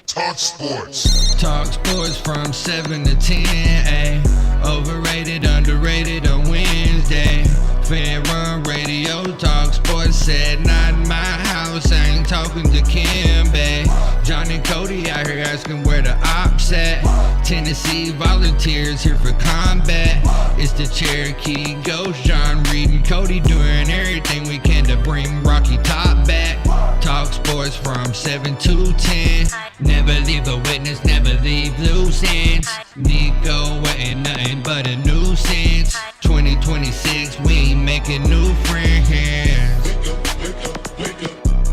Talk Sports. Talk Sports from 7 to 10, ayy. Overrated, underrated on Wednesday. Fan Run Radio, Talk Sports said, not in my house, I ain't talking to Kim, babe. John and Cody out here asking where the ops at. Tennessee volunteers here for combat. It's the Cherokee Ghost, John Reed and Cody doing everything we can to bring Rocky Top back. Talk Sports from 7 to 10. Never leave a witness, never leave loose ends. Nico ain't nothing but a nuisance. 2026, we ain't making new friends.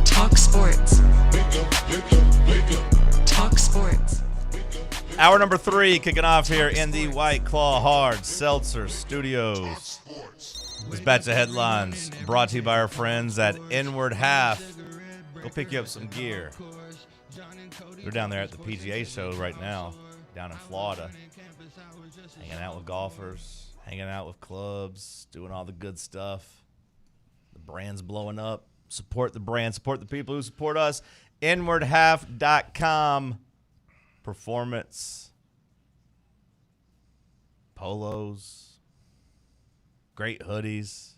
Talk Sports. Talk Sports. Hour number 3 kicking off here in the White Claw Hard Seltzer Studios. This batch of headlines brought to you by our friends at Inward Half. Go pick you up some gear. They're down there at the PGA show right now, down in Florida. Hanging out with golfers, hanging out with clubs, doing all the good stuff. The brand's blowing up. Support the brand, support the people who support us. InwardHalf.com. Performance. Polos. Great hoodies.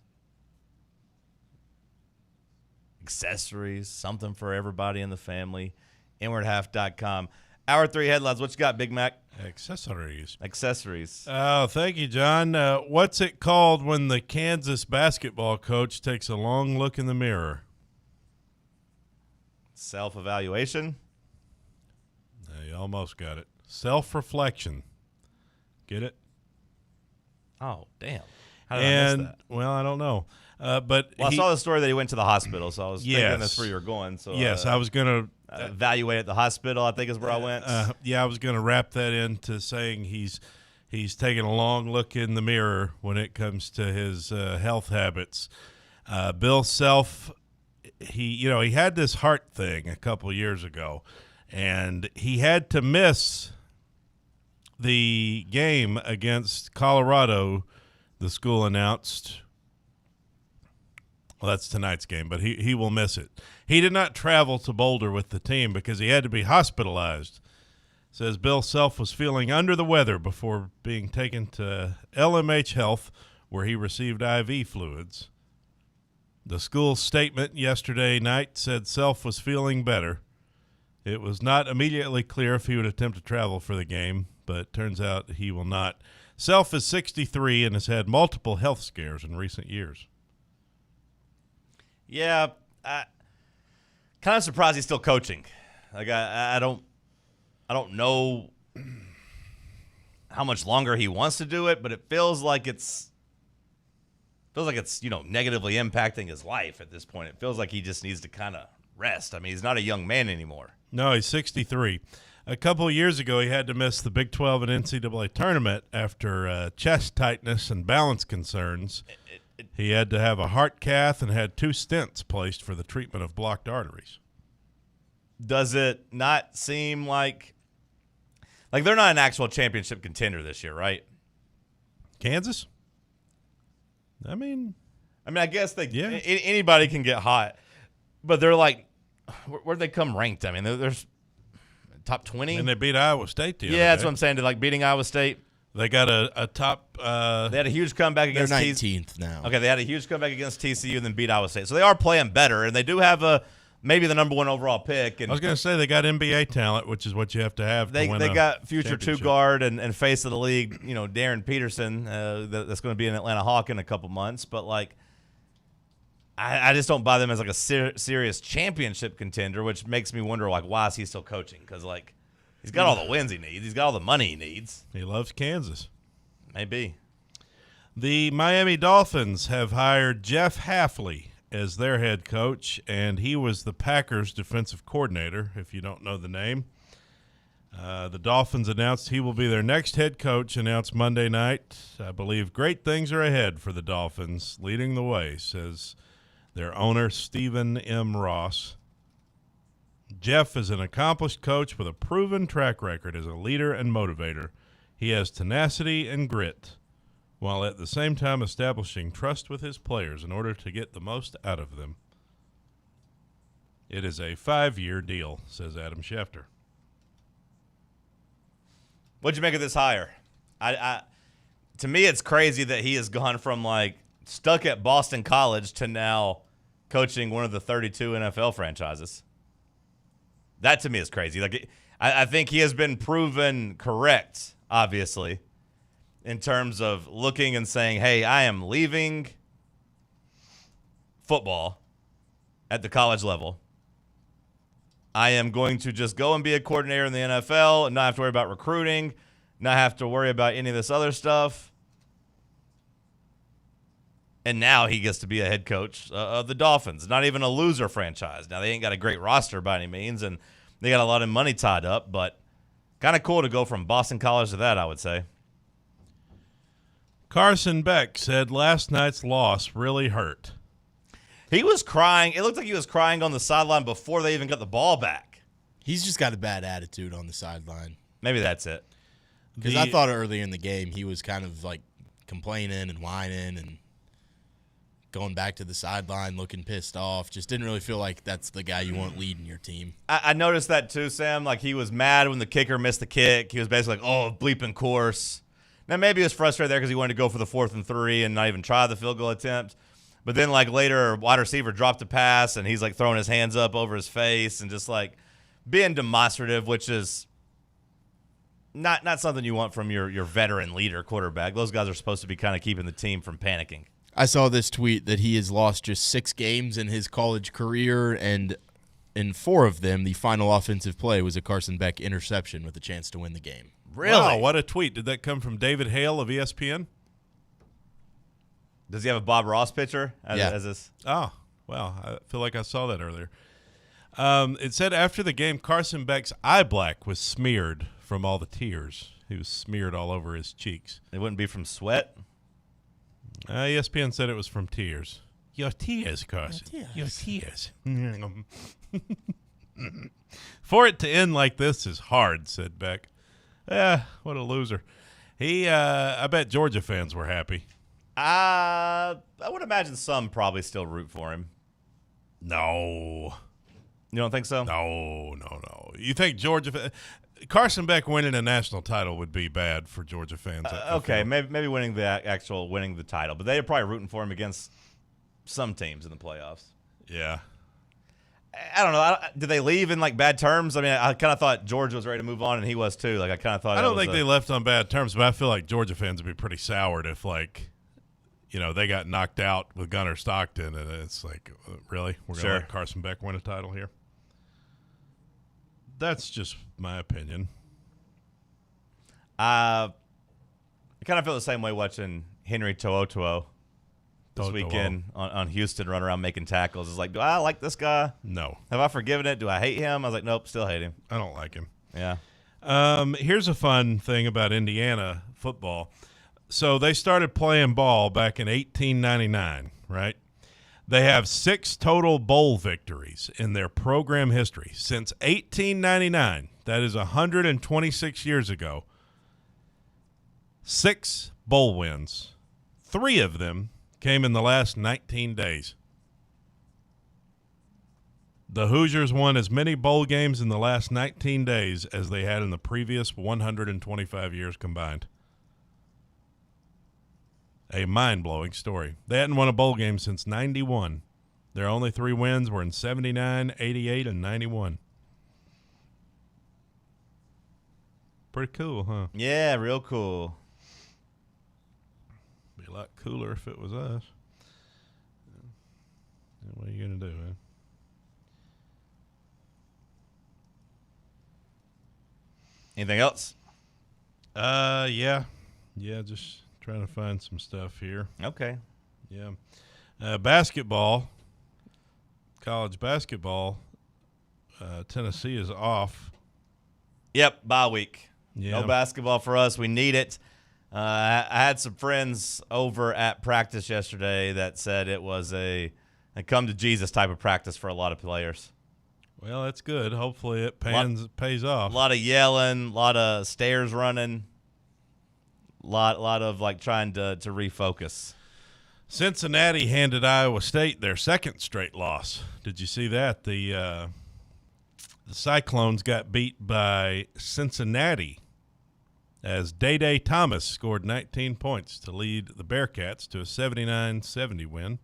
Accessories. Something for everybody in the family. InwardHalf.com. Hour 3 headlines. What you got, Big Mac? Accessories. Accessories. Oh, thank you, John. What's it called when the Kansas basketball coach takes a long look in the mirror? Self-evaluation. You almost got it. Self-reflection. Get it? Oh, damn. How did I miss that? Well, I don't know. But I saw the story that he went to the hospital, so I was thinking that's where you were going. So yes, I was going to evaluate at the hospital, I think is where I went. I was going to wrap that into saying he's taking a long look in the mirror when it comes to his health habits. Bill Self, he had this heart thing a couple of years ago, and he had to miss the game against Colorado. The school announced. Well, that's tonight's game, but he will miss it. He did not travel to Boulder with the team because he had to be hospitalized says Bill Self was feeling under the weather before being taken to LMH Health, where he received IV fluids. The school's statement yesterday night said Self was feeling better. It was not immediately clear if he would attempt to travel for the game, but turns out he will not. Self is 63 and has had multiple health scares in recent years. Yeah, kind of surprised he's still coaching. Like I don't know how much longer he wants to do it, but it feels like it's negatively impacting his life at this point. It feels like he just needs to kind of rest. I mean, he's not a young man anymore. No, he's 63. A couple of years ago, he had to miss the Big 12 and NCAA tournament after chest tightness and balance concerns. He had to have a heart cath and had 2 stents placed for the treatment of blocked arteries. Does it not seem like they're not an actual championship contender this year, right? Kansas? I mean, I guess anybody can get hot, but they're like, where'd they come ranked? I mean, there's top 20. And they beat Iowa State the other day. That's what I'm saying. Beating Iowa State. They got a top. They had a huge comeback against. They're 19th now. Okay, they had a huge comeback against TCU and then beat Iowa State. So they are playing better, and they do have maybe the number 1 overall pick. And I was going to say they got NBA talent, which is what you have to have. They got future 2-guard and face of the league, Darren Peterson, that's going to be an Atlanta Hawk in a couple months. But I just don't buy them as a serious championship contender, which makes me wonder why is he still coaching? Because he's got all the wins he needs. He's got all the money he needs. He loves Kansas. Maybe. The Miami Dolphins have hired Jeff Hafley as their head coach, and he was the Packers' defensive coordinator, if you don't know the name. The Dolphins announced he will be their next head coach, announced Monday night. I believe great things are ahead for the Dolphins, leading the way, says their owner, Stephen M. Ross. Jeff is an accomplished coach with a proven track record as a leader and motivator. He has tenacity and grit, while at the same time establishing trust with his players in order to get the most out of them. It is a 5-year deal, says Adam Schefter. What'd you make of this hire? To me, it's crazy that he has gone from stuck at Boston College to now coaching one of the 32 NFL franchises. That to me is crazy. I think he has been proven correct, obviously, in terms of looking and saying, hey, I am leaving football at the college level. I am going to just go and be a coordinator in the NFL and not have to worry about recruiting, not have to worry about any of this other stuff. And now he gets to be a head coach of the Dolphins. Not even a loser franchise. Now, they ain't got a great roster by any means, and they got a lot of money tied up, but kind of cool to go from Boston College to that, I would say. Carson Beck said last night's loss really hurt. He was crying. It looked like he was crying on the sideline before they even got the ball back. He's just got a bad attitude on the sideline. Maybe that's it. Because I thought earlier in the game he was kind of complaining and whining and going back to the sideline looking pissed off. Just didn't really feel like that's the guy you want leading your team. I noticed that too, Sam. He was mad when the kicker missed the kick. He was basically bleeping course. Now, maybe he was frustrated there because he wanted to go for the 4th and 3 and not even try the field goal attempt. But then, later, a wide receiver dropped a pass, and he's, throwing his hands up over his face and just, being demonstrative, which is not something you want from your veteran leader quarterback. Those guys are supposed to be kind of keeping the team from panicking. I saw this tweet that he has lost just 6 games in his college career, and in 4 of them, the final offensive play was a Carson Beck interception with a chance to win the game. Really? Wow, what a tweet. Did that come from David Hale of ESPN? Does he have a Bob Ross picture? As this? Oh, well, I feel like I saw that earlier. It said after the game, Carson Beck's eye black was smeared from all the tears. He was smeared all over his cheeks. It wouldn't be from sweat? ESPN said it was from tears. Your tears, Carson. Your tears. For it to end like this is hard, said Beck. What a loser. I bet Georgia fans were happy. I would imagine some probably still root for him. No. You don't think so? No. You think Georgia Carson Beck winning a national title would be bad for Georgia fans. Okay, maybe winning the title, but they're probably rooting for him against some teams in the playoffs. Yeah. I don't know. Did they leave in like bad terms? I mean, I kind of thought Georgia was ready to move on, and he was too. Like I kind of thought. I don't think they left on bad terms, but I feel like Georgia fans would be pretty soured if, like, they got knocked out with Gunnar Stockton, and it's like, really, we're going to let Carson Beck win a title here? That's just my opinion. I kind of feel the same way watching Henry To'oTo'o this weekend on Houston run around making tackles. It's like, do I like this guy? No. Have I forgiven it? Do I hate him? I was like, nope, still hate him. I don't like him. Yeah. Here's a fun thing about Indiana football. So they started playing ball back in 1899, right? They have 6 total bowl victories in their program history since 1899. That is 126 years ago. 6 bowl wins. 3 of them came in the last 19 days. The Hoosiers won as many bowl games in the last 19 days as they had in the previous 125 years combined. A mind-blowing story. They hadn't won a bowl game since 91. Their only 3 wins were in 79, 88, and 91. Pretty cool, huh? Yeah, real cool. Be a lot cooler if it was us. What are you going to do, man? Anything else? Yeah, just trying to find some stuff here. Okay. Yeah. Basketball, college basketball, Tennessee is off. Yep, bye week. Yeah. No basketball for us. We need it. I had some friends over at practice yesterday that said it was a come to Jesus type of practice for a lot of players. Well, that's good. Hopefully it pays off. A lot of yelling, a lot of stairs running, a lot of like trying to refocus. Cincinnati handed Iowa State their second straight loss. Did you see that? The Cyclones got beat by Cincinnati as Day Thomas scored 19 points to lead the Bearcats to a 79-70 win.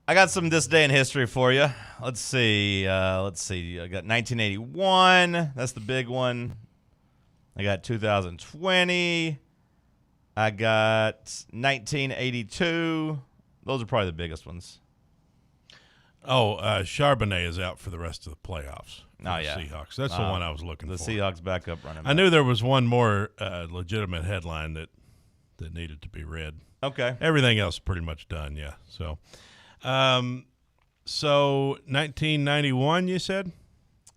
I got some this day in history for you. Let's see. I got 1981. That's the big one. I got 2020. I got 1982. Those are probably the biggest ones. Oh, Charbonnet is out for the rest of the playoffs. Oh, yeah. Seahawks. That's the one I was looking for. The Seahawks backup running back. I knew there was one more legitimate headline that needed to be read. Okay. Everything else is pretty much done, yeah. So 1991, you said?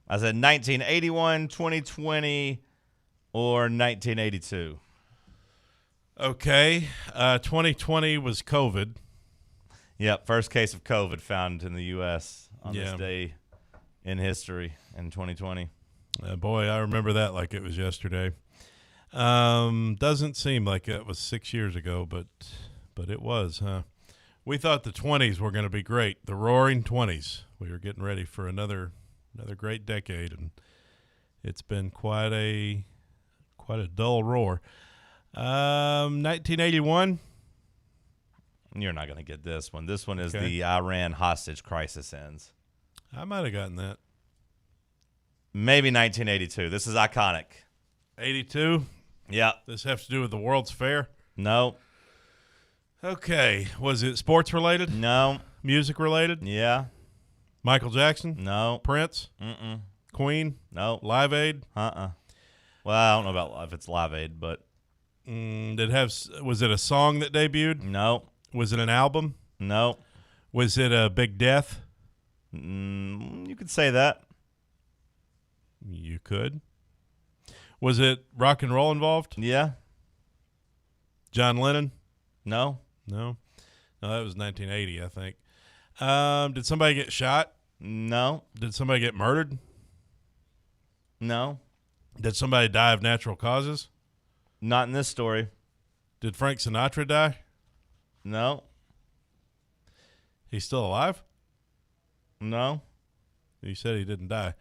I said 1981, 2020, or 1982. Okay. 2020 was COVID. Yep, first case of COVID found in the U.S. on Yeah. this day in history in 2020. Boy, I remember that like it was yesterday. Doesn't seem like it was 6 years ago, but it was, huh? We thought the 20s were going to be great, the roaring 20s. We were getting ready for another great decade, and it's been quite a dull roar. 1981. You're not going to get this one. This one is Okay. the Iran hostage crisis ends. I might have gotten that. Maybe 1982. This is iconic. 82? Yeah. This has to do with the World's Fair? No. Okay. Was it sports related? No. Music related? Yeah. Michael Jackson? No. Prince? Mm-mm. Queen? No. Live Aid? Uh-uh. Well, I don't know about if it's Live Aid, but was it a song that debuted? No. Was it an album? No. Was it a Big Death? You could say that. You could. Was it rock and roll involved? Yeah. John Lennon? No. No, that was 1980, I think. Did somebody get shot? No. Did somebody get murdered? No. Did somebody die of natural causes? Not in this story. Did Frank Sinatra die? No. He's still alive? No. You said he didn't die.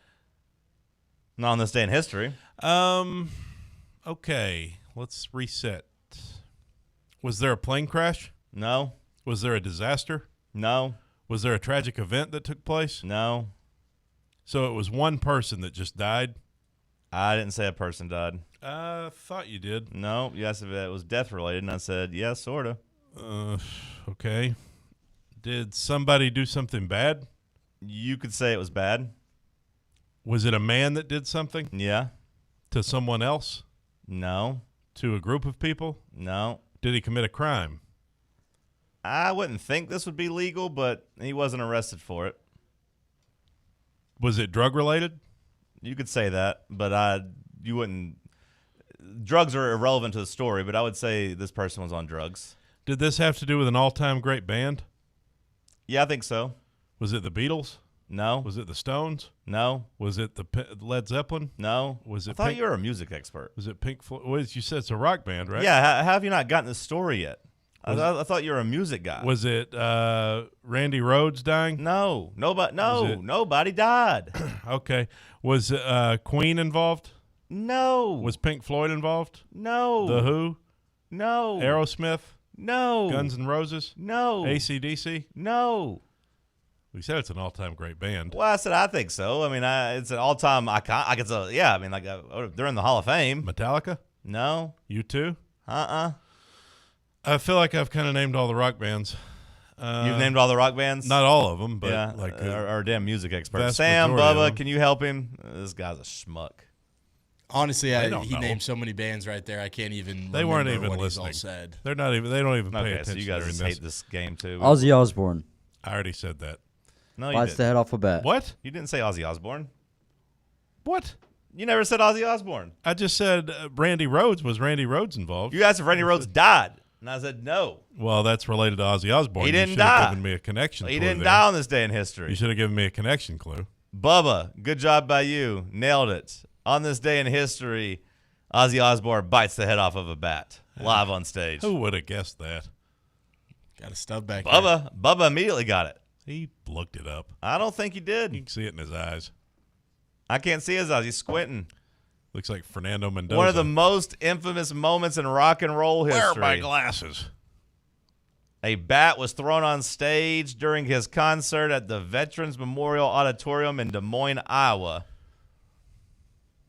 Not on this day in history. Okay, let's reset. Was there a plane crash? No. Was there a disaster? No. Was there a tragic event that took place? No. So it was one person that just died? I didn't say a person died. I thought you did. No, you asked if it was death-related, and I said, yeah, sort of. Okay. Did somebody do something bad? You could say it was bad. Was it a man that did something? Yeah. To someone else? No. To a group of people? No. Did he commit a crime? I wouldn't think this would be legal, but he wasn't arrested for it. Was it drug-related? You could say that, but you wouldn't. Drugs are irrelevant to the story, but I would say this person was on drugs. Did this have to do with an all-time great band? Yeah, I think so. Was it the Beatles? No. Was it the Stones? No. Was it the Led Zeppelin? No. Was it? I thought you were a music expert. Was it Pink Floyd? Well, you said it's a rock band, right? Yeah. How have you not gotten the story yet? I thought you were a music guy. Was it Randy Rhoads dying? No. Nobody died. Okay. Was Queen involved? No. Was Pink Floyd involved? No. The Who? No. Aerosmith? No. Guns N' Roses? No. AC/DC? No. We said it's an all-time great band. Well, I said I think so. I mean, it's an all-time icon. Yeah, I mean, they're in the Hall of Fame. Metallica? No. U2? Uh-uh. I feel like I've kind of named all the rock bands. You've named all the rock bands? Not all of them, but yeah, like our damn music expert. vast Sam, majority of Bubba, them. can you help him? This guy's a schmuck. Honestly, don't he know. named so many bands right there. I can't even. They weren't remember even what he's listening. all said. They're not even. They don't even pay Okay, attention. so you guys during just this. hate this game too. Ozzy Osbourne. I already said that. No, you Bites didn't. the head off a bat. What? You didn't say Ozzy Osbourne. What? You never said Ozzy Osbourne. I just said Randy Rhoads. Was Randy Rhoads involved? You asked if Randy Rhoads died, and I said no. Well, that's related to Ozzy Osbourne. He You didn't should have die. given me a connection. He clue didn't there. die on this day in history. You should have given me a connection clue. Bubba, good job by you. Nailed it. On this day in history, Ozzy Osbourne bites the head off of a bat live on stage. Who would have guessed that? Got a stub back. Bubba immediately got it. He looked it up. I don't think he did. You can see it in his eyes. I can't see his eyes. He's squinting. Looks like Fernando Mendoza. One of the most infamous moments in rock and roll history. Where are my glasses? A bat was thrown on stage during his concert at the Veterans Memorial Auditorium in Des Moines, Iowa.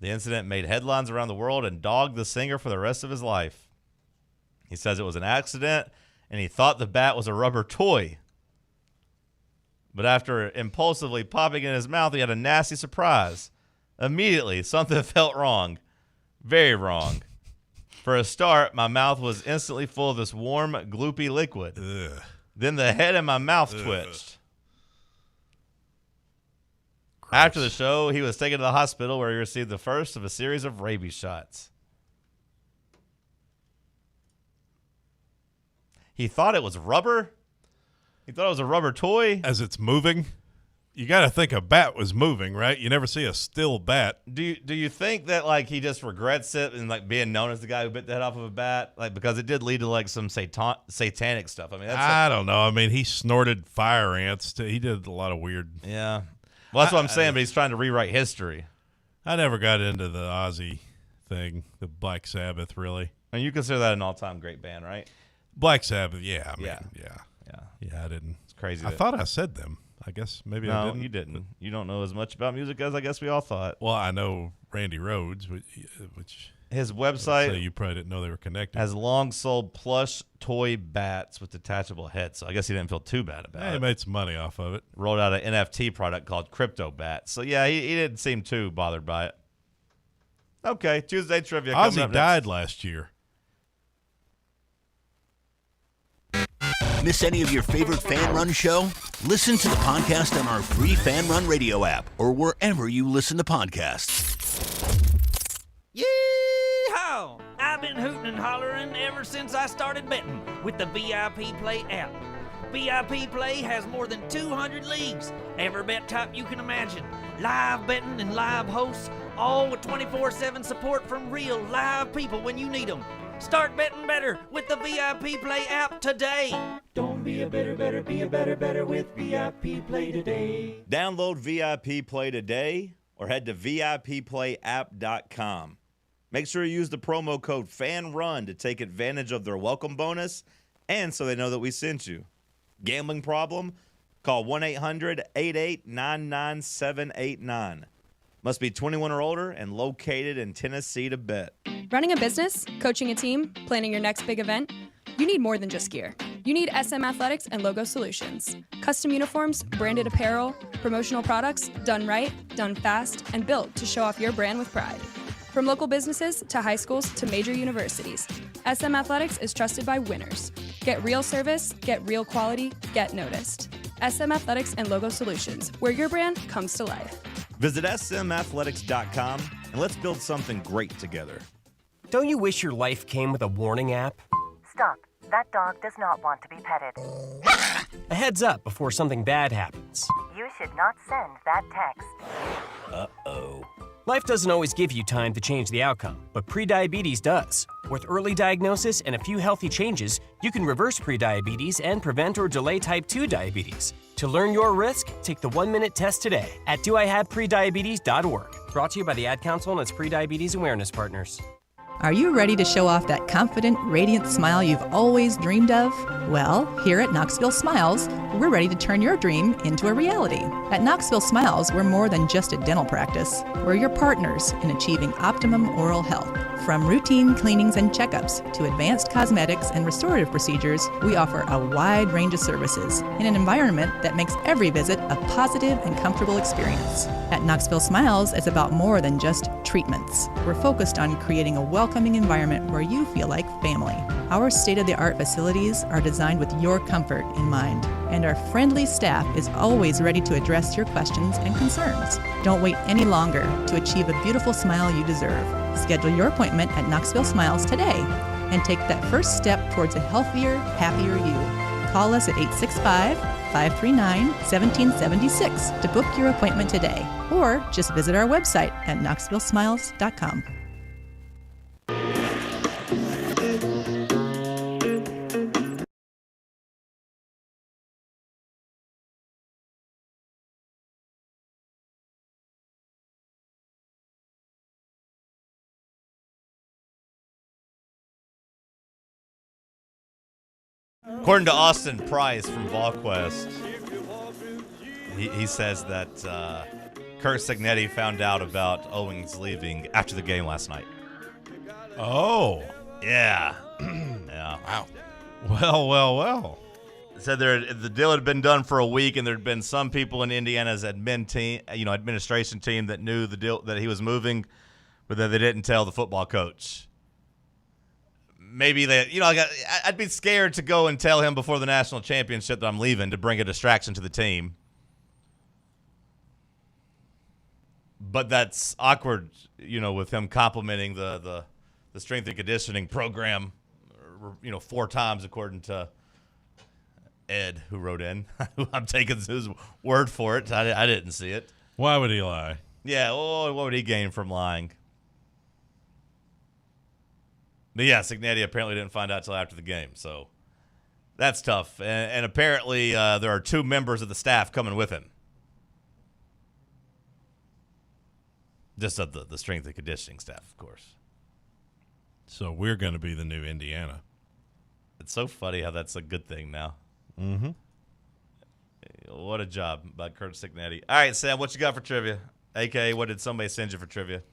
The incident made headlines around the world and dogged the singer for the rest of his life. He says it was an accident, and he thought the bat was a rubber toy. But after impulsively popping it in his mouth, he had a nasty surprise. Immediately, something felt wrong. Very wrong. For a start, my mouth was instantly full of this warm, gloopy liquid. Ugh. Then the head in my mouth twitched. After the show, he was taken to the hospital where he received the first of a series of rabies shots. He thought it was rubber? He thought it was a rubber toy? As it's moving? You got to think a bat was moving, right? You never see a still bat. Do you think that like he just regrets it and like being known as the guy who bit the head off of a bat? Like because it did lead to like some satanic stuff. I mean, that's I don't know. I mean, he snorted fire ants. He did a lot of weird. Yeah. Well, that's what I'm saying, but he's trying to rewrite history. I never got into the Ozzy thing, the Black Sabbath, really. And you consider that an all-time great band, right? Black Sabbath, yeah. I mean, Yeah. Yeah, I didn't. It's crazy. I thought I said them. I guess maybe I didn't. No, you didn't. You don't know as much about music as I guess we all thought. Well, I know Randy Rhoads, which his I'd website say you probably didn't know they were connected. has long sold plush toy bats with detachable heads. So I guess he didn't feel too bad about He it. made some money off of it. Rolled out an NFT product called Crypto Bats. So yeah, he didn't seem too bothered by it. Okay, Tuesday trivia. coming Ozzy up died next. last year. Miss any of your favorite Fan Run show? Listen to the podcast on our free Fan Run radio app or wherever you listen to podcasts. Yeehaw! I've been hooting and hollering ever since I started betting with the VIP Play app. VIP Play has more than 200 leagues, every bet type you can imagine, live betting and live hosts, all with 24/7 support from real live people when you need them. Start betting better with the VIP Play app today. Don't be a better with VIP Play today. Download VIP Play today or head to VIPPlayApp.com. Make sure you use the promo code FANRUN to take advantage of their welcome bonus and so they know that we sent you. Gambling problem? Call 1-800-8899-789. Must be 21 or older and located in Tennessee to bet. Running a business, coaching a team, planning your next big event, you need more than just gear. You need SM Athletics and Logo Solutions. Custom uniforms, branded apparel, promotional products, done right, done fast, and built to show off your brand with pride. From local businesses to high schools to major universities, SM Athletics is trusted by winners. Get real service, get real quality, get noticed. SM Athletics and Logo Solutions, where your brand comes to life. Visit smathletics.com and let's build something great together. Don't you wish your life came with a warning app? Stop. That dog does not want to be petted. A heads up before something bad happens. You should not send that text. Uh-oh. Life doesn't always give you time to change the outcome, but prediabetes does. With early diagnosis and a few healthy changes, you can reverse prediabetes and prevent or delay type 2 diabetes. To learn your risk, take the 1-minute test today at doihaveprediabetes.org. Brought to you by the Ad Council and its prediabetes awareness partners. Are you ready to show off that confident, radiant smile you've always dreamed of? Well, here at Knoxville Smiles, we're ready to turn your dream into a reality. At Knoxville Smiles, we're more than just a dental practice. We're your partners in achieving optimum oral health. From routine cleanings and checkups to advanced cosmetics and restorative procedures, we offer a wide range of services in an environment that makes every visit a positive and comfortable experience. At Knoxville Smiles, it's about more than just treatments. We're focused on creating a welcoming environment where you feel like family. Our state-of-the-art facilities are designed with your comfort in mind, and our friendly staff is always ready to address your questions and concerns. Don't wait any longer to achieve a beautiful smile you deserve. Schedule your appointment at Knoxville Smiles today and take that first step towards a healthier, happier you. Call us at 865-539-1776 to book your appointment today, or just visit our website at knoxvillesmiles.com. According to Austin Price from VolQuest, he says that Kurt Signetti found out about Owens leaving after the game last night. Oh. Yeah. Yeah. Wow. Well. Said the deal had been done for a week, and there had been some people in Indiana's administration team that knew the deal that he was moving, but that they didn't tell the football coach. Maybe I'd be scared to go and tell him before the national championship that I'm leaving to bring a distraction to the team. But that's awkward, with him complimenting the strength and conditioning program, 4 times according to Ed, who wrote in. I'm taking his word for it. I didn't see it. Why would he lie? Yeah, what would he gain from lying? But yeah, Signetti apparently didn't find out till after the game, so that's tough. And apparently there are 2 members of the staff coming with him. Just of the strength and conditioning staff, of course. So we're going to be the new Indiana. It's so funny how that's a good thing now. Mm-hmm. What a job by Kurt Signetti. All right, Sam, what you got for trivia? AKA, what did somebody send you for trivia?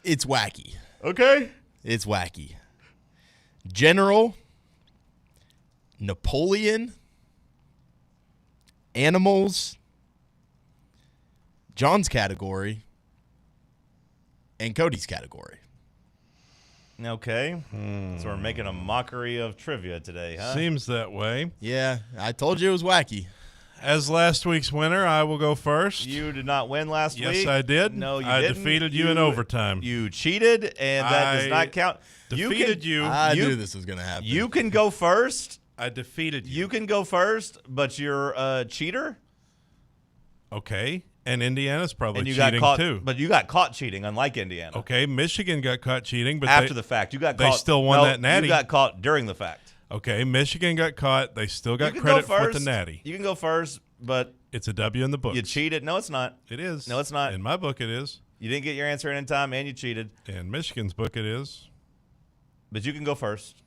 It's wacky. Okay. It's wacky. General, Napoleon, animals, John's category, and Cody's category. Okay. So we're making a mockery of trivia today, huh? Seems that way. Yeah, I told you it was wacky. As last week's winner, I will go first. You did not win last week. Yes, I did. No, you I didn't. defeated you in overtime. You cheated, and that does not count. Defeated you. I knew this was going to happen. You can go first. I defeated you. You can go first, but you're a cheater. Okay. And Indiana's probably and you cheating got caught, too. But you got caught cheating, unlike Indiana. Okay, Michigan got caught cheating, but after the fact, you got caught. They still won that natty. You got caught during the fact. Okay, Michigan got caught. They still got credit for the natty. You can go first, but it's a W in the book. You cheated. No, it's not. It is. No, it's not. In my book, it is. You didn't get your answer in time, and you cheated. In Michigan's book, it is. But you can go first,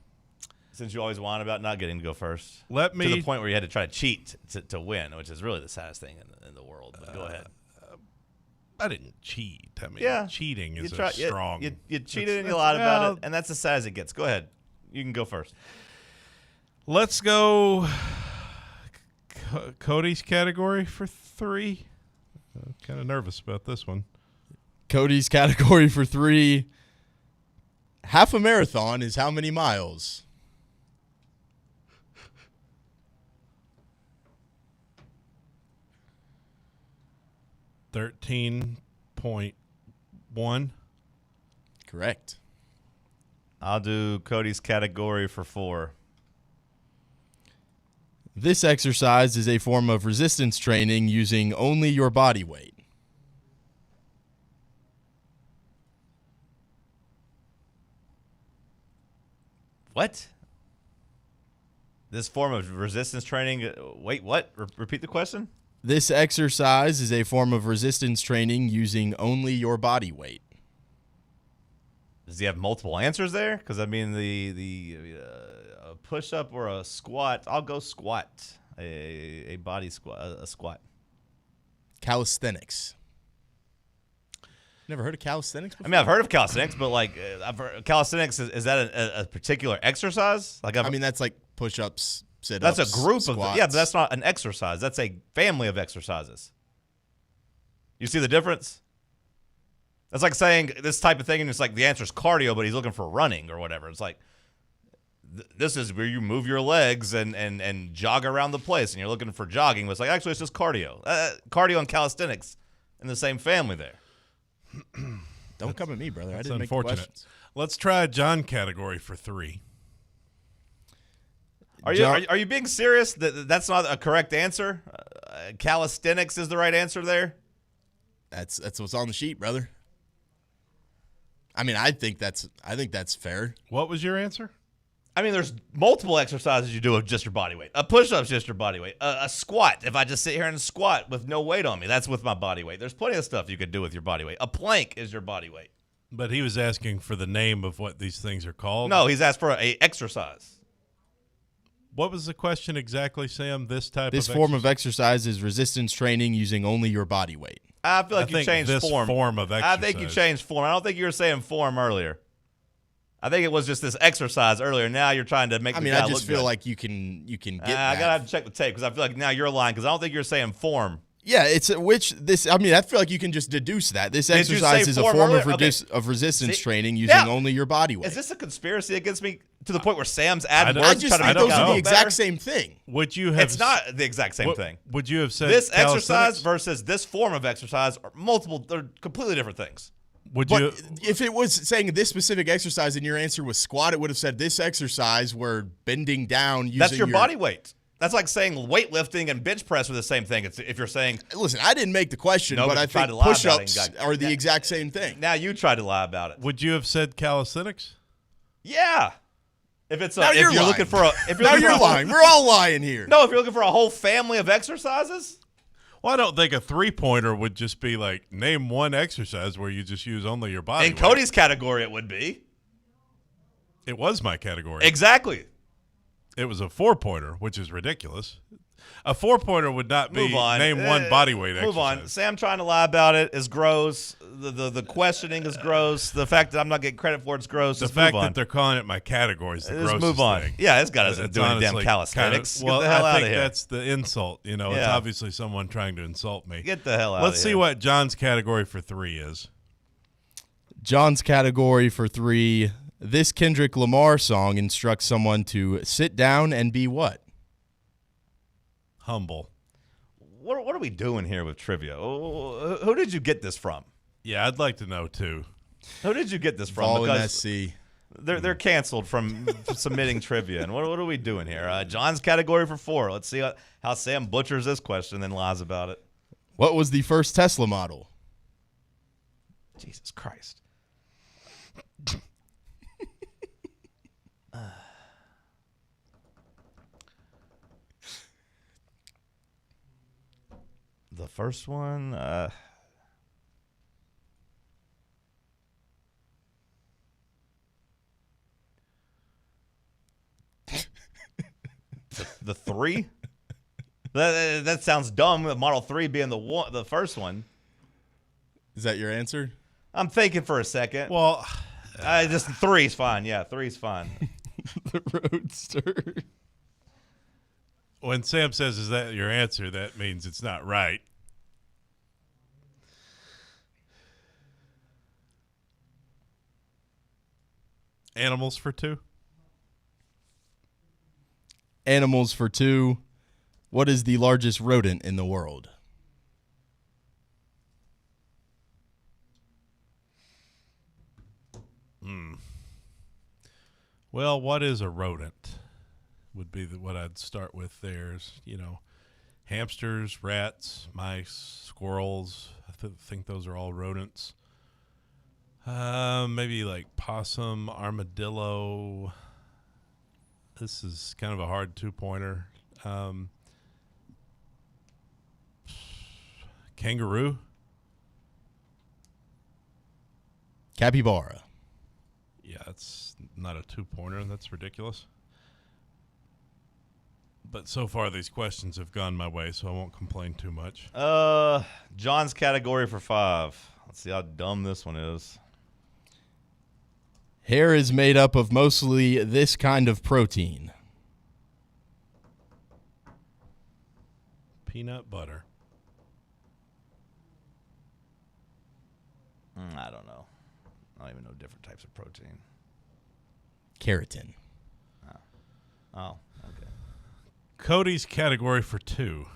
since you always whine about not getting to go first. To the point where you had to try to cheat to win, which is really the saddest thing in the world. But go ahead. I didn't cheat. I mean, cheating is strong. You cheated and you lied about it, and that's as sad as it gets. Go ahead. You can go first. Let's go Cody's category for 3. I'm kind of nervous about this one. Cody's category for 3. Half a marathon is how many miles? $13.1. Correct. I'll do Cody's category for 4. This exercise is a form of resistance training using only your body weight. What? This form of resistance training? Wait, what? Repeat the question? This exercise is a form of resistance training using only your body weight. Does he have multiple answers there? Because, I mean, a push-up or a squat, I'll go squat. A body squat, a squat. Calisthenics. Never heard of calisthenics before? I mean, I've heard of calisthenics, but, like, calisthenics, is that a particular exercise? Like, I mean, that's like push-ups, sit-ups, that's a group squats. but that's not an exercise. That's a family of exercises. You see the difference? That's like saying this type of thing, and it's like the answer is cardio, but he's looking for running or whatever. It's like this is where you move your legs and jog around the place, and you're looking for jogging, but it's like actually it's just cardio. Cardio and calisthenics in the same family there. Don't come at me, brother. I That's didn't unfortunate. make the questions. Let's try John category for 3. Are you being serious? That's not a correct answer. Calisthenics is the right answer there. That's what's on the sheet, brother. I mean, I think that's fair. What was your answer? I mean, there's multiple exercises you do with just your body weight. A push-up's just your body weight. A squat, if I just sit here and squat with no weight on me, that's with my body weight. There's plenty of stuff you could do with your body weight. A plank is your body weight. But he was asking for the name of what these things are called. No, he's asked for a exercise. What was the question exactly, Sam? This form of exercise is resistance training using only your body weight. I feel like you changed this form of exercise. I think you changed form. I don't think you were saying form earlier. I think it was just this exercise earlier. Now you're trying to make. I mean, I just feel like you can get. I gotta have to check the tape because I feel like now you're lying because I don't think you're saying form. Yeah, it's I mean, I feel like you can just deduce that this exercise is a form of resistance training using only your body weight. Is this a conspiracy against me to the point where Sam's adding words? I just think those are the exact same thing. Would you have? It's not the exact same thing. Would you have said this exercise versus this form of exercise are multiple? They're completely different things. If it was saying this specific exercise and your answer was squat, it would have said this exercise where bending down using that's your body weight. That's like saying weightlifting and bench press are the same thing. It's if you're saying, listen, I didn't make the question, but I think push-ups are the exact same thing. Now you tried to lie about it. Would you have said calisthenics? Yeah. If it's now you're lying. Looking for a, if you're now you're lying. We're all lying here. No, if you're looking for a whole family of exercises. Well, I don't think a 3-pointer would just be like name one exercise where you just use only your body. In Cody's category, it would be. It was my category. Exactly. It was a 4-pointer, which is ridiculous. A 4-pointer would not be name one body weight exercise. Move on. Sam trying to lie about it is gross. The questioning is gross. The fact that I'm not getting credit for it's gross. The fact that they're calling it my category is the grossest move on. thing. Yeah, this guy doesn't do any damn calisthenics. Well, Get the hell I out think of here. that's the insult. You know, it's obviously someone trying to insult me. Get the hell out of here. Let's see what John's category for 3 is. John's category for 3. This Kendrick Lamar song instructs someone to sit down and be what? Humble. What are we doing here with trivia? Who did you get this from? Yeah, I'd like to know too. Who did you get this from? Vol and SC. They're canceled from submitting trivia. And what are we doing here? John's category for 4. Let's see how Sam butchers this question and then lies about it. What was the first Tesla model? Jesus Christ. first one. The 3? That sounds dumb. The Model 3 being the first one. Is that your answer? I'm thinking for a second. Well, just 3's fine. Yeah, 3's fine. The Roadster. When Sam says, "Is that your answer?" that means it's not right. Animals for 2. Animals for 2. What is the largest rodent in the world? Well, what is a rodent? Would be what I'd start with. There's, hamsters, rats, mice, squirrels. I think those are all rodents. Maybe like possum, armadillo. This is kind of a hard 2-pointer. Kangaroo. Capybara. Yeah, that's not a 2-pointer. That's ridiculous. But so far, these questions have gone my way, so I won't complain too much. John's category for 5. Let's see how dumb this one is. Hair is made up of mostly this kind of protein. Peanut butter. I don't know. I don't even know different types of protein. Keratin. Oh, okay. Cody's category for 2.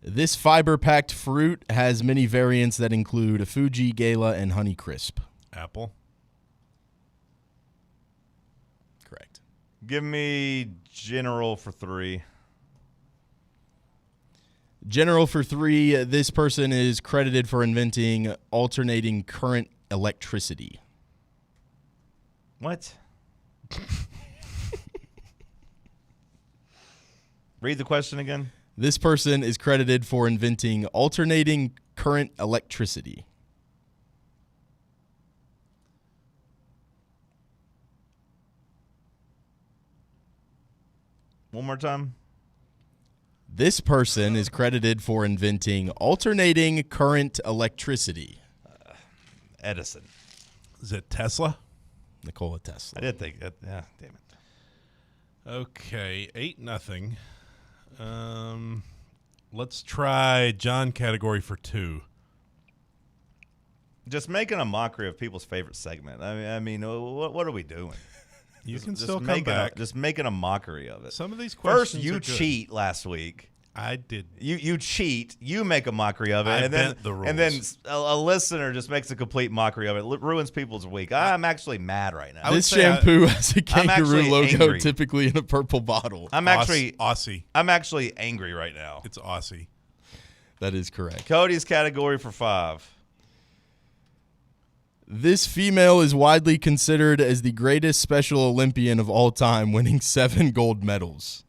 This fiber-packed fruit has many variants that include Fuji, Gala, and Honeycrisp. Apple. Correct. Give me general for 3. General for 3, this person is credited for inventing alternating current electricity. What? Read the question again. This person is credited for inventing alternating current electricity. One more time. This person is credited for inventing alternating current electricity. Edison. Is it Tesla? Nikola Tesla. I did think that. Yeah, damn it. Okay, 8-0. Let's try John category for 2. Just making a mockery of people's favorite segment. I mean, what are we doing? You can still come back. Just making a mockery of it. Some of these questions First, you are good. cheat last week. I did. You cheat. You make a mockery of it. I and bent then, the rules. And then a listener just makes a complete mockery of it. Ruins people's week. I'm actually mad right now. This shampoo has a kangaroo logo angry. typically in a purple bottle. I'm actually Aussie. I'm actually angry right now. It's Aussie. That is correct. Cody's category for 5. This female is widely considered as the greatest Special Olympian of all time, winning 7 gold medals.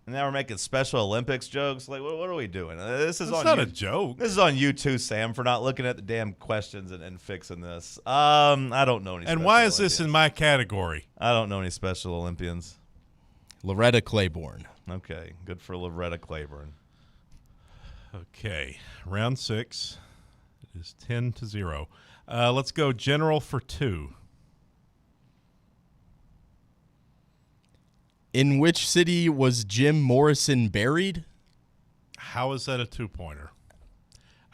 And now we're making Special Olympics jokes. Like, what are we doing? This is That's not a joke. This is on you too, Sam, for not looking at the damn questions and fixing this. I don't know any. And Special why is Olympians. this in my category? I don't know any Special Olympians. Loretta Claiborne. Okay, good for Loretta Claiborne. Okay, round 6 is 10-0. Let's go general for 2. In which city was Jim Morrison buried? How is that a 2-pointer?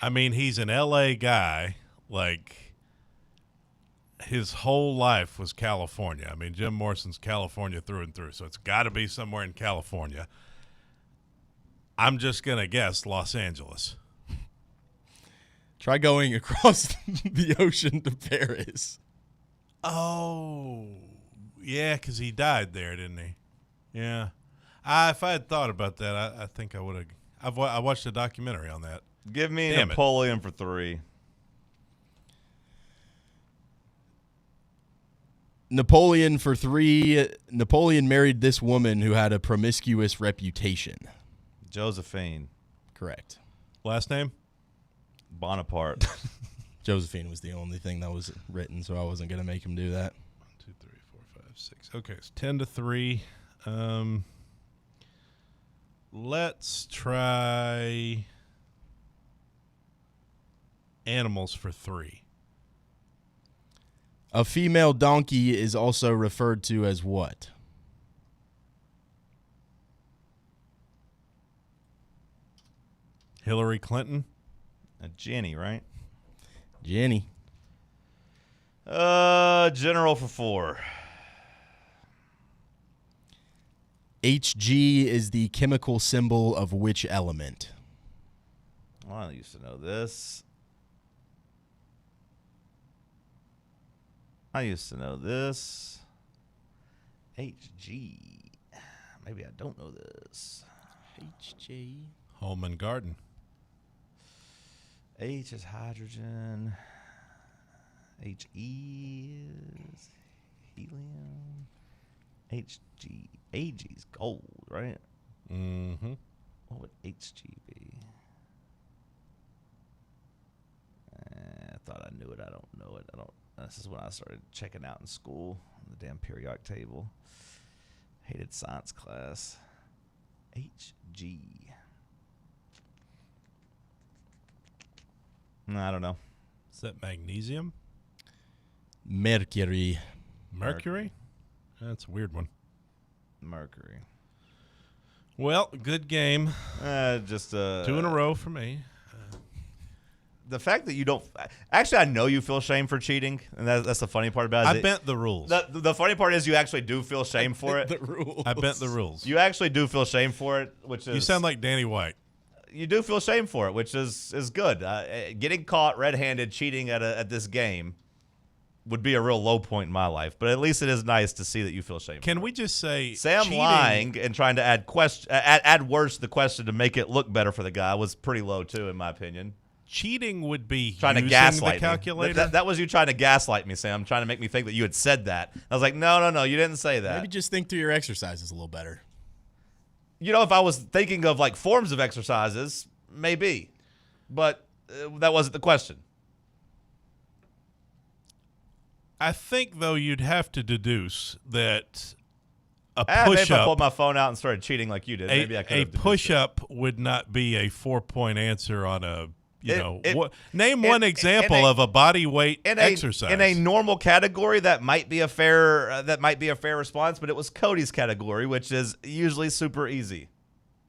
I mean, he's an L.A. guy. Like, his whole life was California. I mean, Jim Morrison's California through and through, so it's got to be somewhere in California. I'm just going to guess Los Angeles. Try going across the ocean to Paris. Oh, yeah, because he died there, didn't he? Yeah. If I had thought about that, I think I would have. I watched a documentary on that. Give me Damn Napoleon for 3. Napoleon for 3. Napoleon married this woman who had a promiscuous reputation. Josephine. Correct. Last name? Bonaparte. Josephine was the only thing that was written, so I wasn't going to make him do that. 1, 2, 3, 4, 5, 6. Okay, it's 10-3. Let's try animals for 3. A female donkey is also referred to as what? Hillary Clinton. Jenny, right? Jenny. General for 4. Hg is the chemical symbol of which element? Well, I used to know this. HG. Maybe I don't know this. HG. Home and garden. H is hydrogen. HE is helium. HG. AG is gold, right? Mm-hmm. What would HG be? I thought I knew it. I don't know it. This is when I started checking out in school, the damn periodic table. Hated science class. HG. No, I don't know. Is that magnesium? Mercury. Mercury? That's a weird one. Mercury. Well, good game. Just 2 in a row for me. The fact that you don't actually, I know you feel shame for cheating, and that's the funny part about it. I bent the rules. The funny part is you actually do feel shame for it. The rules. I bent the rules. You actually do feel shame for it, which is You sound like Danny White. You do feel shame for it, which is good. Getting caught red-handed cheating at this game would be a real low point in my life, but at least it is nice to see that you feel shame. Can we just say Sam cheating, lying and trying to add words to the question to make it look better for the guy was pretty low too, in my opinion. Cheating would be trying to using gaslight the calculator. me. That was you trying to gaslight me, Sam. Trying to make me think that you had said that. I was like, no, you didn't say that. Maybe just think through your exercises a little better. You know, if I was thinking of like forms of exercises, maybe, but that wasn't the question. I think, though, you'd have to deduce that a Maybe if I push-up, pulled my phone out and started cheating like you did, maybe I could a have deduced push-up would not be a 4-point answer on a, name in- one example in a- of a body weight in exercise. in a normal category. That might be a fair response, but it was Cody's category, which is usually super easy.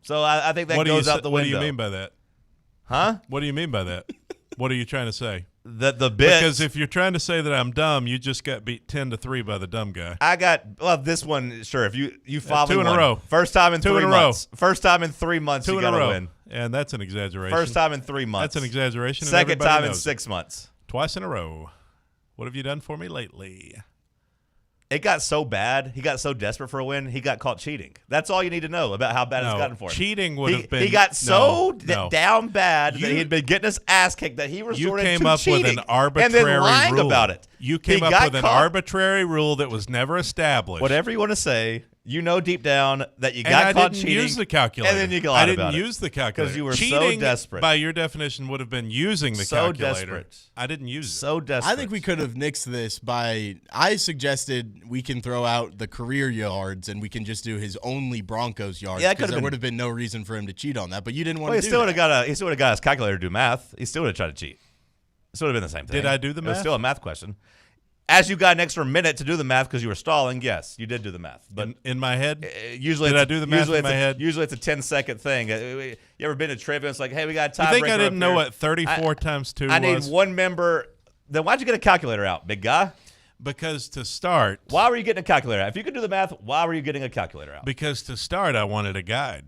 So I think that goes out the window. What do you mean by that? Huh? What do you mean by that? What are you trying to say? The bits. Because if you're trying to say that I'm dumb, you just got beat 10-3 by the dumb guy. I got this one. Sure, if you follow 2 in a row. First time in 2 3 in a row. months. First time in 3 months. 2 You in a got to row. win. And that's an exaggeration. First time in 3 months. That's an exaggeration. and Second everybody time in knows 6 months. Twice in a row. What have you done for me lately? It got so bad. He got so desperate for a win. He got caught cheating. That's all you need to know about how bad it's gotten for him. Cheating would have been. He got so no. down bad that he had been getting his ass kicked that he resorted You came to up cheating with an arbitrary and then lying rule about it. You came He up got with an caught. arbitrary rule that was never established. Whatever you want to say, you know deep down that you And got I caught didn't cheating. use the calculator. And then you I lied didn't about it. use the calculator because you were Cheating, so desperate. by your definition, would have been using the So calculator. desperate. I didn't use it. So desperate. I think we could have nixed this by I suggested we can throw out the career yards and we can just do his only Broncos yards. Yeah, that because could've there been- would have been no reason for him to cheat on that. But you didn't want Well, to he do still would that. have got his calculator to do math. He still would have tried to cheat. It would have been the same thing. Did I do the It was math? still a math question. As you got an extra minute to do the math because you were stalling, yes, you did do the math. But in my head, usually did it's I do the math usually in my head? Usually it's a 10-second thing. You ever been to trivia? It's like, hey, we got a You tiebreaker. think I didn't up know here. what 34 times 2 I was? need one member. Then why'd you get a calculator out, big guy? Because to start, Why were you getting a calculator out? If you could do the math, why were you getting a calculator out? I wanted a guide.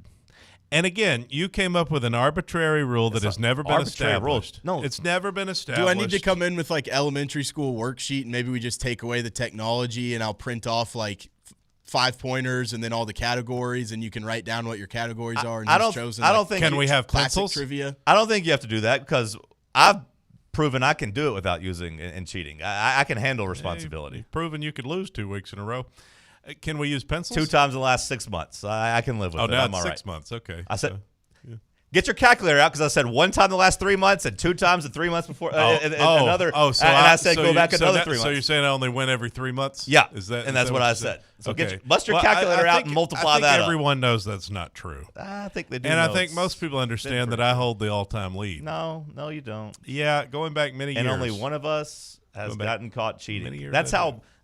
And again, you came up with an arbitrary rule that has never been arbitrary rule. established. No. It's never been established. Do I need to come in with like elementary school worksheet and maybe we just take away the technology and I'll print off like 5-pointers and then all the categories and you can write down what your categories are and I who's don't. chosen? I don't like, think. Can we have classic pencils? trivia? I don't think you have to do that because I've proven I can do it without using and cheating. I can handle responsibility. You've proven you could lose 2 weeks in a row. Can we use pencils? 2 times in the last 6 months. I can live with Oh, it. now I'm it's all right. 6 months. Okay. I said Get your calculator out, because I said one time the last 3 months and 2 times the 3 months before. Another. Oh, so and I said go back another 3 months. So you're saying I only win every 3 months? Yeah, Is that? and that's what I said. So bust your calculator out and multiply that I think up. everyone knows that's not true. I think they do. And I think most people understand that I hold the all-time lead. No, you don't. Yeah, going back many years. And only one of us has gotten caught cheating.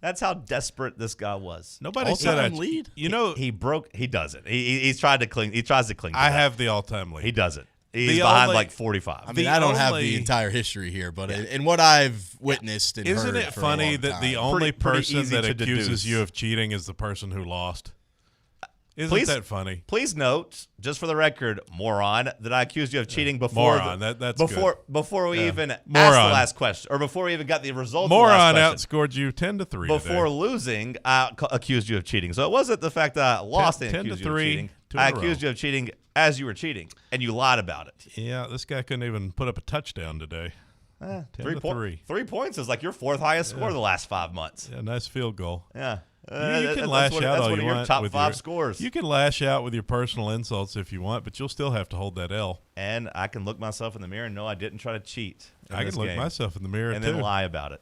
That's how desperate this guy was. Nobody said I lead. He broke. He doesn't. He's tried to cling. He tries to cling. To I that. have the all-time lead. He doesn't. He's behind like 45. I mean, I don't have the entire history here, but in what I've witnessed and Isn't heard it for funny a long that time, the only pretty person easy that to accuses deduce. you of cheating is the person who lost? Isn't that funny? Please note, just for the record, moron, that I accused you of cheating before. Moron, that's before we even asked the Moron. last question, or before we even got the results. Moron of the last question. outscored you 10-3 Before today. losing, I accused you of cheating. So it wasn't the fact that I lost and 10 accused to you of 3, cheating. 2 in I a row. accused you of cheating as you were cheating, and you lied about it. Yeah, this guy couldn't even put up a touchdown today. 10-3. 3 points is like your fourth highest score the last 5 months. Yeah, nice field goal. Yeah. You can lash out all you want. Top with 5 your scores. You can lash out with your personal insults if you want, but you'll still have to hold that L. And I can look myself in the mirror and know I didn't try to cheat. I can look myself in the mirror and too. then lie about it.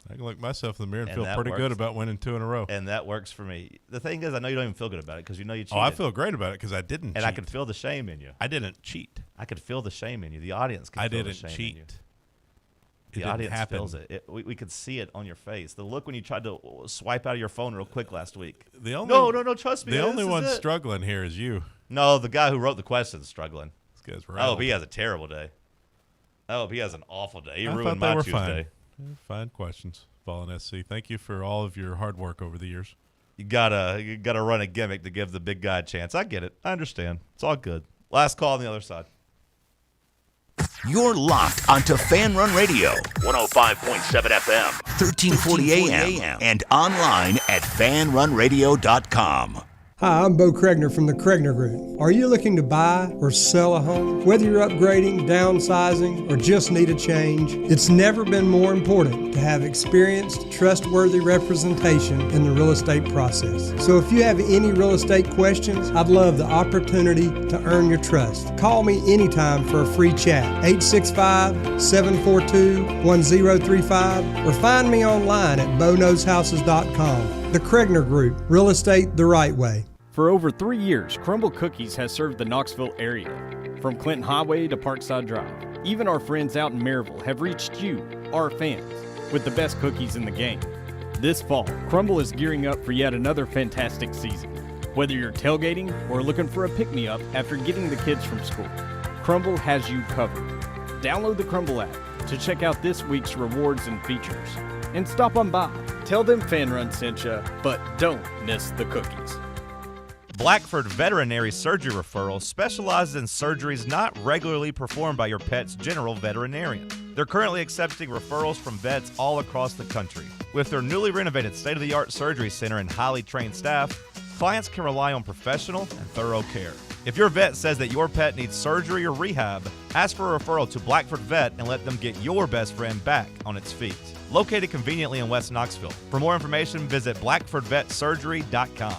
I can look myself in the mirror and feel that pretty works. good about winning 2 in a row. And that works for me. The thing is, I know you don't even feel good about it because you know you cheated. Oh, I feel great about it because I didn't And cheat. I could feel the shame in you. I didn't cheat. I could feel the shame in you. The audience could feel the shame in you. The audience feels it. We could see it on your face. The look when you tried to swipe out of your phone real quick last week. No, trust me. The this only is one it. struggling here is you. No, the guy who wrote the question's struggling. This guy's I hope he has a terrible day. I hope he has an awful day. He I ruined thought they my were Tuesday. Fine questions, Fallen SC. Thank you for all of your hard work over the years. You gotta run a gimmick to give the big guy a chance. I get it. I understand. It's all good. Last call on the other side. You're locked onto Fan Run Radio, 105.7 FM, 1340 AM, and online at fanrunradio.com. Hi, I'm Bo Kregner from the Kregner Group. Are you looking to buy or sell a home? Whether you're upgrading, downsizing, or just need a change, it's never been more important to have experienced, trustworthy representation in the real estate process. So if you have any real estate questions, I'd love the opportunity to earn your trust. Call me anytime for a free chat, 865-742-1035, or find me online at boknowshouses.com. The Kregner Group, real estate the right way. For over 3 years, Crumble Cookies has served the Knoxville area. From Clinton Highway to Parkside Drive, even our friends out in Maryville have reached you, our fans, with the best cookies in the game. This fall, Crumble is gearing up for yet another fantastic season. Whether you're tailgating or looking for a pick-me-up after getting the kids from school, Crumble has you covered. Download the Crumble app to check out this week's rewards and features. And stop on by. Tell them Fan Run sent you, but don't miss the cookies. Blackford Veterinary Surgery Referral specializes in surgeries not regularly performed by your pet's general veterinarian. They're currently accepting referrals from vets all across the country. With their newly renovated state-of-the-art surgery center and highly trained staff, clients can rely on professional and thorough care. If your vet says that your pet needs surgery or rehab, ask for a referral to Blackford Vet and let them get your best friend back on its feet. Located conveniently in West Knoxville. For more information, visit blackfordvetsurgery.com.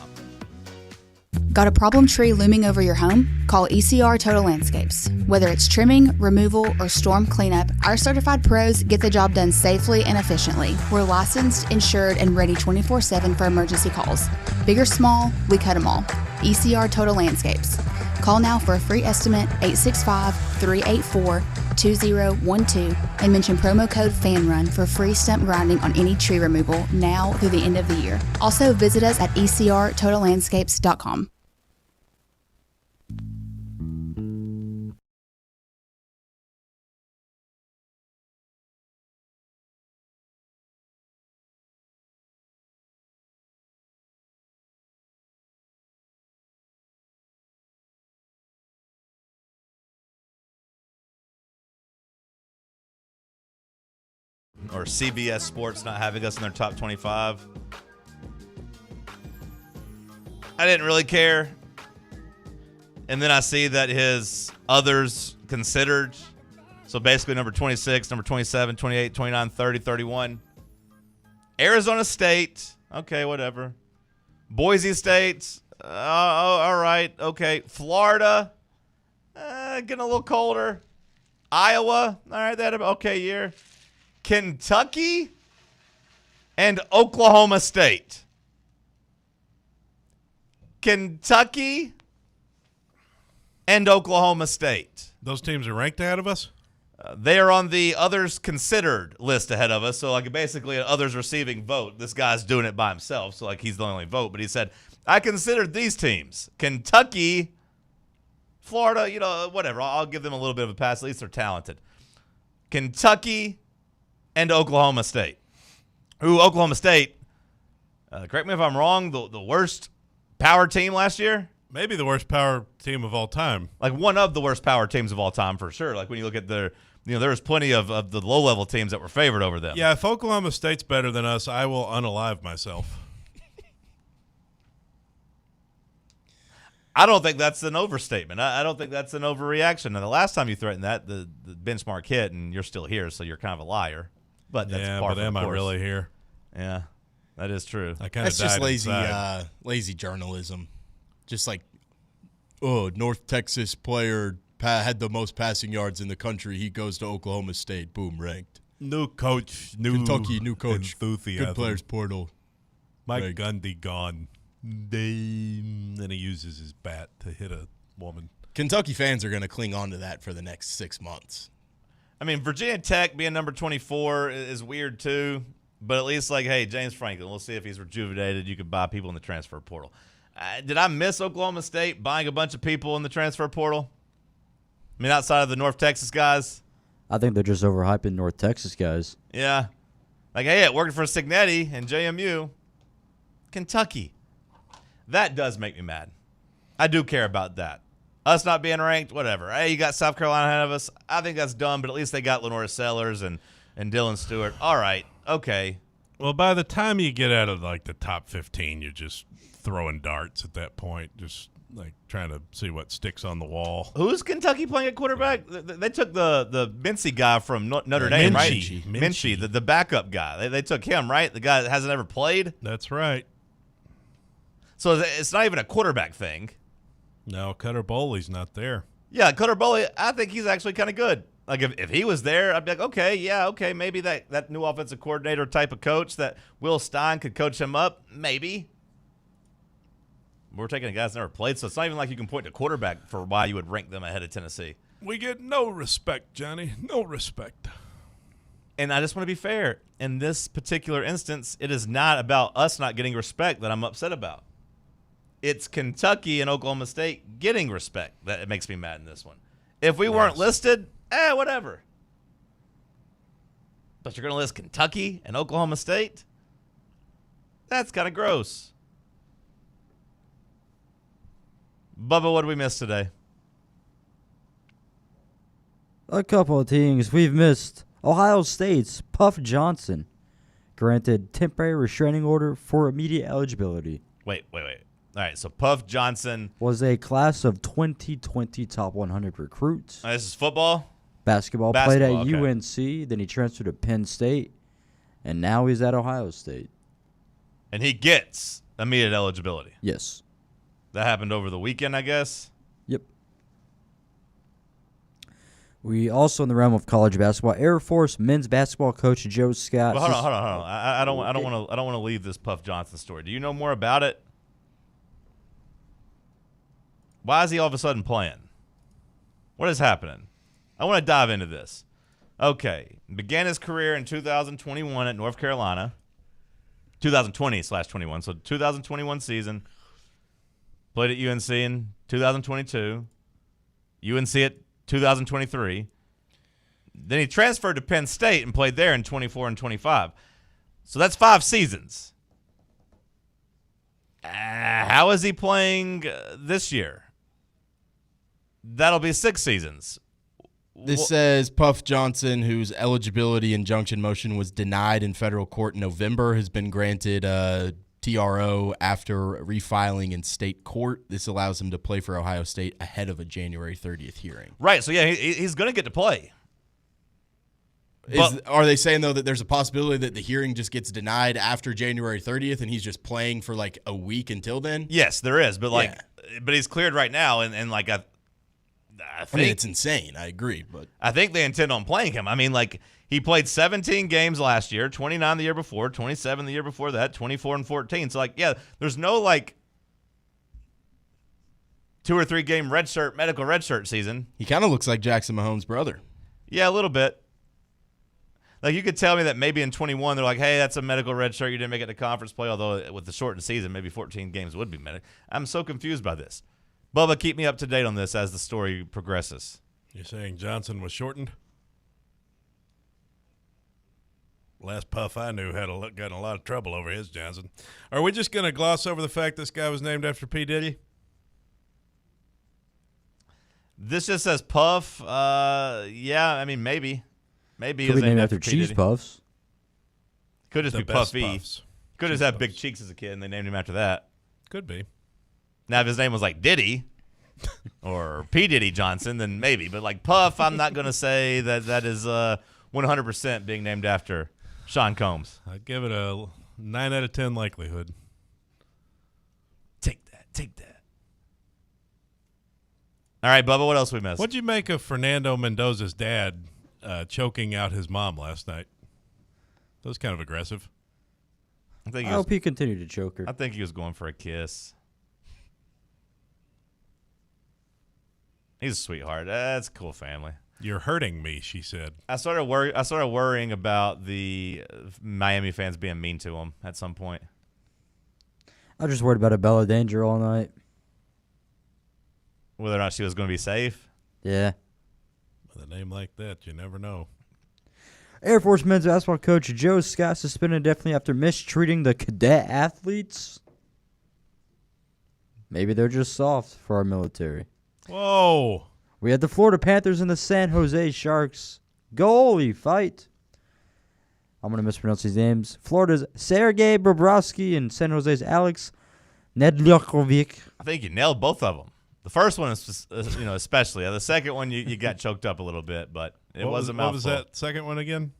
Got a problem tree looming over your home? Call ECR Total Landscapes. Whether it's trimming, removal, or storm cleanup, our certified pros get the job done safely and efficiently. We're licensed, insured, and ready 24/7 for emergency calls. Big or small, we cut them all. ECR Total Landscapes. Call now for a free estimate, 865-384-2012, and mention promo code FANRUN for free stump grinding on any tree removal now through the end of the year. Also, visit us at ecrtotallandscapes.com. Or CBS Sports not having us in their top 25. I didn't really care. And then I see that his others considered, so basically number 26, number 27, 28, 29, 30, 31. Arizona State, okay, whatever. Boise State, all right, okay. Florida, getting a little colder. Iowa, all right, they had an okay year. Kentucky and Oklahoma State. Kentucky and Oklahoma State. Those teams are ranked ahead of us? They are on the others considered list ahead of us. So, like, basically an others receiving vote. This guy's doing it by himself, so, like, he's the only vote. But he said, I considered these teams. Kentucky, Florida, whatever. I'll give them a little bit of a pass. At least they're talented. Kentucky and Oklahoma State. Oklahoma State, correct me if I'm wrong, the worst power team last year? Maybe the worst power team of all time. Like one of the worst power teams of all time for sure. Like when you look at their, there's plenty of the low-level teams that were favored over them. Yeah, if Oklahoma State's better than us, I will unalive myself. I don't think that's an overstatement. I don't think that's an overreaction. And the last time you threatened that, the benchmark hit, and you're still here, so you're kind of a liar. But that's par for the am I course. really here? Yeah, that is true. That's just lazy journalism. Just like, North Texas player had the most passing yards in the country. He goes to Oklahoma State. Boom, ranked. New coach, Kentucky, new coach. Enthusiasm. Good players portal. Mike ranked. Gundy gone. Then he uses his bat to hit a woman. Kentucky fans are going to cling on to that for the next 6 months. I mean, Virginia Tech being number 24 is weird too. But at least, like, hey, James Franklin, we'll see if he's rejuvenated. You could buy people in the transfer portal. Did I miss Oklahoma State buying a bunch of people in the transfer portal? I mean, outside of the North Texas guys? I think they're just overhyping North Texas guys. Yeah. Like, hey, it worked for Cignetti and JMU. Kentucky. That does make me mad. I do care about that. Us not being ranked, whatever. Hey, you got South Carolina ahead of us. I think that's dumb, but at least they got Lenora Sellers and Dylan Stewart. All right. Okay. Well, by the time you get out of, like, the top 15, you're just throwing darts at that point, just, like, trying to see what sticks on the wall. Who's Kentucky playing at quarterback? They took the Mincy guy from Notre Dame, right? Mincy, the backup guy. They took him, right? The guy that hasn't ever played? That's right. So it's not even a quarterback thing. No, Cutter Bowley's not there. Yeah, Cutter Bowley, I think he's actually kind of good. Like, if he was there, I'd be like, okay, maybe that new offensive coordinator type of coach that Will Stein could coach him up, maybe. We're taking a guy that's never played, so it's not even like you can point to quarterback for why you would rank them ahead of Tennessee. We get no respect, Johnny. No respect. And I just want to be fair. In this particular instance, it is not about us not getting respect that I'm upset about. It's Kentucky and Oklahoma State getting respect that it makes me mad in this one. If we weren't listed, whatever. But you're going to list Kentucky and Oklahoma State? That's kind of gross. Bubba, what did we miss today? A couple of teams we've missed. Ohio State's Puff Johnson granted temporary restraining order for immediate eligibility. Wait. All right, so Puff Johnson was a class of 2020 top 100 recruits. This is football? Basketball played at okay. UNC, then he transferred to Penn State, and now he's at Ohio State. And he gets immediate eligibility? Yes. That happened over the weekend, I guess? Yep. We also, in the realm of college basketball, Air Force men's basketball coach Joe Scott. Well, hold on. I don't want to leave this Puff Johnson story. Do you know more about it? Why is he all of a sudden playing? What is happening? I want to dive into this. Okay. Began his career in 2021 at North Carolina. 2020/21. So 2021 season. Played at UNC in 2022. UNC at 2023. Then he transferred to Penn State and played there in 24 and 25. So that's 5 seasons. How is he playing this year? That'll be 6 seasons. This says Puff Johnson, whose eligibility injunction motion was denied in federal court in November, has been granted TRO after refiling in state court. This allows him to play for Ohio State ahead of a January 30th hearing. Right, so yeah, he's going to get to play. Are they saying, though, that there's a possibility that the hearing just gets denied after January 30th and he's just playing for like a week until then? Yes, there is, but but he's cleared right now, and like I mean, it's insane. I agree, but I think they intend on playing him. I mean, like, he played 17 games last year, 29 the year before, 27 the year before that, 24 and 14. So, like, yeah, there's no, like, 2 or 3 game medical redshirt season. he kind of looks like Jackson Mahomes' brother. Yeah, a little bit. Like, you could tell me that maybe in 21 they're like, hey, that's a medical redshirt. You didn't make it to conference play, although with the shortened season, maybe 14 games would be medical. I'm so confused by this. Bubba, keep me up to date on this as the story progresses. You're saying Johnson was shortened? Last Puff I knew got in a lot of trouble over his Johnson. Are we just going to gloss over the fact this guy was named after P. Diddy? This just says Puff. Yeah, I mean, maybe. Maybe Could it's be named after P. Cheese Diddy. Puffs. Could just The be best Puffy. Puffs. Could Cheese just have Puffs. big cheeks as a kid, and they named him after that. Could be. Now, if his name was like Diddy or P. Diddy Johnson, then maybe. But like Puff, I'm not going to say that is 100% being named after Sean Combs. I'd give it a 9 out of 10 likelihood. Take that. All right, Bubba, what else we missed? What'd you make of Fernando Mendoza's dad choking out his mom last night? That was kind of aggressive. I hope he continued to choke her. I think he was going for a kiss. He's a sweetheart. That's a cool family. You're hurting me, she said. I started worrying about the Miami fans being mean to him at some point. I was just worried about a Bella Danger all night. Whether or not she was going to be safe. Yeah. With a name like that, you never know. Air Force men's basketball coach Joe Scott suspended indefinitely after mistreating the cadet athletes. Maybe they're just soft for our military. Whoa. We had the Florida Panthers and the San Jose Sharks goalie fight. I'm going to mispronounce these names. Florida's Sergei Bobrovsky and San Jose's Alex Nedljakovic. I think you nailed both of them. The first one is, especially. The second one, you got choked up a little bit, but it was a mouthful. What was that second one again?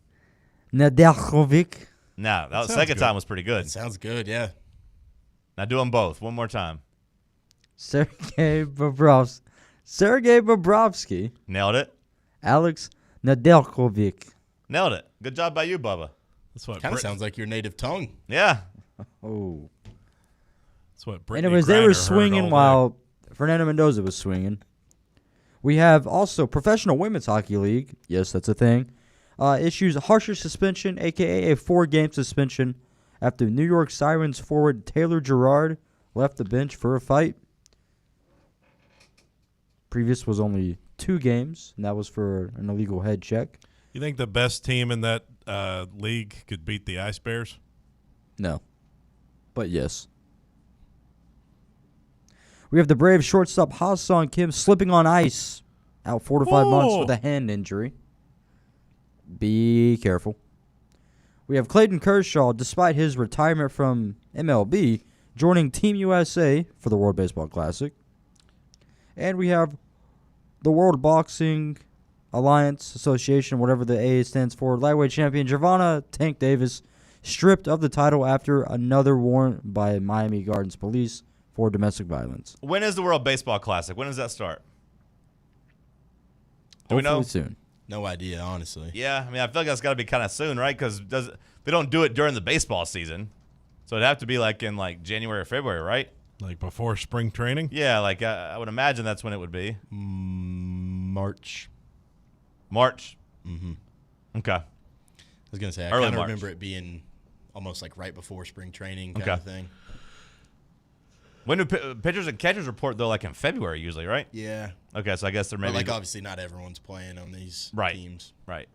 Nedljakovic. No, that second time was pretty good. That sounds good, yeah. Now do them both one more time. Sergei Bobrovsky. Nailed it. Alex Nedljakovic. Nailed it. Good job by you, Bubba. That's what Kind of sounds like your native tongue. Yeah. Oh. That's what Brittany Anyways, they Griner were heard swinging all while Fernando Mendoza was swinging. We have also Professional Women's Hockey League. Yes, that's a thing. Issues a harsher suspension, a.k.a. a 4-game suspension, after New York Sirens forward Taylor Girard left the bench for a fight. Previous was only 2 games, and that was for an illegal head check. You think the best team in that league could beat the Ice Bears? No. But yes. We have the Braves shortstop Ha-Sung Kim slipping on ice, out 4 to 5 months with a hand injury. Be careful. We have Clayton Kershaw, despite his retirement from MLB, joining Team USA for the World Baseball Classic. And we have the World Boxing Alliance Association, whatever the A stands for, lightweight champion Gervonta Tank Davis, stripped of the title after another warrant by Miami Gardens police for domestic violence. When is the World Baseball Classic? When does that start? Do we know? Hopefully soon. No idea, honestly. Yeah, I mean, I feel like that's got to be kind of soon, right? Because they don't do it during the baseball season, so it'd have to be like in like January or February, right? Like before spring training? Yeah, like I would imagine that's when it would be. March. Mm-hmm. Okay. I was going to say, I Early kind of March. remember it being almost like right before spring training kind of thing. When do pitchers and catchers report, though, like in February usually, right? Yeah. Okay, so I guess they're maybe... But like obviously not everyone's playing on these teams. Right.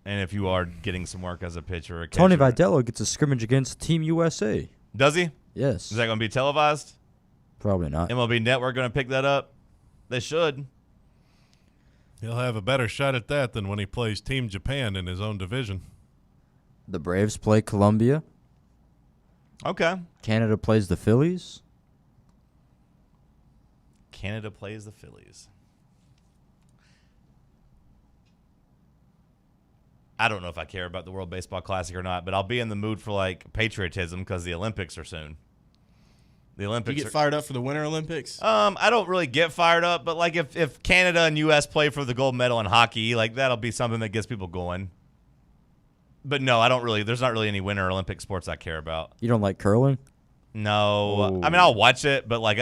And if you are getting some work as a pitcher or a catcher... Tony Vitello gets a scrimmage against Team USA. Does he? Yes. Is that going to be televised? Probably not. MLB Network going to pick that up? They should. He'll have a better shot at that than when he plays Team Japan in his own division. The Braves play Colombia. Okay. Canada plays the Phillies. Canada plays the Phillies. I don't know if I care about the World Baseball Classic or not, but I'll be in the mood for like patriotism because the Olympics are soon. The Olympics. You get fired up for the Winter Olympics? I don't really get fired up, but like if Canada and U.S. play for the gold medal in hockey, like that'll be something that gets people going. But no, I don't really. There's not really any Winter Olympic sports I care about. You don't like curling? No, I mean I'll watch it, but like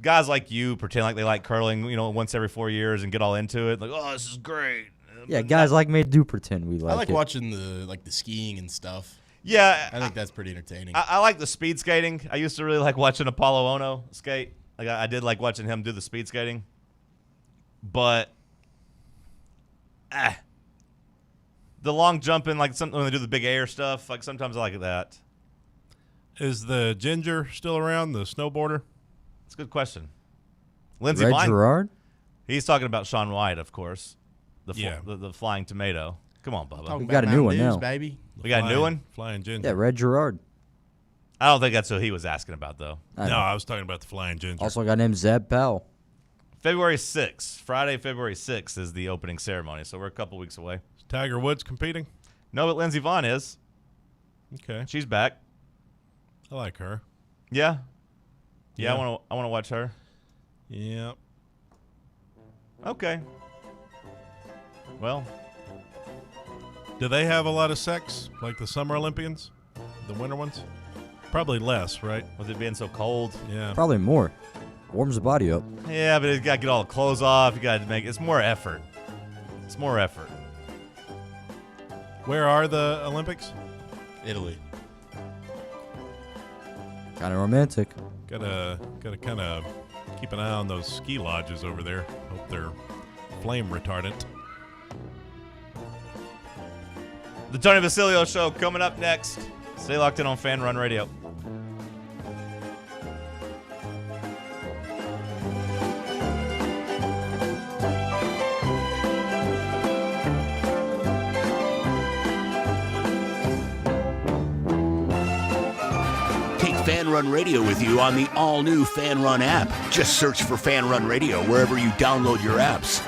guys like you pretend like they like curling, once every 4 years and get all into it. Like, oh, this is great. Yeah, guys like me do pretend we like it. I like watching the skiing and stuff. Yeah, I think that's pretty entertaining. I like the speed skating. I used to really like watching Apollo Ono skate. Like I did like watching him do the speed skating. But the long jumping, like when they do the big air stuff, like sometimes I like that. Is the Ginger still around, the snowboarder? That's a good question. Lindsey Red Vine. Gerard? He's talking about Shaun White, of course. Yeah. The flying tomato. Come on, Bubba. We got a new one now. Baby. We got a new one? Flying Ginger. Yeah, Red Gerard. I don't think that's who he was asking about, though. No, I was talking about the Flying Ginger. Also a guy named Zeb Powell. February 6th. Friday, February 6th is the opening ceremony, so we're a couple weeks away. Is Tiger Woods competing? No, but Lindsey Vonn is. Okay. She's back. I like her. Yeah? Yeah. I want to watch her. Yep. Okay. Well, do they have a lot of sex like the Summer Olympians? The winter ones? Probably less, right? With it being so cold. Yeah. Probably more. Warms the body up. Yeah, but you got to get all the clothes off. You got to make it's more effort. It's more effort. Where are the Olympics? Italy. Kind of romantic. Gotta kind of keep an eye on those ski lodges over there. Hope they're flame retardant. The Tony Vasilio Show coming up next. Stay locked in on Fan Run Radio. Take Fan Run Radio with you on the all-new Fan Run app. Just search for Fan Run Radio wherever you download your apps.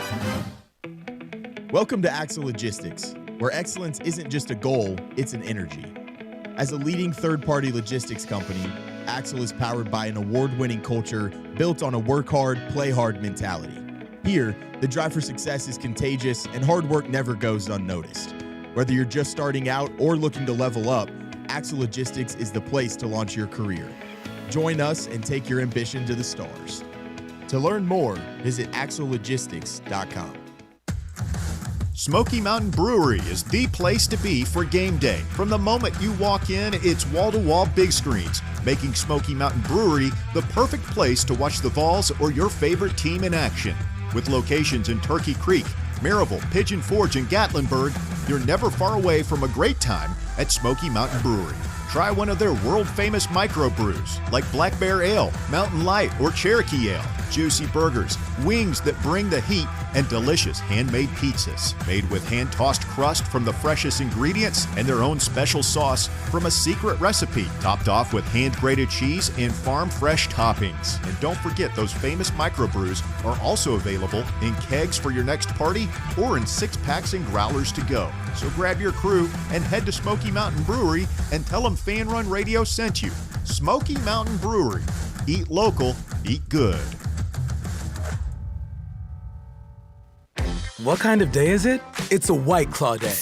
Welcome to Axle Logistics, where excellence isn't just a goal, it's an energy. As a leading third-party logistics company, Axle is powered by an award-winning culture built on a work hard, play hard mentality. Here, the drive for success is contagious and hard work never goes unnoticed. Whether you're just starting out or looking to level up, Axle Logistics is the place to launch your career. Join us and take your ambition to the stars. To learn more, visit axlelogistics.com. Smoky Mountain Brewery is the place to be for game day. From the moment you walk in, it's wall-to-wall big screens, making Smoky Mountain Brewery the perfect place to watch the Vols or your favorite team in action. With locations in Turkey Creek, Maryville, Pigeon Forge, and Gatlinburg, you're never far away from a great time at Smoky Mountain Brewery. Try one of their world-famous microbrews like Black Bear Ale, Mountain Light, or Cherokee Ale. Juicy burgers, wings that bring the heat, and delicious handmade pizzas made with hand-tossed crust from the freshest ingredients and their own special sauce from a secret recipe, topped off with hand-grated cheese and farm-fresh toppings. And don't forget, those famous microbrews are also available in kegs for your next party or in 6-packs and growlers to go. So grab your crew and head to Smoky Mountain Brewery and tell them Fan Run Radio sent you. Smoky Mountain Brewery. Eat local, eat good. What kind of day is it? It's a White Claw day.